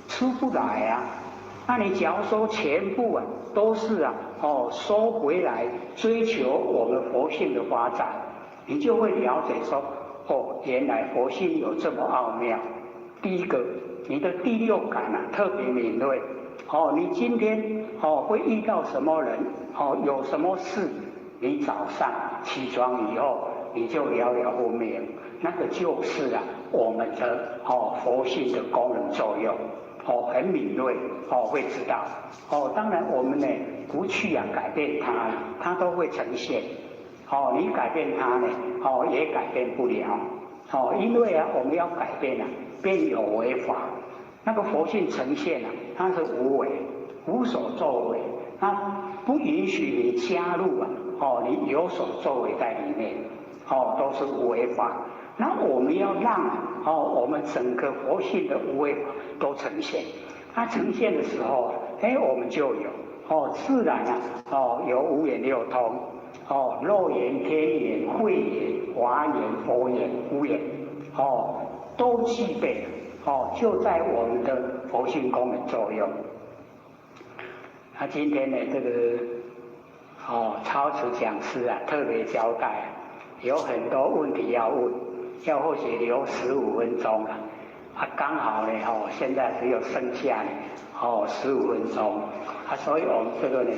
出不来啊！那你假如说全部都是收回来追求我们佛性的发展，你就会了解说原来佛性有这么奥妙。第一个，你的第六感特别敏锐。你今天会遇到什么人？有什么事？你早上起床以后，你就了了分明。那个就是我们的佛性的功能作用。很敏锐，会知道。当然我们呢不去改变它，它都会呈现。你改变它呢，也改变不了。因为我们要改变便有为法。那个佛性呈现它是无为，无所作为，它不允许你加入你有所作为在里面，都是无为法。那我们要让我们整个佛性的无为法都呈现。它呈现的时候我们就有自然有五眼六通，肉眼、天眼、慧眼、华眼、佛眼、无眼都具备。就在我们的佛性功能作用。今天呢，这个超持讲师特别交代有很多问题要问，要或许留15分钟刚好呢现在只有剩下呢15分钟所以我们这个呢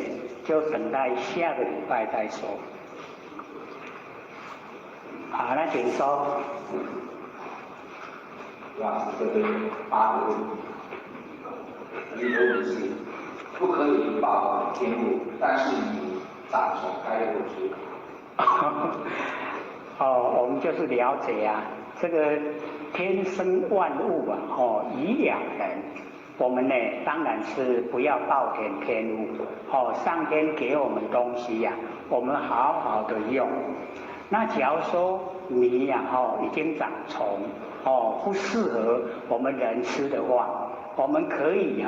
就等待下个礼拜再说。好，那请说。老师这边8个问题，第一个问题是不可以报天路，但是你长虫该如何处理？我们就是了解这个天生万物以养人，我们呢当然是不要暴殄天物。上天给我们东西我们好好的用。那假如说你已经长虫不适合我们人吃的话，我们可以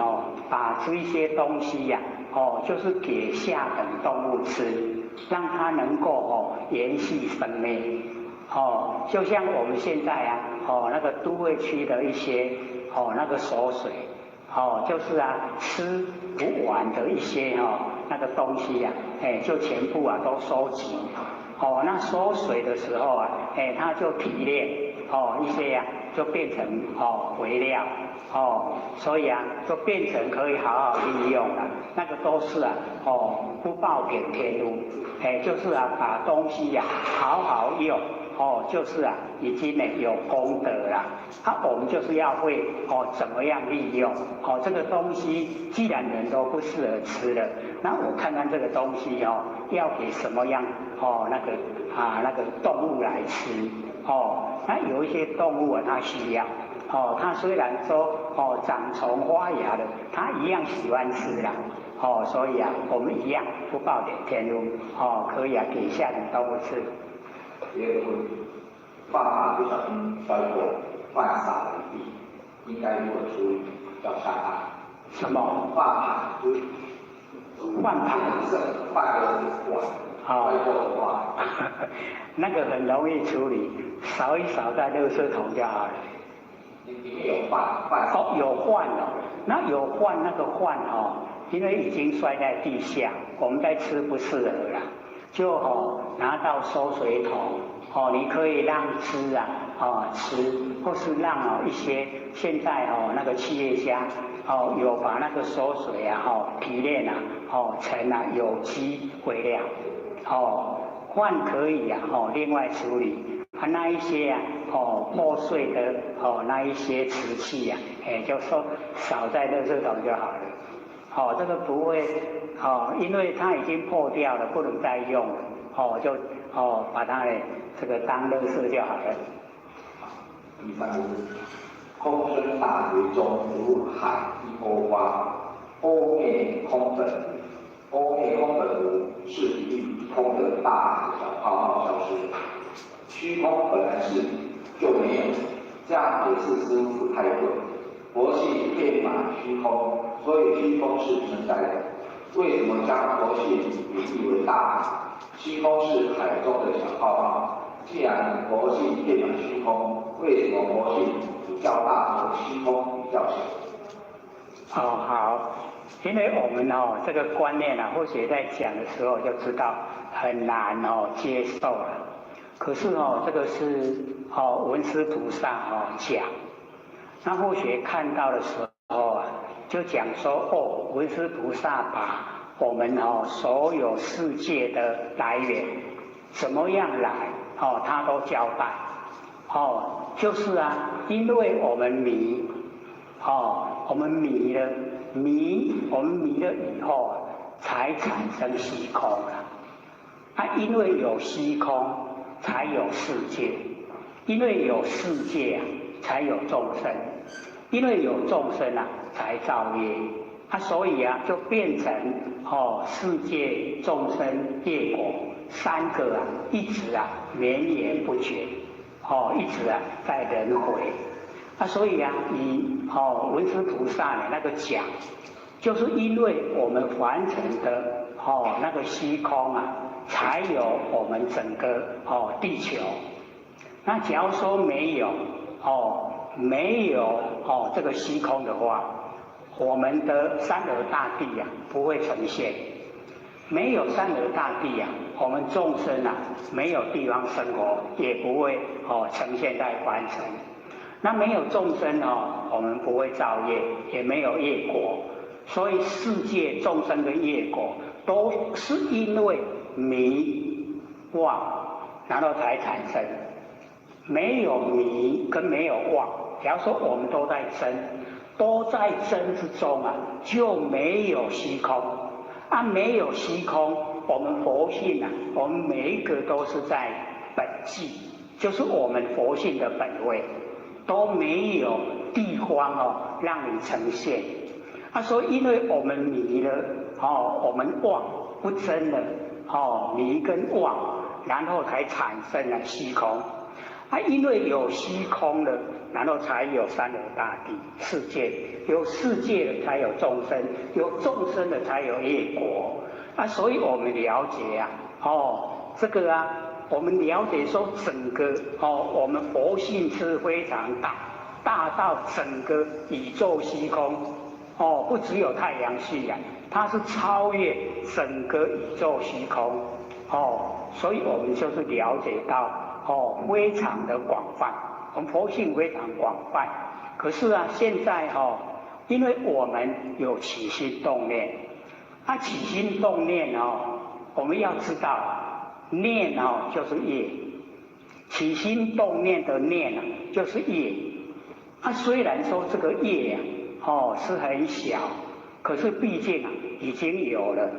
把这些东西就是给下等动物吃，让它能够延续生命。就像我们现在那个都会区的一些那个锁水，就是吃不完的一些那个东西就全部都收集。那收水的时候它就提炼一些就变成肥料所以就变成可以好好利用了。那个都是不暴殄天物，就是把东西好好用就是已经有功德了。我们就是要会怎么样利用这个东西，既然人都不适合吃了，那我看看这个东西要给什么样那个动物来吃那有一些动物它需要它虽然说长虫发芽的，它一样喜欢吃啦所以我们一样不暴殄天物可以给下等动物吃。第二个问题，爸爸不小心摔过，饭洒了一地，应该如何处理？要杀他？什么？饭盘就是饭盘是饭的碗哦，外过的话，那个很容易处理，扫一扫在垃圾桶就好了。里面有饭。哦，有饭哦，那有饭那个饭哦，因为已经摔在地下，我们在吃不适合啦，就拿到收水桶，你可以让吃啊吃，或是让一些现在那个企业家有把那个收水提炼成有机肥料，饭可以另外处理。那一些破碎的那一些瓷器就说扫在垃圾桶就好了。这个不会因为它已经破掉了，不能再用了，就把它这个当垃圾就好了。第三个，空生大水中如海一欧花，欧灭空本，欧灭空本无，是一空的大小泡泡消失。虚空本来是就没有，这样解释似乎太贵。佛系遍满虚空，所以虚空是存在的。为什么将佛系比喻为大？虚空是海中的小泡泡。既然佛系遍满虚空，为什么佛系比较大和虚空比较小？好，因为我们这个观念或许在讲的时候就知道很难接受了。可是这个是文殊菩萨讲，那或许看到的时候就讲说文殊菩萨把我们所有世界的来源怎么样来他都交代就是因为我们迷我们迷了以后才产生虚空因为有虚空才有世界，因为有世界才有众生，因为有众生才造业所以就变成世界、众生、业果三个一直绵延不绝一直在轮回所以以文殊菩萨的那个讲，就是因为我们凡尘的那个虚空才有我们整个地球。那假如说没有这个虚空的话，我们的三河大地不会呈现。没有三河大地我们众生没有地方生活，也不会呈现在凡尘。那没有众生我们不会造业，也没有业果。所以世界众生的业果都是因为迷妄，然后才产生。没有迷跟没有妄，假如说我们都在争之中就没有虚空没有虚空，我们佛性我们每一个都是在本际，就是我们佛性的本位，都没有地方让你呈现所以因为我们迷了我们妄不真了迷跟妄，然后才产生了虚空因为有虚空了，然后才有三河大地世界，有世界了才有众生，有众生了才有业果所以我们了解这个我们了解说整个我们佛性是非常大到整个宇宙虚空不只有太阳系它是超越整个宇宙虚空所以我们就是了解到非常的广泛，我们佛性非常广泛。可是现在因为我们有起心动念起心动念我们要知道念就是业，起心动念的念就是业虽然说这个业是很小，可是毕竟已经有了。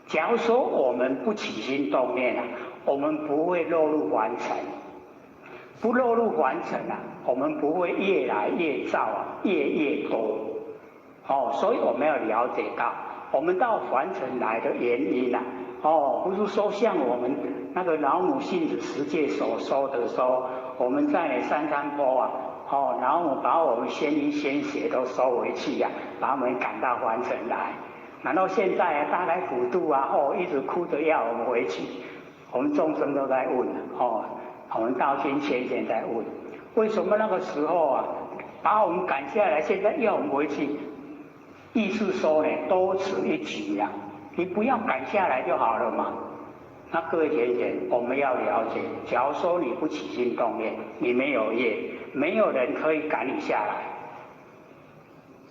假如说我们不起心动念我们不会落入凡尘，不落入凡尘我们不会越来越造越多所以我们要了解到我们到凡尘来的原因不是说像我们那个老母信子十戒所说的说我们在三山坡然后把我们先医先邪都收回去把我们赶到凡尘来然后现在啊，大概普渡啊，一直哭着要我们回去，我们众生都在问我们道心前在问，为什么那个时候啊，把我们赶下来，现在要我们回去？意思说呢，多此一举呀，你不要赶下来就好了嘛。那各位姐姐，我们要了解，假如说你不起心动念，你没有业，没有人可以赶你下来。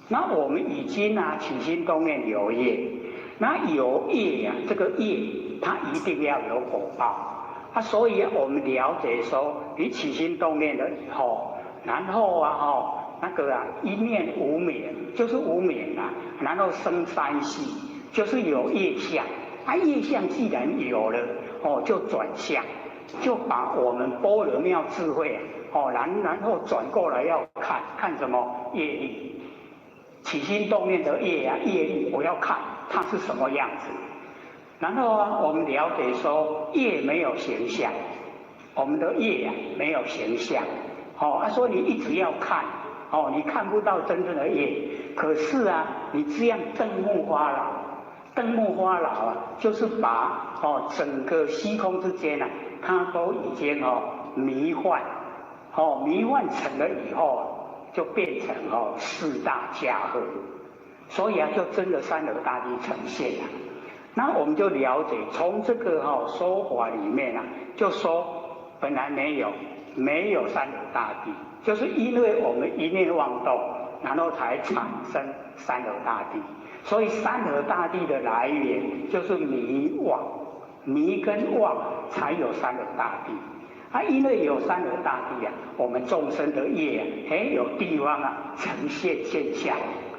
那我们已经起心动念有业，那有业呀，这个业它一定要有果报所以我们了解说，你起心动念了以后，然后一念无明就是无明然后生三系就是有业相业相既然有了就转向，就把我们般若妙智慧然后转过来要看什么业力。起心动念的业力，我要看它是什么样子。然后我们了解说，业没有形象，我们的业没有形象。说你一直要看，你看不到真正的业。可是你这样瞪目花老，就是把整个虚空之间它都已经迷幻，迷幻成了以后。就变成四大家合，所以就真的三河大地呈现了。那我们就了解，从这个说法里面就说本来没有三河大地，就是因为我们一念妄动，然后才产生三河大地。所以三河大地的来源就是迷妄，迷跟妄才有三河大地。因为有三河大地我们众生的业有地方呈现现象，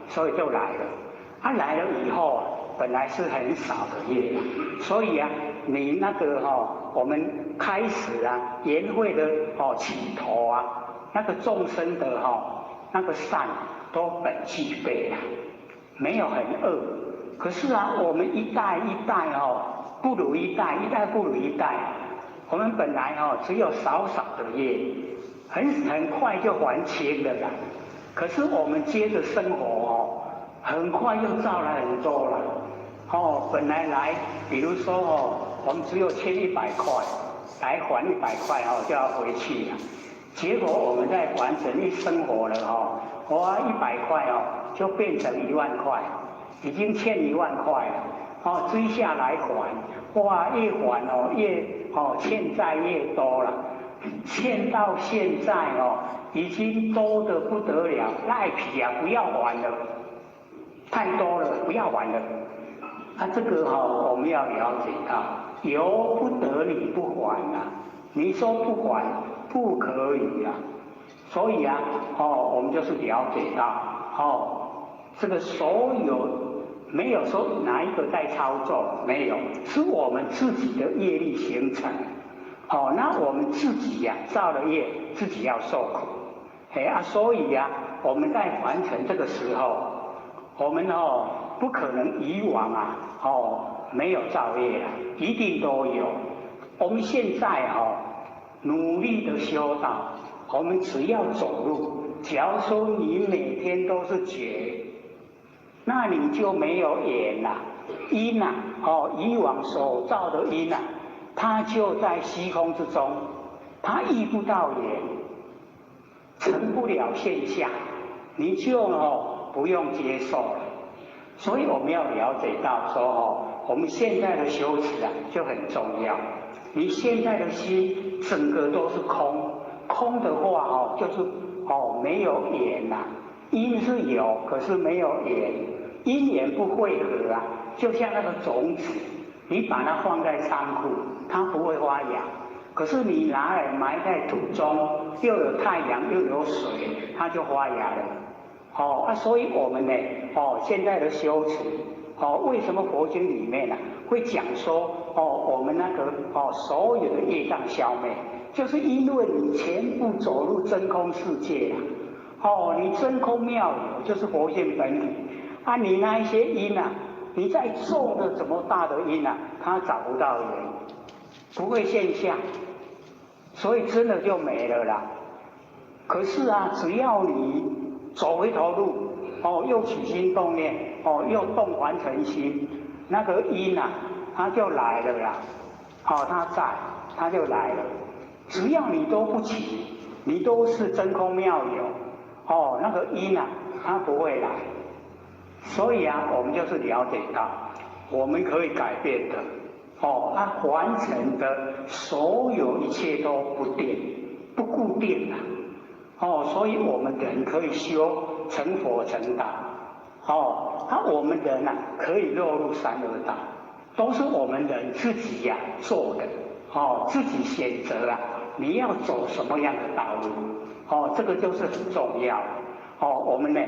所以就来了。来了以后本来是很少的业所以你那个我们开始言会的起头那个众生的那个善都本具备没有很恶。可是我们一代一代不如一代，一代不如一代。我们本来只有少的业，很快就还清了啦。可是我们接着生活很快又造了很多了。本来比如说我们只有欠100块，来还100块就要回去了。结果我们在完成一生活了100块就变成1万块，已经欠1万块了。追下来还，越还越欠债越多了，欠到现在已经多得不得了，赖皮不要还了，太多了，不要还了。这个我们要了解到，由不得你不还你说不还不可以所以我们就是了解到这个所有。没有说哪一个在操作，没有，是我们自己的业力形成。那我们自己造了业，自己要受苦。所以我们在完成这个时候，我们不可能以往没有造业一定都有。我们现在努力的修道，我们只要走路，假如说你每天都是觉。那你就没有缘因以往所造的因它就在虚空之中，它遇不到缘，成不了现象，你就不用接受了。所以我们要了解到说我们现在的修持就很重要。你现在的心整个都是空，空的话就是没有缘因是有，可是没有缘，因缘不汇合就像那个种子，你把它放在仓库，它不会发芽。可是你拿来埋在土中，又有太阳又有水，它就发芽了。所以我们呢，现在的修持，为什么佛经里面会讲说，我们那个所有的业障消灭，就是因为你全部走入真空世界你真空妙有，就是佛性本体你那一些因你在种的怎么大的因它找不到缘，不会现象，所以真的就没了啦。可是只要你走回头路又起心动念，又动凡尘心，那个因啊，它就来了啦。它在，它就来了。只要你都不起，你都是真空妙有，那个因啊，它不会来。所以啊，我们就是了解到，我们可以改变的，它凡尘的所有一切都不定、不固定啊。所以我们人可以修成佛成道，我们人啊可以落入三恶道，都是我们人自己呀做的，自己选择啊，你要走什么样的道路，这个就是很重要。我们呢，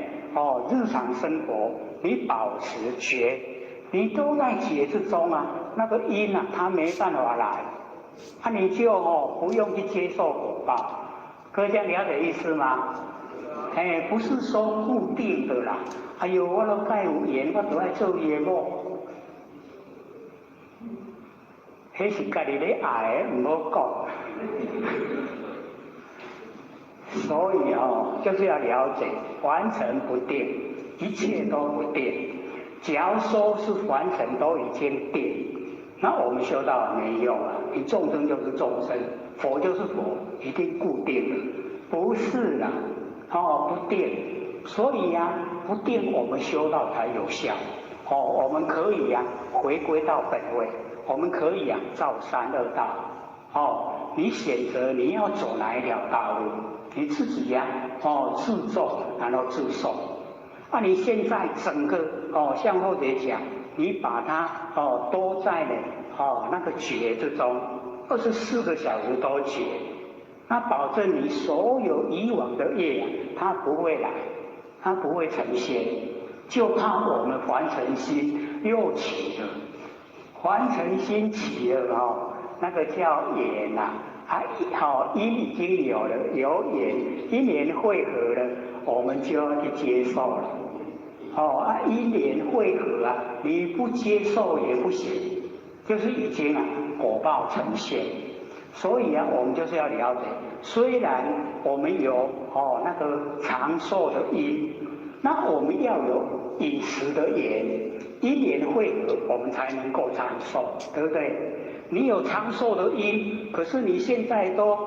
日常生活你保持觉，你都在觉之中啊，那个因啊，它没办法来，你就不用去接受果报。各位这样了解意思吗？不是说固定的啦。哎呦，我都该有缘，我都爱做业务。那是家己咧爱的，唔好讲。所以就是要了解，凡尘不定，一切都不定。假如说是凡尘都已经定，那我们修道没用啊。你众生就是众生，佛就是佛，一定固定的，不是啦，不定。所以呀，不定我们修道才有效。我们可以呀回归到本位，我们可以呀造三恶道。你选择你要走哪一条道路，你自己呀自重，然后自受。你现在整个像后者讲，你把它都在呢那个觉之中，24个小时都觉，那保证你所有以往的业它不会来，它不会呈现，就怕我们凡尘心又起了，凡尘心起了那个叫缘呐，因已经有了，有缘，因缘汇合了，我们就要去接受了。因缘汇合啊，你不接受也不行，就是已经果报呈现。所以我们就是要了解，虽然我们有那个长寿的因，那我们要有饮食的缘，因缘汇合，我们才能够长寿，对不对？你有长寿的因，可是你现在都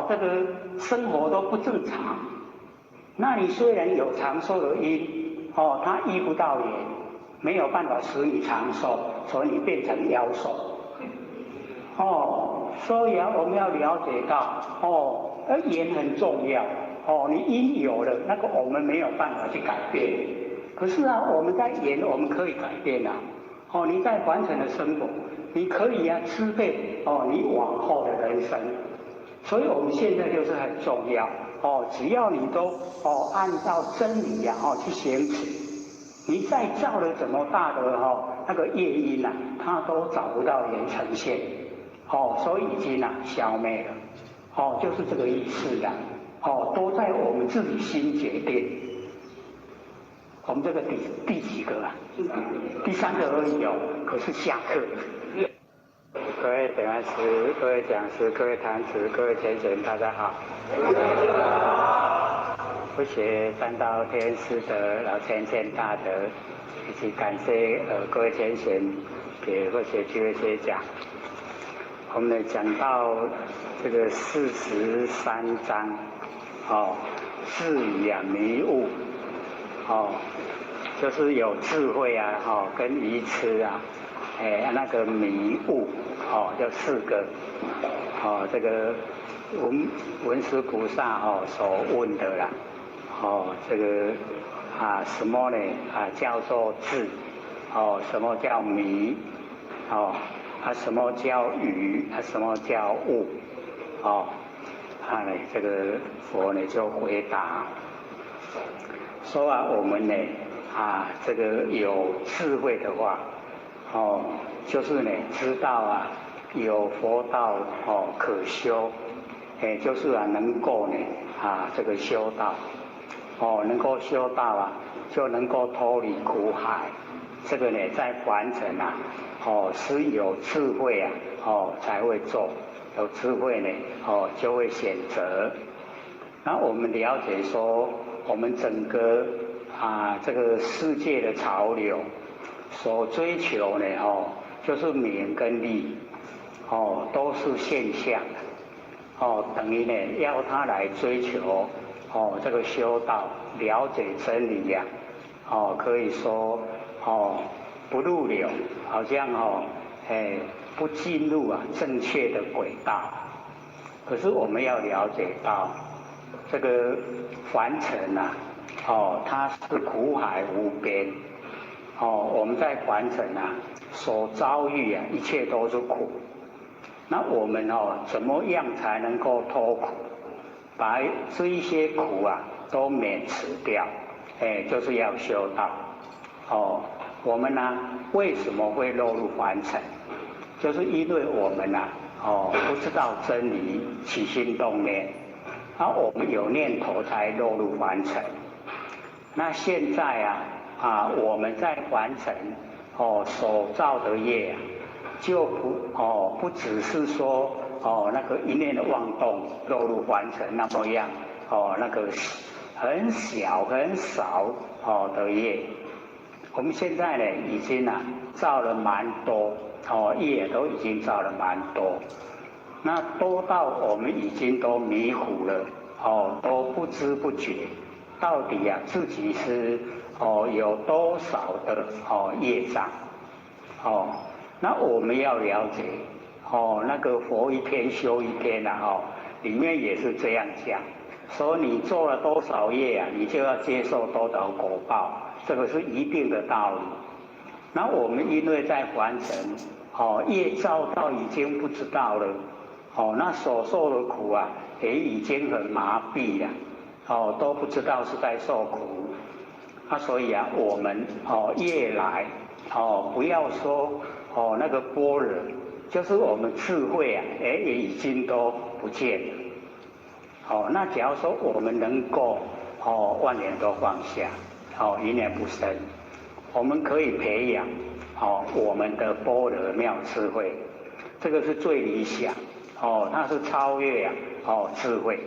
这个生活都不正常，那你虽然有长寿的因，它依不到缘，没有办法使你长寿，所以你变成夭寿。所以我们要了解到，缘很重要。你因有了，那个我们没有办法去改变。可是我们在缘，我们可以改变啊。你在凡尘的生活，你可以支配你往后的人生。所以我们现在就是很重要。只要你都按照真理去行持，你再造了怎么大的那个业因它都找不到缘呈现。所以已经消灭了。就是这个意思啦。都在我们自己心决定。我们这个第几个啊？第3个而已可是下课。各位讲师、各位讲师、各位坛子、各位贤贤，大家好。不学三道天师的老先贤大德，以及感谢各位贤贤给或学机会学讲。我们讲到这个43章，智语迷悟，就是有智慧跟愚痴那个迷悟，就4个，这个文殊菩萨所问的啦，这个什么呢？叫做智，什么叫迷？什么叫愚？什么叫悟？这个佛呢就回答说我们呢这个有智慧的话，就是呢知道有佛道可修，就是能够呢这个修道，能够修道就能够脱离苦海。这个呢在凡尘是有智慧才会做，有智慧呢就会选择。那我们了解说，我们整个这个世界的潮流所追求呢，就是名跟利，都是现象的，等于呢要他来追求，这个修道了解真理呀，可以说，不入流，好像不进入正确的轨道。可是我们要了解到，这个凡尘啊，它是苦海无边，我们在凡尘啊所遭遇啊，一切都是苦。那我们怎么样才能够脱苦，把这一些苦啊都免除掉？就是要修道。我们呢为什么会落入凡尘？就是因为我们不知道真理，起心动念，我们有念头才落入凡尘。那现在我们在凡尘所造的业就不只是说那个一念的妄动落入凡尘那么样那个很小很少的业。我们现在呢已经造了蛮多业都已经造了蛮多，那多到我们已经都迷糊了都不知不觉到底自己是有多少的业障那我们要了解那个佛一天修一天里面也是这样讲，说你做了多少业你就要接受多少果报，这个是一定的道理。那我们因为在凡尘业造到已经不知道了那所受的苦也已经很麻痹了都不知道是在受苦所以我们越来不要说那个般若，就是我们智慧也已经都不见了那假如说我们能够万年都放下一念不生，我们可以培养我们的般若妙智慧，这个是最理想它是超越智慧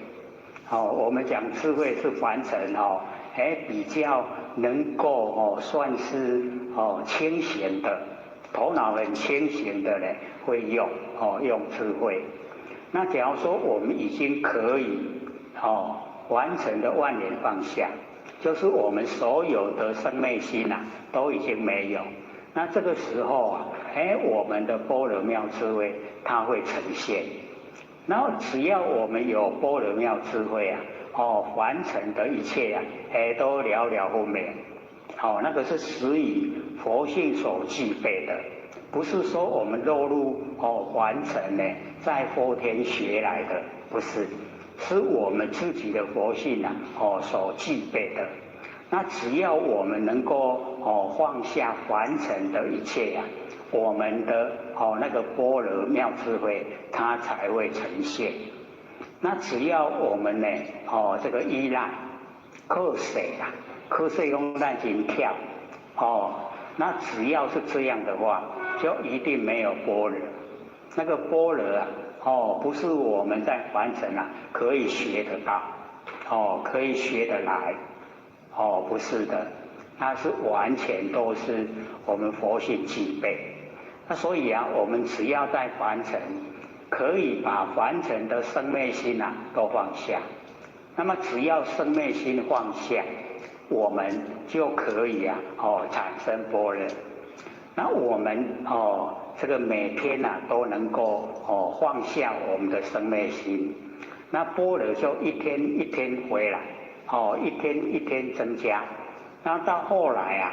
我们讲智慧是凡尘比较能够算是清醒的，头脑很清醒的人会用智慧。那假如说我们已经可以完成的万年放下，就是我们所有的生昧心都已经没有，那这个时候我们的般若妙智慧它会呈现。然后只要我们有般若妙智慧凡尘的一切都了了分明那个是实以佛性所具备的，不是说我们落入凡尘在佛天学来的，不是，是我们自己的佛性所具备的。那只要我们能够放下凡尘的一切我们的那个般若妙智慧它才会呈现。那只要我们呢这个依赖瞌睡用咱真跳那只要是这样的话，就一定没有般若。那个般若不是我们在凡尘可以学得到可以学得来不是的，那是完全都是我们佛性具备。那所以我们只要在凡尘可以把凡尘的生灭心都放下，那么只要生灭心放下，我们就可以产生般若。那我们这个每天都能够放下我们的生灭心，那般若就一天一天回来一天一天增加。那到后来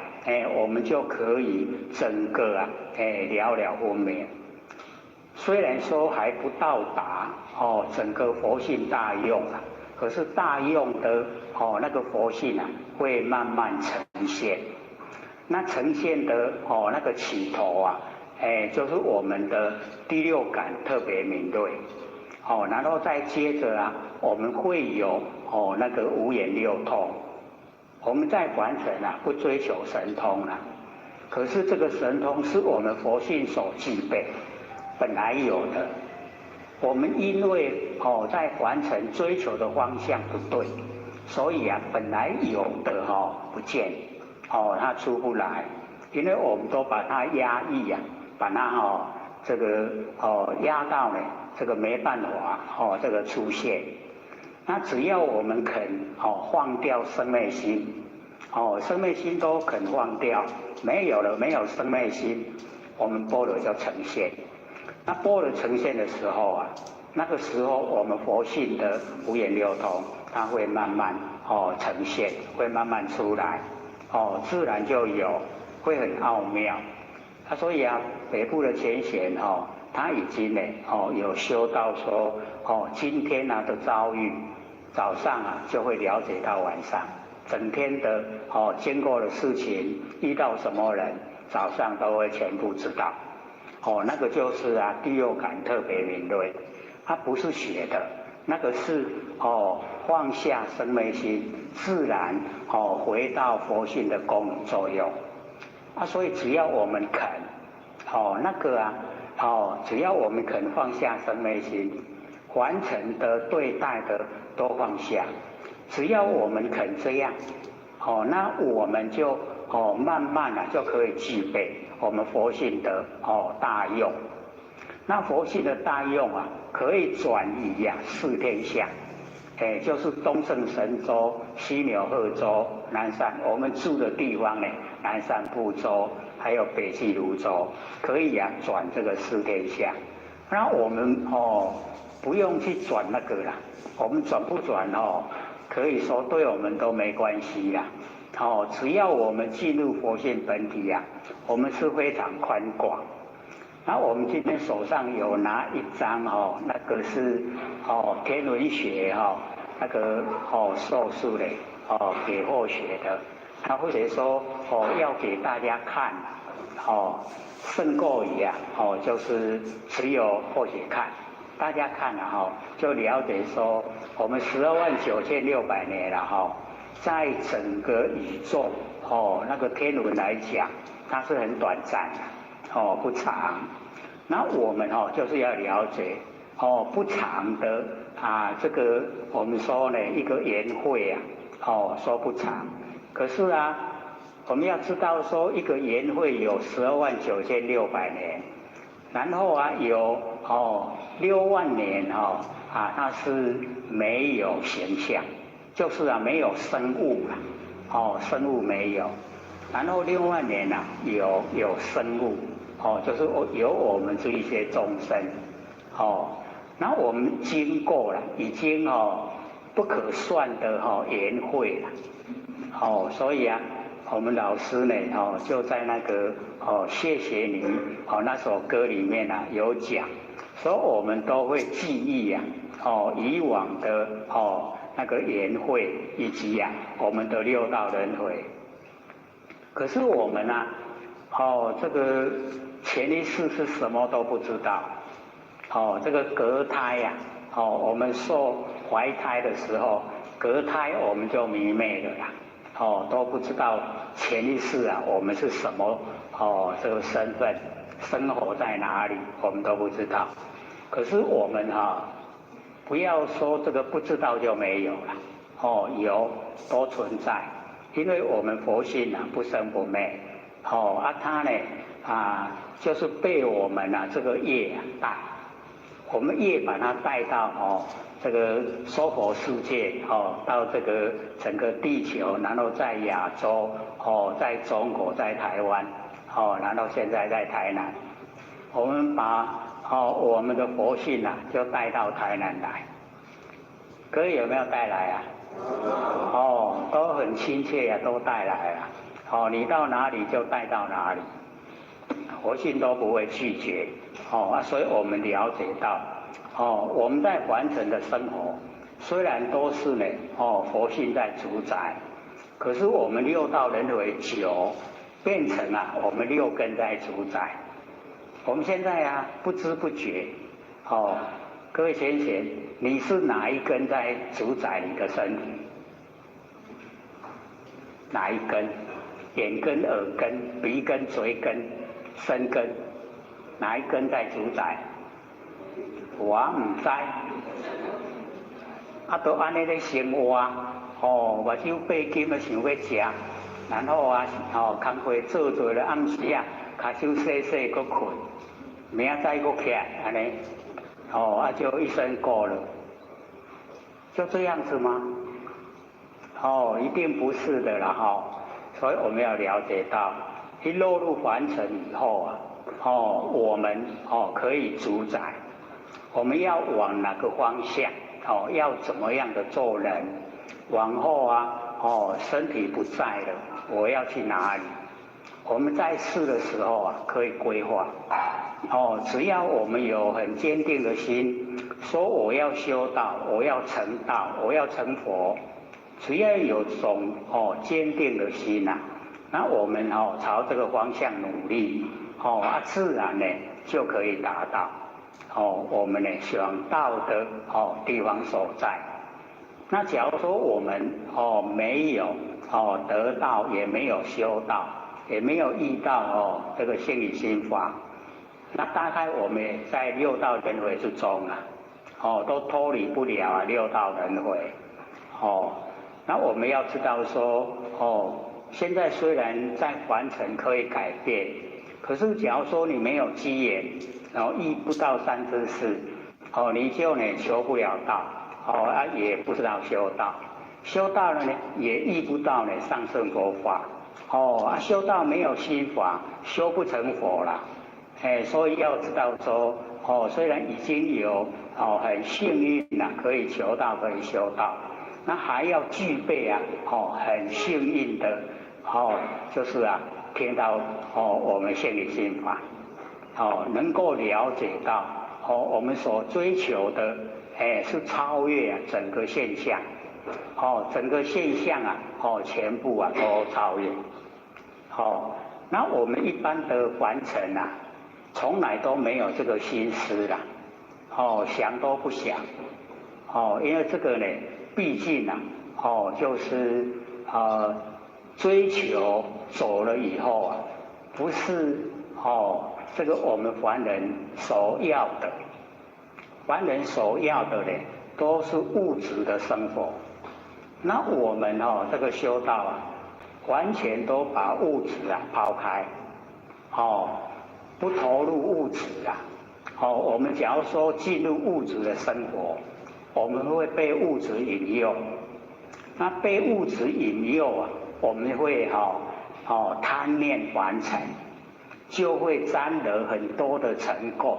我们就可以整个了了分明。虽然说还不到达整个佛性大用可是大用的那个佛性会慢慢呈现。那呈现的那个起头就是我们的第六感特别敏锐然后再接着我们会有那个五眼六通。我们在凡尘不追求神通可是这个神通是我们佛性所具备本来有的。我们因为在凡尘追求的方向不对，所以啊，本来有的不见，它出不来，因为我们都把它压抑啊，把它这个压到呢，这个没办法这个出现。那只要我们肯放掉生灭心，生灭心都肯放掉，没有了，没有生灭心，我们般若就呈现。那般若呈现的时候啊，那个时候我们佛性的五眼六通，它会慢慢呈现，会慢慢出来，自然就有，会很奥妙。所以啊，北部的前贤他已经呢有修到说今天的遭遇，早上啊就会了解到晚上，整天的经过的事情，遇到什么人，早上都会全部知道。那个就是啊第六感特别敏锐，它不是学的，那个是放下生灭心，自然回到佛性的功能作用。所以只要我们肯那个只要我们肯放下生灭心，完成的对待的都放下，只要我们肯这样那我们就慢慢就可以具备我们佛性的大用。那佛性的大用啊，可以转移四天下，就是东胜神州、西牛贺州、南赡我们住的地方呢，南赡部洲还有北俱泸州，可以转这个四天下。那我们不用去转那个啦，我们转不转可以说对我们都没关系啦。只要我们进入佛性本体我们是非常宽广。那我们今天手上有拿一张那个是天文学那个硕士的解剖学的，他或者说要给大家看胜过于就是只有或许看，大家看了就了解说我们129600年了在整个宇宙那个天文来讲，它是很短暂的不长。那我们就是要了解不长的这个我们说呢一个圆会说不长，可是我们要知道说一个圆会有129600年，然后有6万年它是没有形象，就是没有生物生物没有，然后6万年有生物就是有我们这一些众生那我们经过了已经不可算的圆会了所以我们老师呢就在那个谢谢你那首歌里面有讲，所以我们都会记忆以往的那个圆会以及我们的六道轮回。可是我们这个前一世是什么都不知道这个隔胎我们受怀胎的时候，隔胎我们就迷昧了都不知道前一世我们是什么这个身份，生活在哪里我们都不知道。可是我们不要说这个不知道就没有了有都存在，因为我们佛性不生不灭它呢就是被我们这个业带，我们业把它带到这个娑婆世界到这个整个地球，然后在亚洲在中国在台湾然后现在在台南，我们把我们的佛性就带到台南来。各位有没有带来都很亲切都带来了你到哪里就带到哪里，佛性都不会拒绝所以我们了解到我们在凡尘的生活虽然都是呢佛性在主宰，可是我们六道轮回久变成我们六根在主宰。我们现在不知不觉各位贤贤，你是哪一根在主宰你的身体？哪一根？眼根、耳根、鼻根、嘴根、身根，哪一根在主宰？我唔知，都安尼咧生活目睭闭紧啊想要食，然后啊工课做做了暗时啊，骹手洗洗搁困，明仔载搁起来安尼，就一生过了，就这样子吗？一定不是的啦所以我们要了解到，一落入凡尘以后啊，我们可以主宰，我们要往哪个方向，要怎么样的做人，往后啊，身体不在了，我要去哪里？我们在世的时候啊，可以规划，只要我们有很坚定的心，说我要修道，我要成道，我要成佛。只要有种坚定的心呐，那我们朝这个方向努力，自然呢就可以达到我们呢想到的地方所在。那假如说我们没有得到，也没有修到，也没有遇到这个心理心法，那大概我们在六道轮回之中啊，都脱离不了六道轮回那我们要知道说，现在虽然在凡尘可以改变，可是假如说你没有机缘，遇不到善知识，你就呢求不了道，也不知道修道，修道了呢也遇不到呢上乘佛法，修道没有心法，修不成佛啦，所以要知道说，虽然已经有很幸运可以求道，可以修道。那还要具备很幸运的就是听到我们心理心法，能够了解到我们所追求的是超越整个现象，整个现象全部都超越，那我们一般的凡尘从来都没有这个心思啦，想都不想，因为这个呢。毕竟就是追求走了以后不是这个我们凡人所要的，凡人所要的呢都是物质的生活，那我们这个修道完全都把物质抛开，不投入物质我们假如说进入物质的生活，我们会被物质引诱，那被物质引诱我们会贪念凡尘，就会沾了很多的尘垢，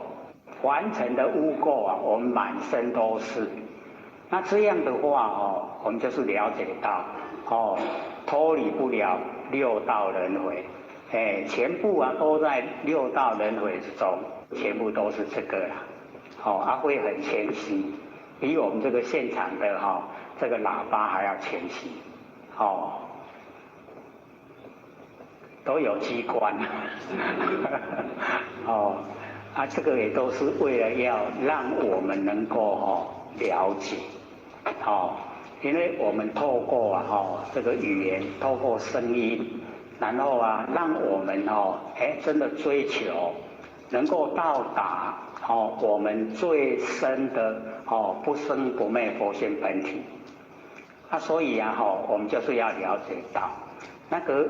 凡尘的污垢我们满身都是。那这样的话我们就是了解到脱离不了六道轮回，全部都在六道轮回之中，全部都是这个啦，会很谦虚。比我们这个现场的这个喇叭还要谦虚，都有机关，这个也都是为了要让我们能够了解，因为我们透过这个语言，透过声音，然后让我们真的追求能够到达我们最深的不生不灭佛性本体，所以我们就是要了解到那个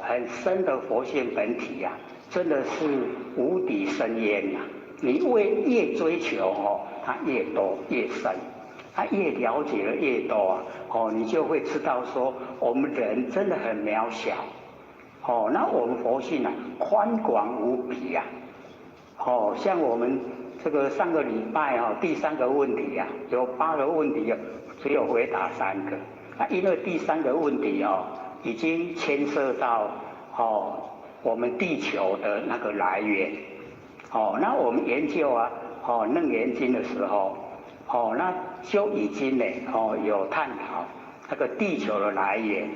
很深的佛性本体真的是无底深渊你越追求它越多越深，它越了解的越多你就会知道说我们人真的很渺小，那我们佛性宽广无比像我们这个上个礼拜第3个问题有8个问题只有回答3个，因为第3个问题已经牵涉到我们地球的那个来源，那我们研究楞严经的时候那就已经呢有探讨那个地球的来源，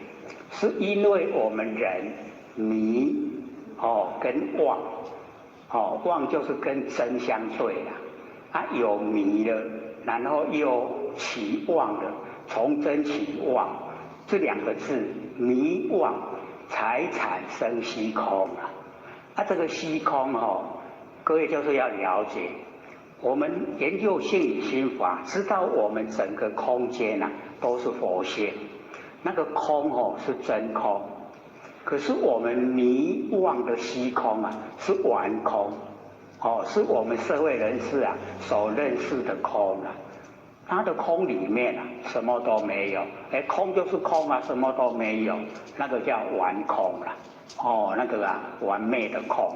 是因为我们人迷跟妄，妄就是跟真相对有迷了，然后又起妄了，从真起妄，这2个字迷妄才产生虚空这个虚空各位就是要了解，我们研究性理心法，知道我们整个空间都是佛性，那个空是真空，可是我们迷妄的虚空是顽空，是我们社会人士所认识的空它的空里面什么都没有，空就是空什么都没有，那个叫顽空那个完美的空。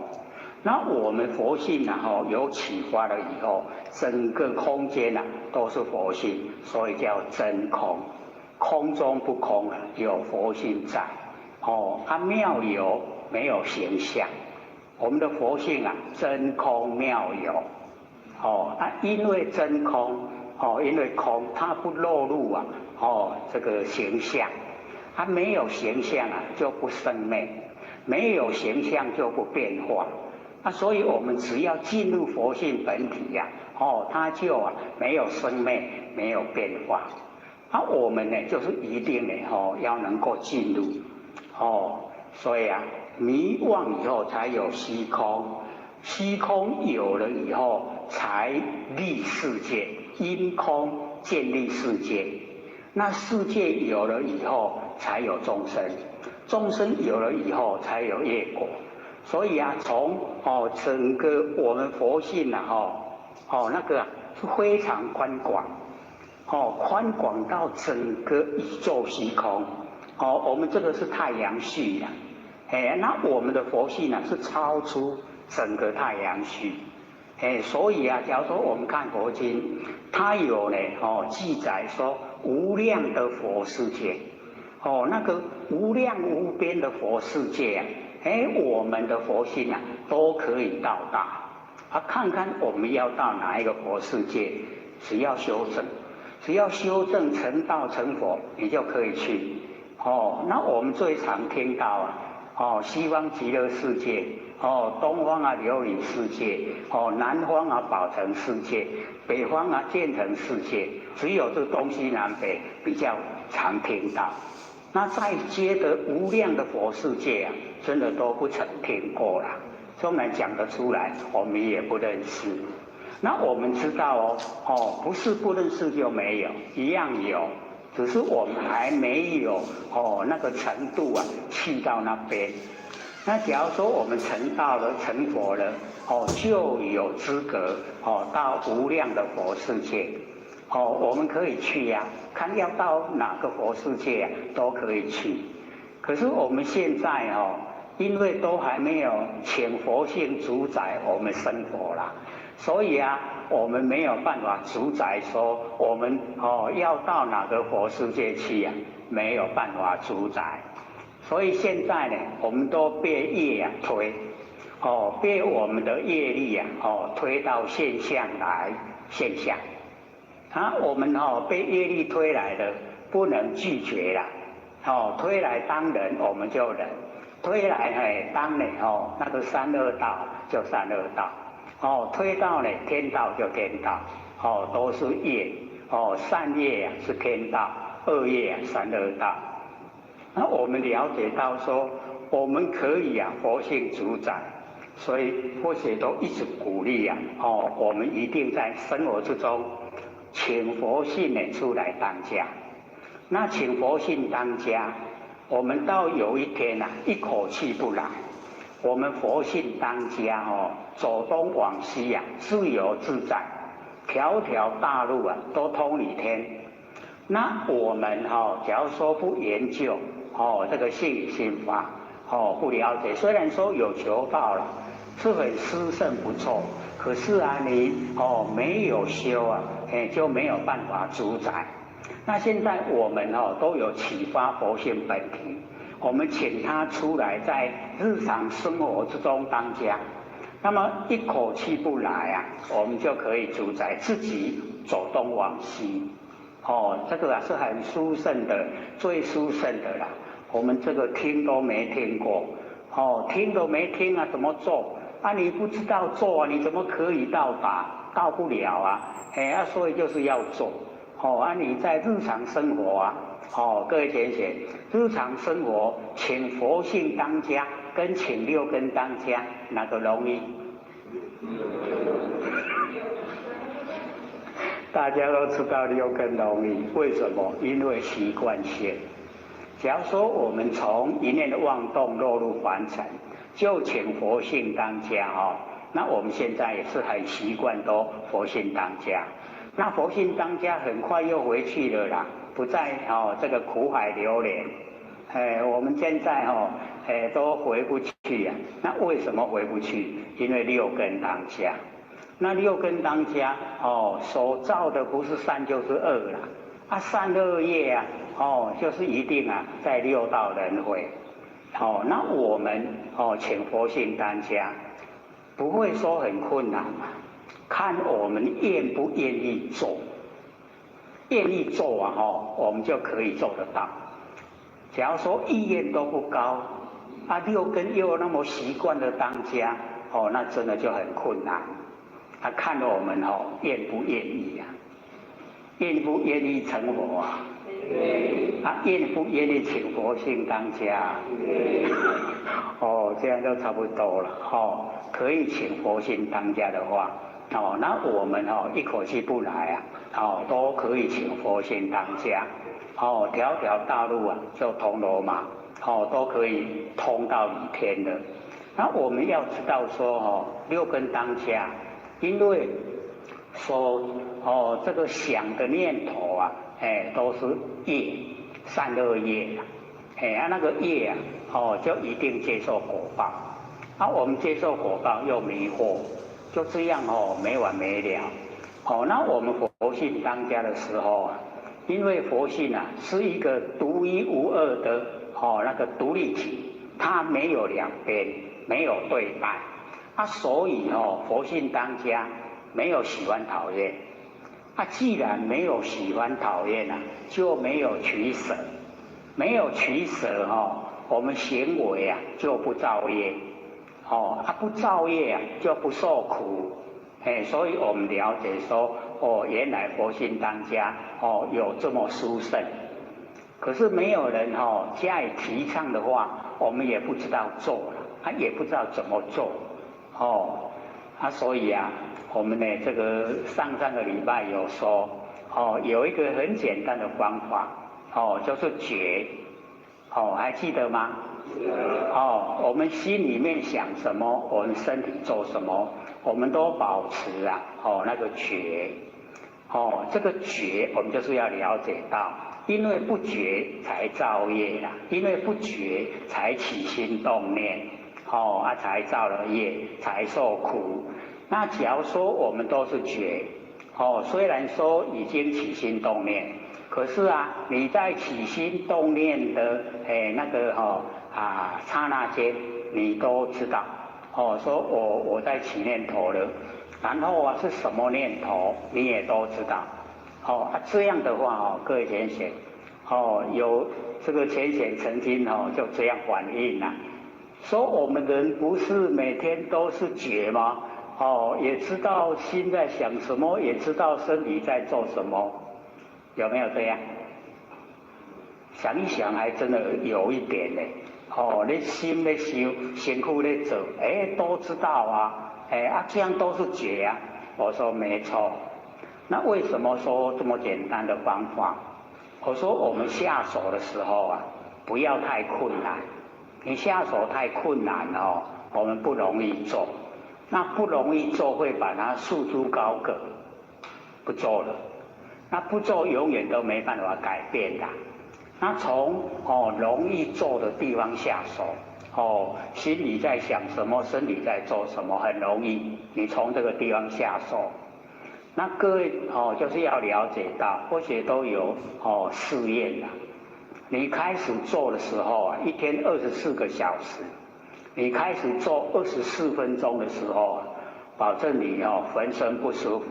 那我们佛性有启发了以后，整个空间都是佛性，所以叫真空。空中不空有佛性在。妙有没有形象，我们的佛性真空妙有。因为真空。因为空它不落入这个形象，它没有形象就不生灭，没有形象就不变化。所以我们只要进入佛性本体它就没有生灭，没有变化。我们呢就是一定要能够进入所以迷妄以后才有虚空，虚空有了以后才立世界。因空建立世界，那世界有了以后才有众生，众生有了以后才有业果。所以从整个我们佛性那个是非常宽广，宽广到整个宇宙虚空。我们这个是太阳系那我们的佛性是超出整个太阳系。所以假如说我们看佛经，它有呢记载说无量的佛世界，那个无量无边的佛世界我们的佛性都可以到达。看看我们要到哪一个佛世界，只要修正，只要修正成道成佛，你就可以去。那我们最常听到西方极乐世界。东方琉璃世界，南方宝城世界，北方建成世界，只有这东西南北比较常听到。那再接着无量的佛世界真的都不曾听过啦。虽然讲得出来，我们也不认识。那我们知道不是不认识就没有，一样有，只是我们还没有那个程度去到那边。那假如说我们成道了、成佛了，就有资格到无量的佛世界，我们可以去看要到哪个佛世界都可以去。可是我们现在因为都还没有请佛性主宰我们生活啦，所以我们没有办法主宰说我们要到哪个佛世界去没有办法主宰。所以现在呢，我们都被业推，被我们的业力推到现象来现象。我们被业力推来的，不能拒绝啦。推来当人，我们就忍；推来当呢那个三恶道就三恶道，推到呢天道就天道，都是业。善业是天道，恶业三恶道。那我们了解到说，我们可以佛性主宰，所以佛学都一直鼓励我们一定在生活之中，请佛性出来当家。那请佛性当家，我们到有一天一口气不来，我们佛性当家走东往西自由自在，条条大路都通理天。那我们假如说不研究这个性理心法不了解，虽然说有求道了，是很殊胜不错，可是你没有修就没有办法主宰。那现在我们都有启发佛性本体，我们请他出来在日常生活之中当家，那么一口气不来我们就可以主宰自己走东往西。这个是很殊胜的，最殊胜的啦。我们这个听都没听过，听都没听怎么做？你不知道做你怎么可以到达？到不了所以就是要做。你在日常生活各位同学，日常生活请佛性当家，跟请六根当家，哪个容易？大家都知道六根容易，为什么？因为习惯性。假如说我们从一念的妄动落入凡尘，就请佛性当家哦。那我们现在也是很习惯都佛性当家。那佛性当家很快又回去了啦，不再这个苦海流连。我们现在都回不去啊。那为什么回不去？因为六根当家。那六根当家所造的不是善就是恶啦。善恶业啊，就是一定在六道轮回。那我们请佛性当家，不会说很困难嘛。看我们愿不愿意做，愿意做我们就可以做得到。假如说意愿都不高，六根又那么习惯的当家，那真的就很困难。看我们愿不愿意啊？愿不愿意成佛啊？愿不愿意请佛性当家？这样就差不多了。可以请佛性当家的话，那我们一口气不来都可以请佛性当家。条条大路就通罗马，都可以通到倚天的。那我们要知道说六根当家。因为说这个想的念头都是业，善恶业那个业就一定接受果报。我们接受果报又迷惑，就这样没完没了。那我们佛性当家的时候因为佛性是一个独一无二的那个独立体，它没有两边，没有对待。所以佛性当家，没有喜欢讨厌。既然没有喜欢讨厌就没有取舍，没有取舍我们行为就不造业，不造业就不受苦。所以我们了解说原来佛性当家有这么殊胜。可是没有人加以提倡的话，我们也不知道做了，也不知道怎么做。所以我们呢这个上个礼拜有说有一个很简单的方法就是觉还记得吗？我们心里面想什么，我们身体做什么，我们都保持那个觉。这个觉我们就是要了解到，因为不觉才造业啦，因为不觉才起心动念。才造了业，才受苦。那假如说我们都是觉，虽然说已经起心动念，可是你在起心动念的那个刹那间，你都知道，说我在起念头了，然后是什么念头，你也都知道。这样的话各位浅显，有这个浅显曾经就这样反映了。说我们人不是每天都是觉吗？也知道心在想什么，也知道身体在做什么，有没有这样？想一想，还真的有一点呢。你心在修，辛苦在走，都知道这样都是觉我说没错。那为什么说这么简单的方法？我说我们下手的时候不要太困难。你下手太困难我们不容易做。那不容易做会把它束诸高阁，不做了。那不做永远都没办法改变的。那从容易做的地方下手，心里在想什么，身体在做什么，很容易。你从这个地方下手。那各位就是要了解到，或许都有试验的。你开始做的时候一天24个小时，你开始做24分钟的时候保证你浑身不舒服。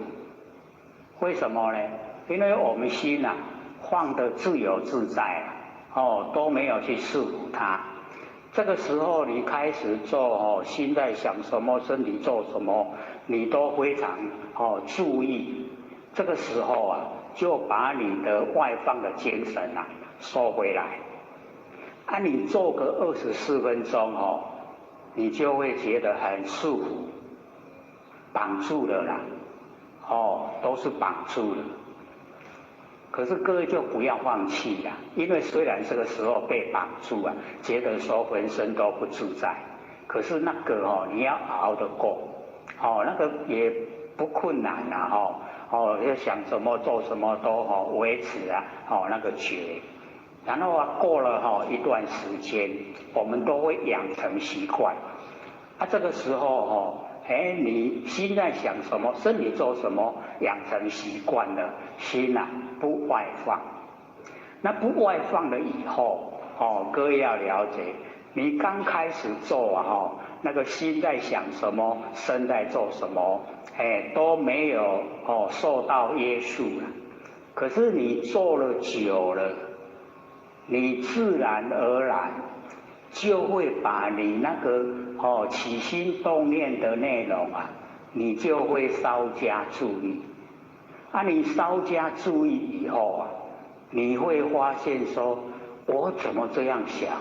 为什么呢？因为我们心放得自由自在都没有去束缚它。这个时候你开始做心在想什么，身体做什么，你都非常注意。这个时候就把你的外放的精神收回来。你做个24分钟你就会觉得很舒服，绑住了啦。都是绑住了。可是各位就不要放弃呀，因为虽然这个时候被绑住啊，觉得说浑身都不自在，可是那个你要熬得过，那个也不困难呐，要想什么做什么都维持啊，那个觉，然后过了一段时间，我们都会养成习惯，这个时候你心在想什么，身体做什么，养成习惯了，心不外放。那不外放了以后，各位要了解，你刚开始做那个心在想什么，身在做什么，都没有受到约束了。可是你做了久了，你自然而然就会把你那个起心动念的内容你就会稍加注意。你稍加注意以后你会发现说，我怎么这样想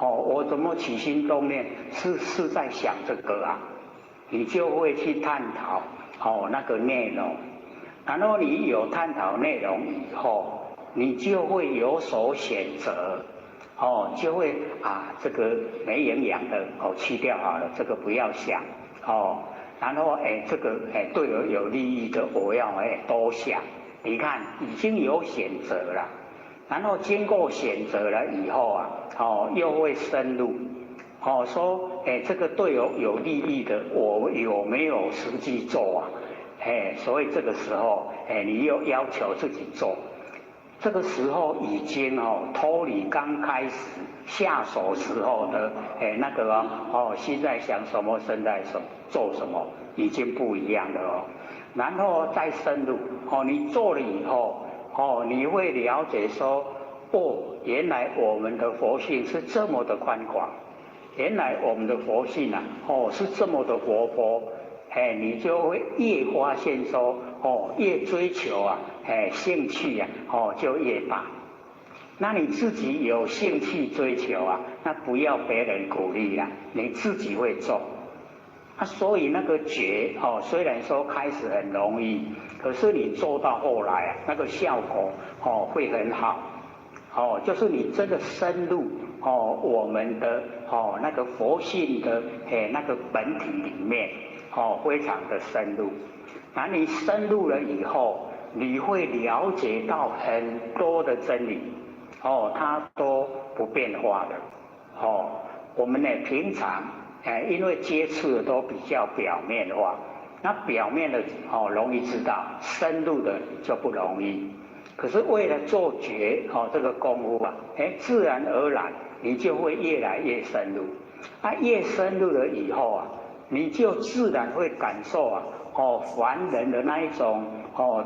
我怎么起心动念是在想这个你就会去探讨那个内容，然后你有探讨内容以后，你就会有所选择。就会这个没营养的去掉好了，这个不要想然后这个对我有利益的我要多想。你看已经有选择了，然后经过选择了以后又会深入说这个对我有利益的我有没有实际做所以这个时候你又要求自己做。这个时候已经脱离刚开始下手时候的那个心在想什么，身在做什么，已经不一样了然后再深入你做了以后你会了解说原来我们的佛性是这么的宽广，原来我们的佛性是这么的活泼。你就会越发现说越追求兴趣就越大。那你自己有兴趣追求那不要别人鼓励你自己会做所以那个觉虽然说开始很容易，可是你做到后来那个效果会很好就是你真的深入我们的那个佛性的那个本体里面非常的深入。那你深入了以后，你会了解到很多的真理它都不变化的我们呢平常因为接触的都比较表面化，那表面的容易知道，深入的就不容易。可是为了做觉这个功夫自然而然你就会越来越深入。越深入了以后你就自然会感受凡人的那一种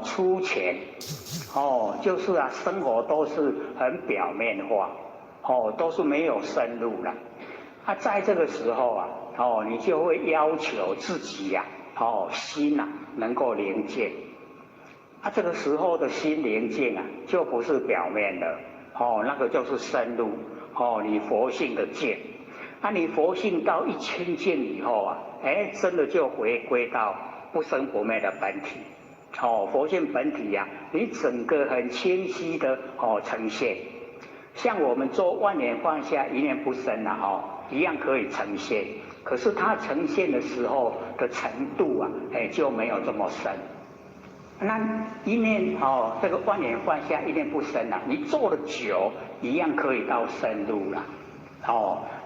粗浅就是生活都是很表面化都是没有深入了。在这个时候你就会要求自己心能够宁静。这个时候的心宁静就不是表面的那个就是深入你佛性的静。你佛性到一清净以后真的就回归到不生不灭的本体佛性本体你整个很清晰的呈现。像我们做万念放下一念不生一样可以呈现，可是它呈现的时候的程度就没有这么深。那一念这个万念放下一念不生你做了久一样可以到深入了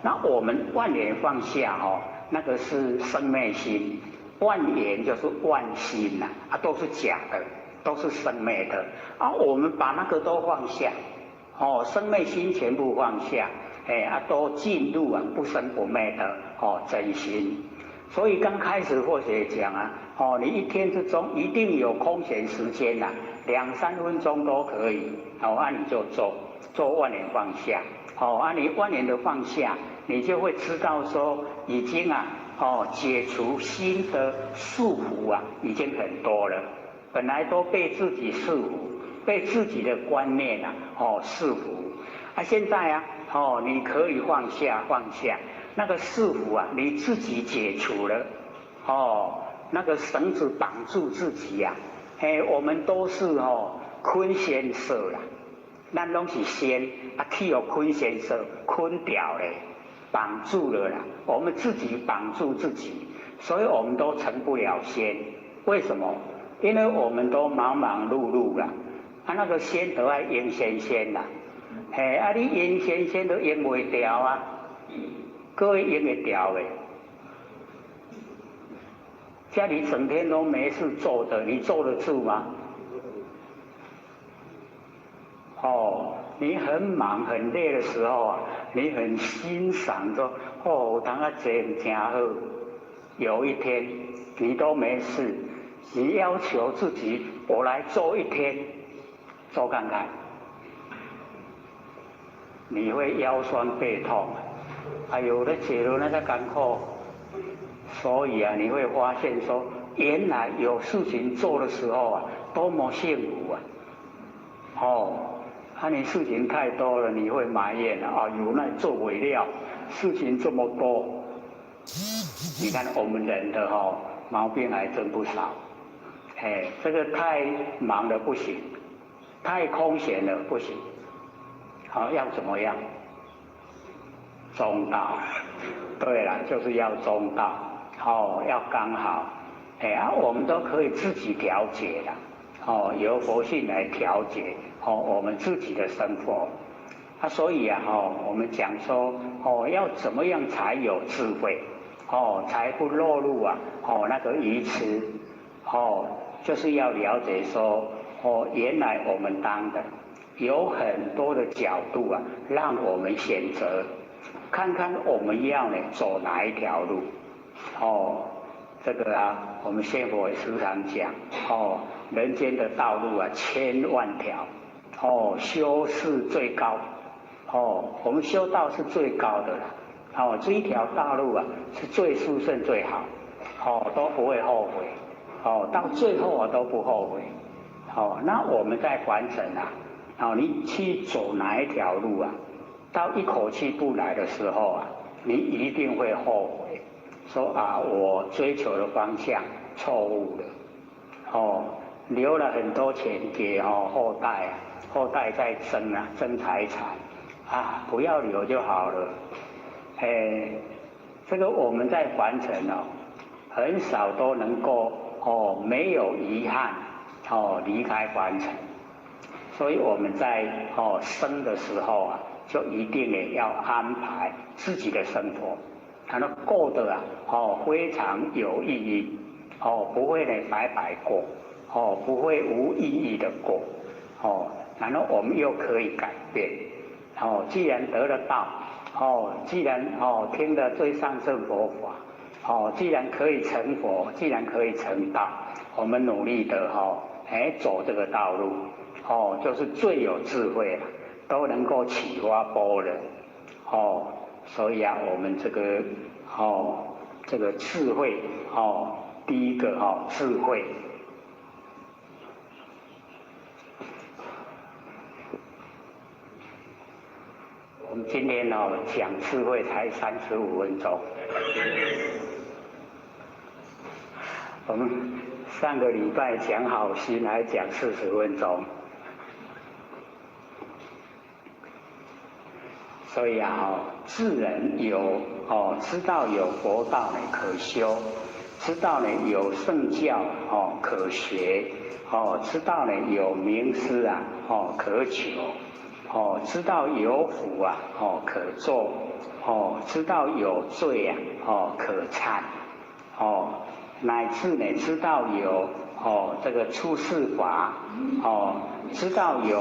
那我们万念放下那个是生灭心，万缘就是万心都是假的，都是生灭的我们把那个都放下生灭心全部放下都进入不生不灭的真心。所以刚开始或许讲你一天之中一定有空闲时间2-3分钟都可以你就做万念放下你万念的放下，你就会知道说已经解除心的束缚已经很多了。本来都被自己束缚，被自己的观念束缚现在你可以放下那个束缚你自己解除了那个绳子绑住自己呀、我们都是捆仙色啦，咱拢是仙去有捆仙色捆掉嘞，绑住了啦，我们自己绑住自己，所以我们都成不了仙。为什么？因为我们都忙忙碌碌啦，那个仙都要用仙仙啦，你用仙仙都用袂掉啊，各位用得掉的。家里整天都没事做的，你坐得住吗？你很忙很累的时候啊，你很欣赏说，当啊这真好。有一天你都没事，你要求自己，我来做一天，做看看，你会腰酸背痛，有的解了那个艰苦。所以啊，你会发现说，原来有事情做的时候啊，多么幸福啊！你事情太多了，你会埋怨有那做不了，事情这么多。你看我们人的毛病还真不少。这个太忙了不行，太空闲了不行。要怎么样？中道。对了，就是要中道。要刚好，我们都可以自己调节的，由佛性来调节，我们自己的生活，所以我们讲说，要怎么样才有智慧，才不落入那个愚痴，就是要了解说，原来我们当的有很多的角度让我们选择，看看我们要走哪一条路。这个我们仙佛也时常讲，人间的道路千万条，修是最高，我们修道是最高的了，这一条道路是最殊胜最好，都不会后悔，到最后都不后悔，那我们在凡尘你去走哪一条路到一口气不来的时候你一定会后悔。说我追求的方向错误了，留了很多钱给后代，后代在争财产，不要留就好了。这个我们在凡尘很少都能够没有遗憾离开凡尘，所以我们在生的时候就一定要安排自己的生活。过得非常有意义，不会白白过，不会无意义的过，然后我们又可以改变，既然得了道，既然听了最上乘佛法，既然可以成佛，既然可以成道，我们努力的走这个道路，就是最有智慧了，都能够启发般若，所以我们这个智慧第一个智慧，我们今天讲智慧才35分钟，我们上个礼拜讲好心还讲40分钟。所以智人有知道有佛道可修，知道有圣教可学，知道有名师可求，知道有福可做，知道有罪可忏，乃至知道有这个出世法，知道有